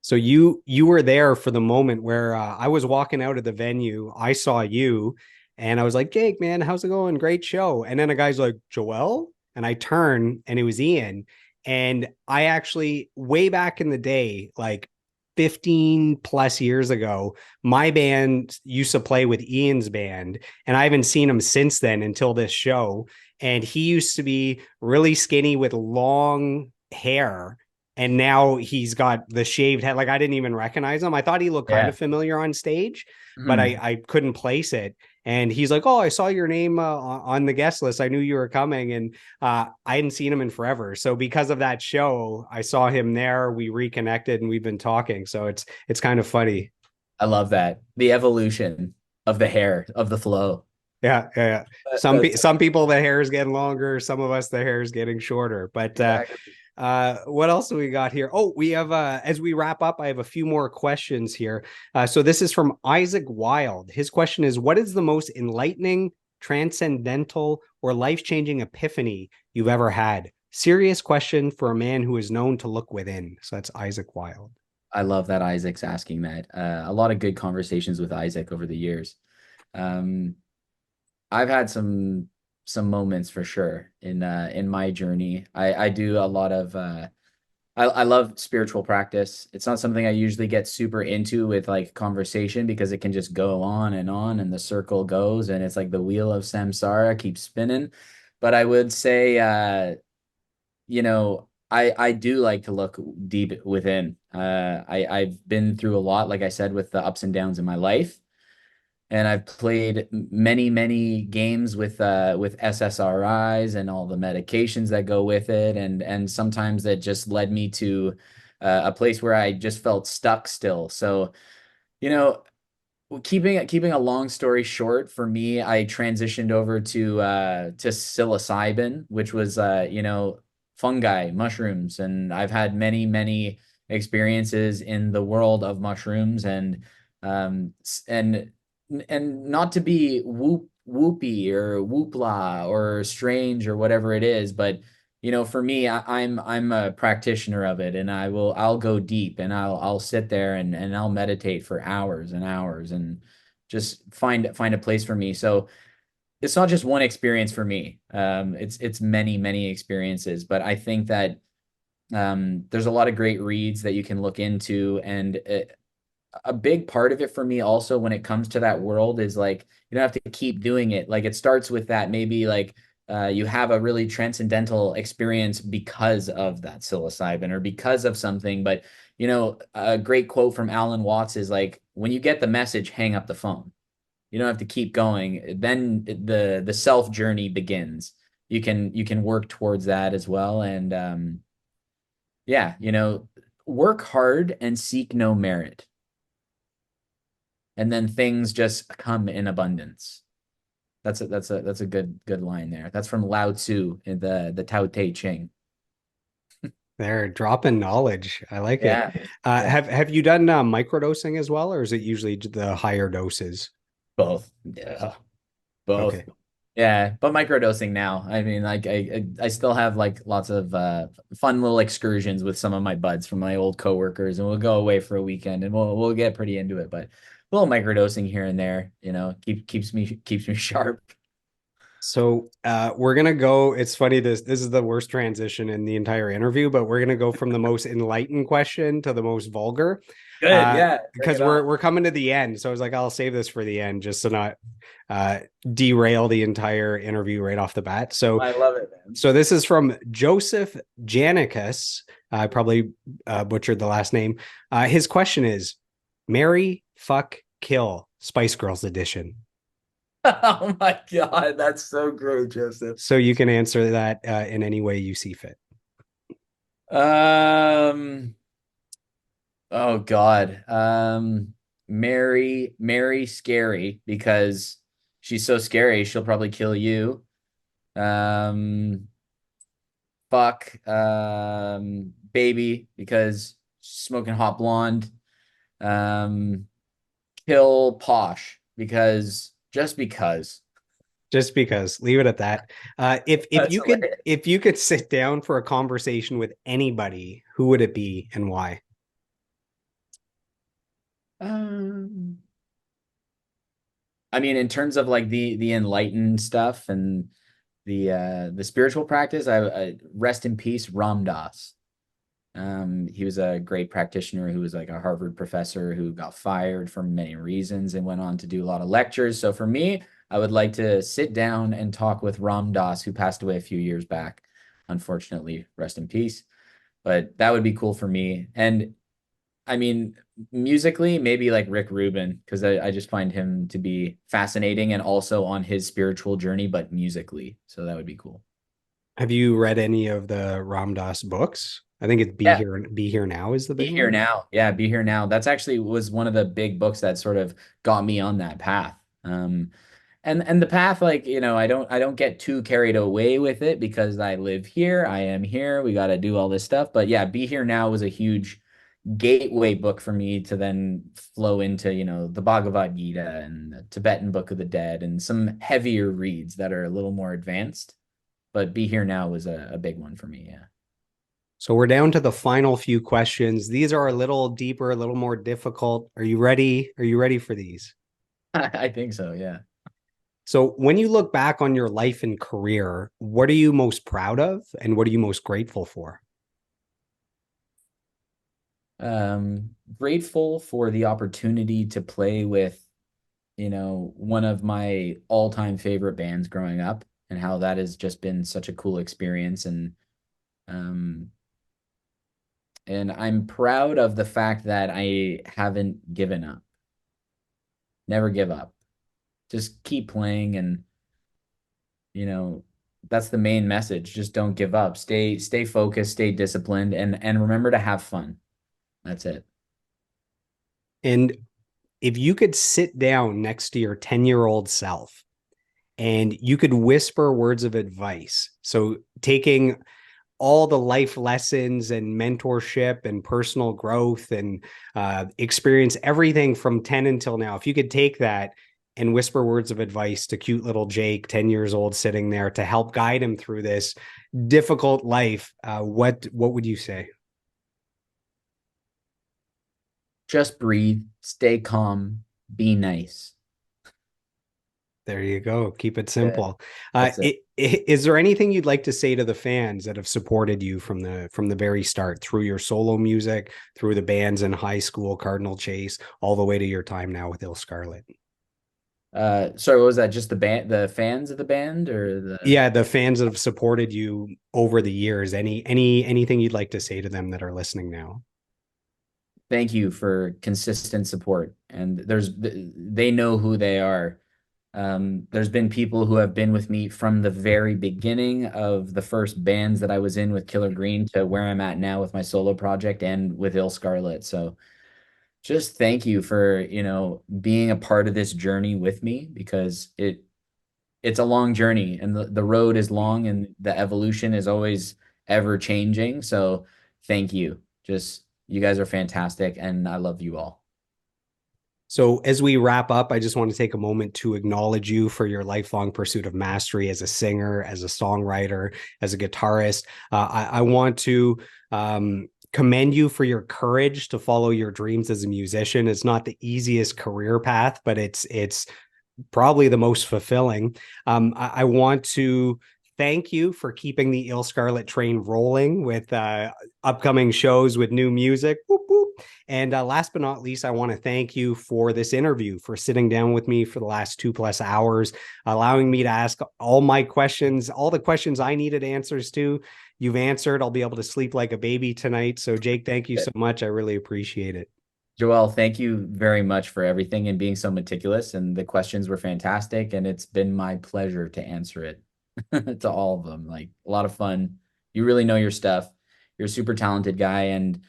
So you were there for the moment where I was walking out of the venue. I saw you, and I was like, Jake, man, how's it going? Great show. And then a guy's like, Joel, and I turn, and it was Ian. And I actually, way back in the day, like 15 plus years ago, my band used to play with Ian's band, and I haven't seen him since then until this show. And he used to be really skinny with long hair, and now he's got the shaved head. Like, I didn't even recognize him. I thought he looked kind of familiar on stage, but I couldn't place it. And he's like, oh, I saw your name on the guest list. I knew you were coming. And I hadn't seen him in forever. So because of that show, I saw him there. We reconnected and we've been talking. So it's kind of funny. I love that. The evolution of the hair, of the flow. Yeah. Some people, the hair is getting longer. Some of us, the hair is getting shorter. But exactly. What else do we got here? Oh, we have, as we wrap up, I have a few more questions here. So this is from Isaac Wild. His question is, what is the most enlightening, transcendental, or life-changing epiphany you've ever had? Serious question for a man who is known to look within. So that's Isaac Wild. I love that Isaac's asking that. A lot of good conversations with Isaac over the years. I've had some moments for sure in my journey. I do a lot of I love spiritual practice. It's not something I usually get super into with like conversation because it can just go on and the circle goes and it's like the wheel of samsara keeps spinning. But I would say I do like to look deep within. I've been through a lot, like I said, with the ups and downs in my life. And I've played many games with SSRIs and all the medications that go with it. And sometimes that just led me to a place where I just felt stuck still. So, keeping a long story short, for me, I transitioned over to psilocybin, which was fungi, mushrooms, and I've had many experiences in the world of mushrooms and not to be whoopy or whoopla or strange or whatever it is, but for me, I'm a practitioner of it, and I'll go deep and I'll sit there and I'll meditate for hours and hours and just find a place for me. So it's not just one experience for me. It's many experiences, but I think that there's a lot of great reads that you can look into, and a big part of it for me also when it comes to that world is like, you don't have to keep doing it. Like it starts with that, maybe like you have a really transcendental experience because of that psilocybin or because of something. But, a great quote from Alan Watts is like, when you get the message, hang up the phone. You don't have to keep going. Then the self journey begins. You can work towards that as well. And work hard and seek no merit. And then things just come in abundance. That's a good line there. That's from Lao Tzu in the Tao Te Ching. They're dropping knowledge. I like it. Yeah. Have you done microdosing as well, or is it usually the higher doses? Both. Yeah. Both. Okay. Yeah, but microdosing now. I mean, like I still have like lots of fun little excursions with some of my buds from my old coworkers, and we'll go away for a weekend and we'll get pretty into it. But a little microdosing here and there, keeps me sharp. So we're gonna go. It's funny, this is the worst transition in the entire interview, but we're gonna go from the most enlightened question to the most vulgar. Good, yeah. Because we're coming to the end. So I was like, I'll save this for the end just to not derail the entire interview right off the bat. So I love it, man. So this is from Joseph Janicus. I probably butchered the last name. His question is marry, fuck, kill, Spice Girls edition. Oh my God, that's so great, Joseph. So you can answer that in any way you see fit. Um, oh God. Mary scary because she's so scary, she'll probably kill you. Um, fuck baby because smoking hot blonde. Um, kill posh because just because. Just because, leave it at that. If That's you could hilarious. if you could sit down for a conversation with anybody, who would it be and why? Um, I mean, in terms of like the enlightened stuff and the spiritual practice, I rest in peace, Ram Dass. He was a great practitioner who was like a Harvard professor who got fired for many reasons and went on to do a lot of lectures. So for me, I would like to sit down and talk with Ram Dass, who passed away a few years back. Unfortunately, rest in peace. But that would be cool for me. And I mean, musically, maybe like Rick Rubin, because I just find him to be fascinating and also on his spiritual journey, but musically. So that would be cool. Have you read any of the Ram Dass books? I think it's Yeah. Be Here Now is the Be big Here one. Now. Yeah, Be Here Now. That's actually was one of the big books that sort of got me on that path. And the path, like, I don't get too carried away with it because I live here, I am here, we got to do all this stuff. But yeah, Be Here Now was a huge gateway book for me to then flow into, the Bhagavad Gita and the Tibetan Book of the Dead and some heavier reads that are a little more advanced. But Be Here Now was a big one for me. Yeah. So we're down to the final few questions. These are a little deeper, a little more difficult. Are you ready? Are you ready for these? I think so. Yeah. So when you look back on your life and career, what are you most proud of and what are you most grateful for? Grateful for the opportunity to play with, one of my all-time favorite bands growing up and how that has just been such a cool experience. Um, and I'm proud of the fact that I haven't given up. Never give up. Just keep playing and, you know, that's the main message. Just don't give up. Stay focused, stay disciplined, and remember to have fun. That's it. And if you could sit down next to your 10-year-old self and you could whisper words of advice, so taking all the life lessons and mentorship and personal growth and experience, everything from 10 until now, if you could take that and whisper words of advice to cute little Jake, 10 years old, sitting there to help guide him through this difficult life, what would you say? Just breathe, stay calm, be nice. There you go. Keep it Yeah, simple. that's it. Is there anything you'd like to say to the fans that have supported you from the very start, through your solo music, through the bands in high school, Cardinal Chase, all the way to your time now with illScarlett? Sorry, what was that? Just the band, the fans of the band, or the? Yeah, the fans that have supported you over the years. Anything you'd like to say to them that are listening now? Thank you for consistent support. And they know who they are. There's been people who have been with me from the very beginning of the first bands that I was in with Killer Green to where I'm at now with my solo project and with illScarlett. So just thank you for, being a part of this journey with me because it's a long journey and the road is long and the evolution is always ever changing. So thank you. Just you guys are fantastic and I love you all. So, as we wrap up, I just want to take a moment to acknowledge you for your lifelong pursuit of mastery as a singer, as a songwriter, as a guitarist. I want to commend you for your courage to follow your dreams as a musician. It's not the easiest career path, but it's probably the most fulfilling. I want to thank you for keeping the illScarlett train rolling with upcoming shows with new music. Whoop, whoop. And last but not least, I want to thank you for this interview, for sitting down with me for the last 2+ hours, allowing me to ask all my questions, all the questions I needed answers to. You've answered. I'll be able to sleep like a baby tonight. So Jake, thank you so much. I really appreciate it. Joel, thank you very much for everything and being so meticulous. And the questions were fantastic. And it's been my pleasure to answer it to all of them. Like, a lot of fun. You really know your stuff. You're a super talented guy. And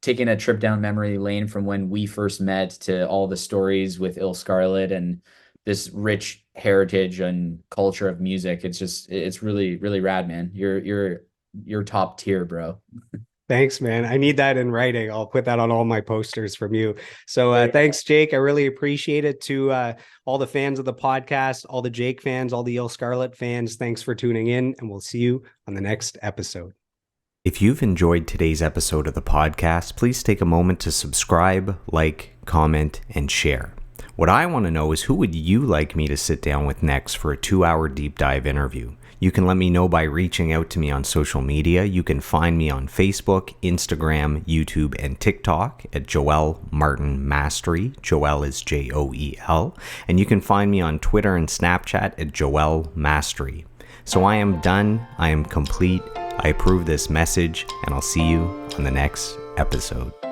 taking a trip down memory lane from when we first met to all the stories with illScarlett and this rich heritage and culture of music. It's really, really rad, man. You're top tier, bro. Thanks, man. I need that in writing. I'll put that on all my posters from you. So thanks, Jake. I really appreciate it. To all the fans of the podcast, all the Jake fans, all the illScarlett fans, thanks for tuning in, and we'll see you on the next episode. If you've enjoyed today's episode of the podcast, please take a moment to subscribe, like, comment, and share. What I want to know is, who would you like me to sit down with next for a 2-hour deep dive interview? You can let me know by reaching out to me on social media. You can find me on Facebook, Instagram, YouTube, and TikTok at Joel Martin Mastery. Joel is Joel. And you can find me on Twitter and Snapchat at Joel Mastery. So I am done. I am complete. I approve this message, and I'll see you on the next episode.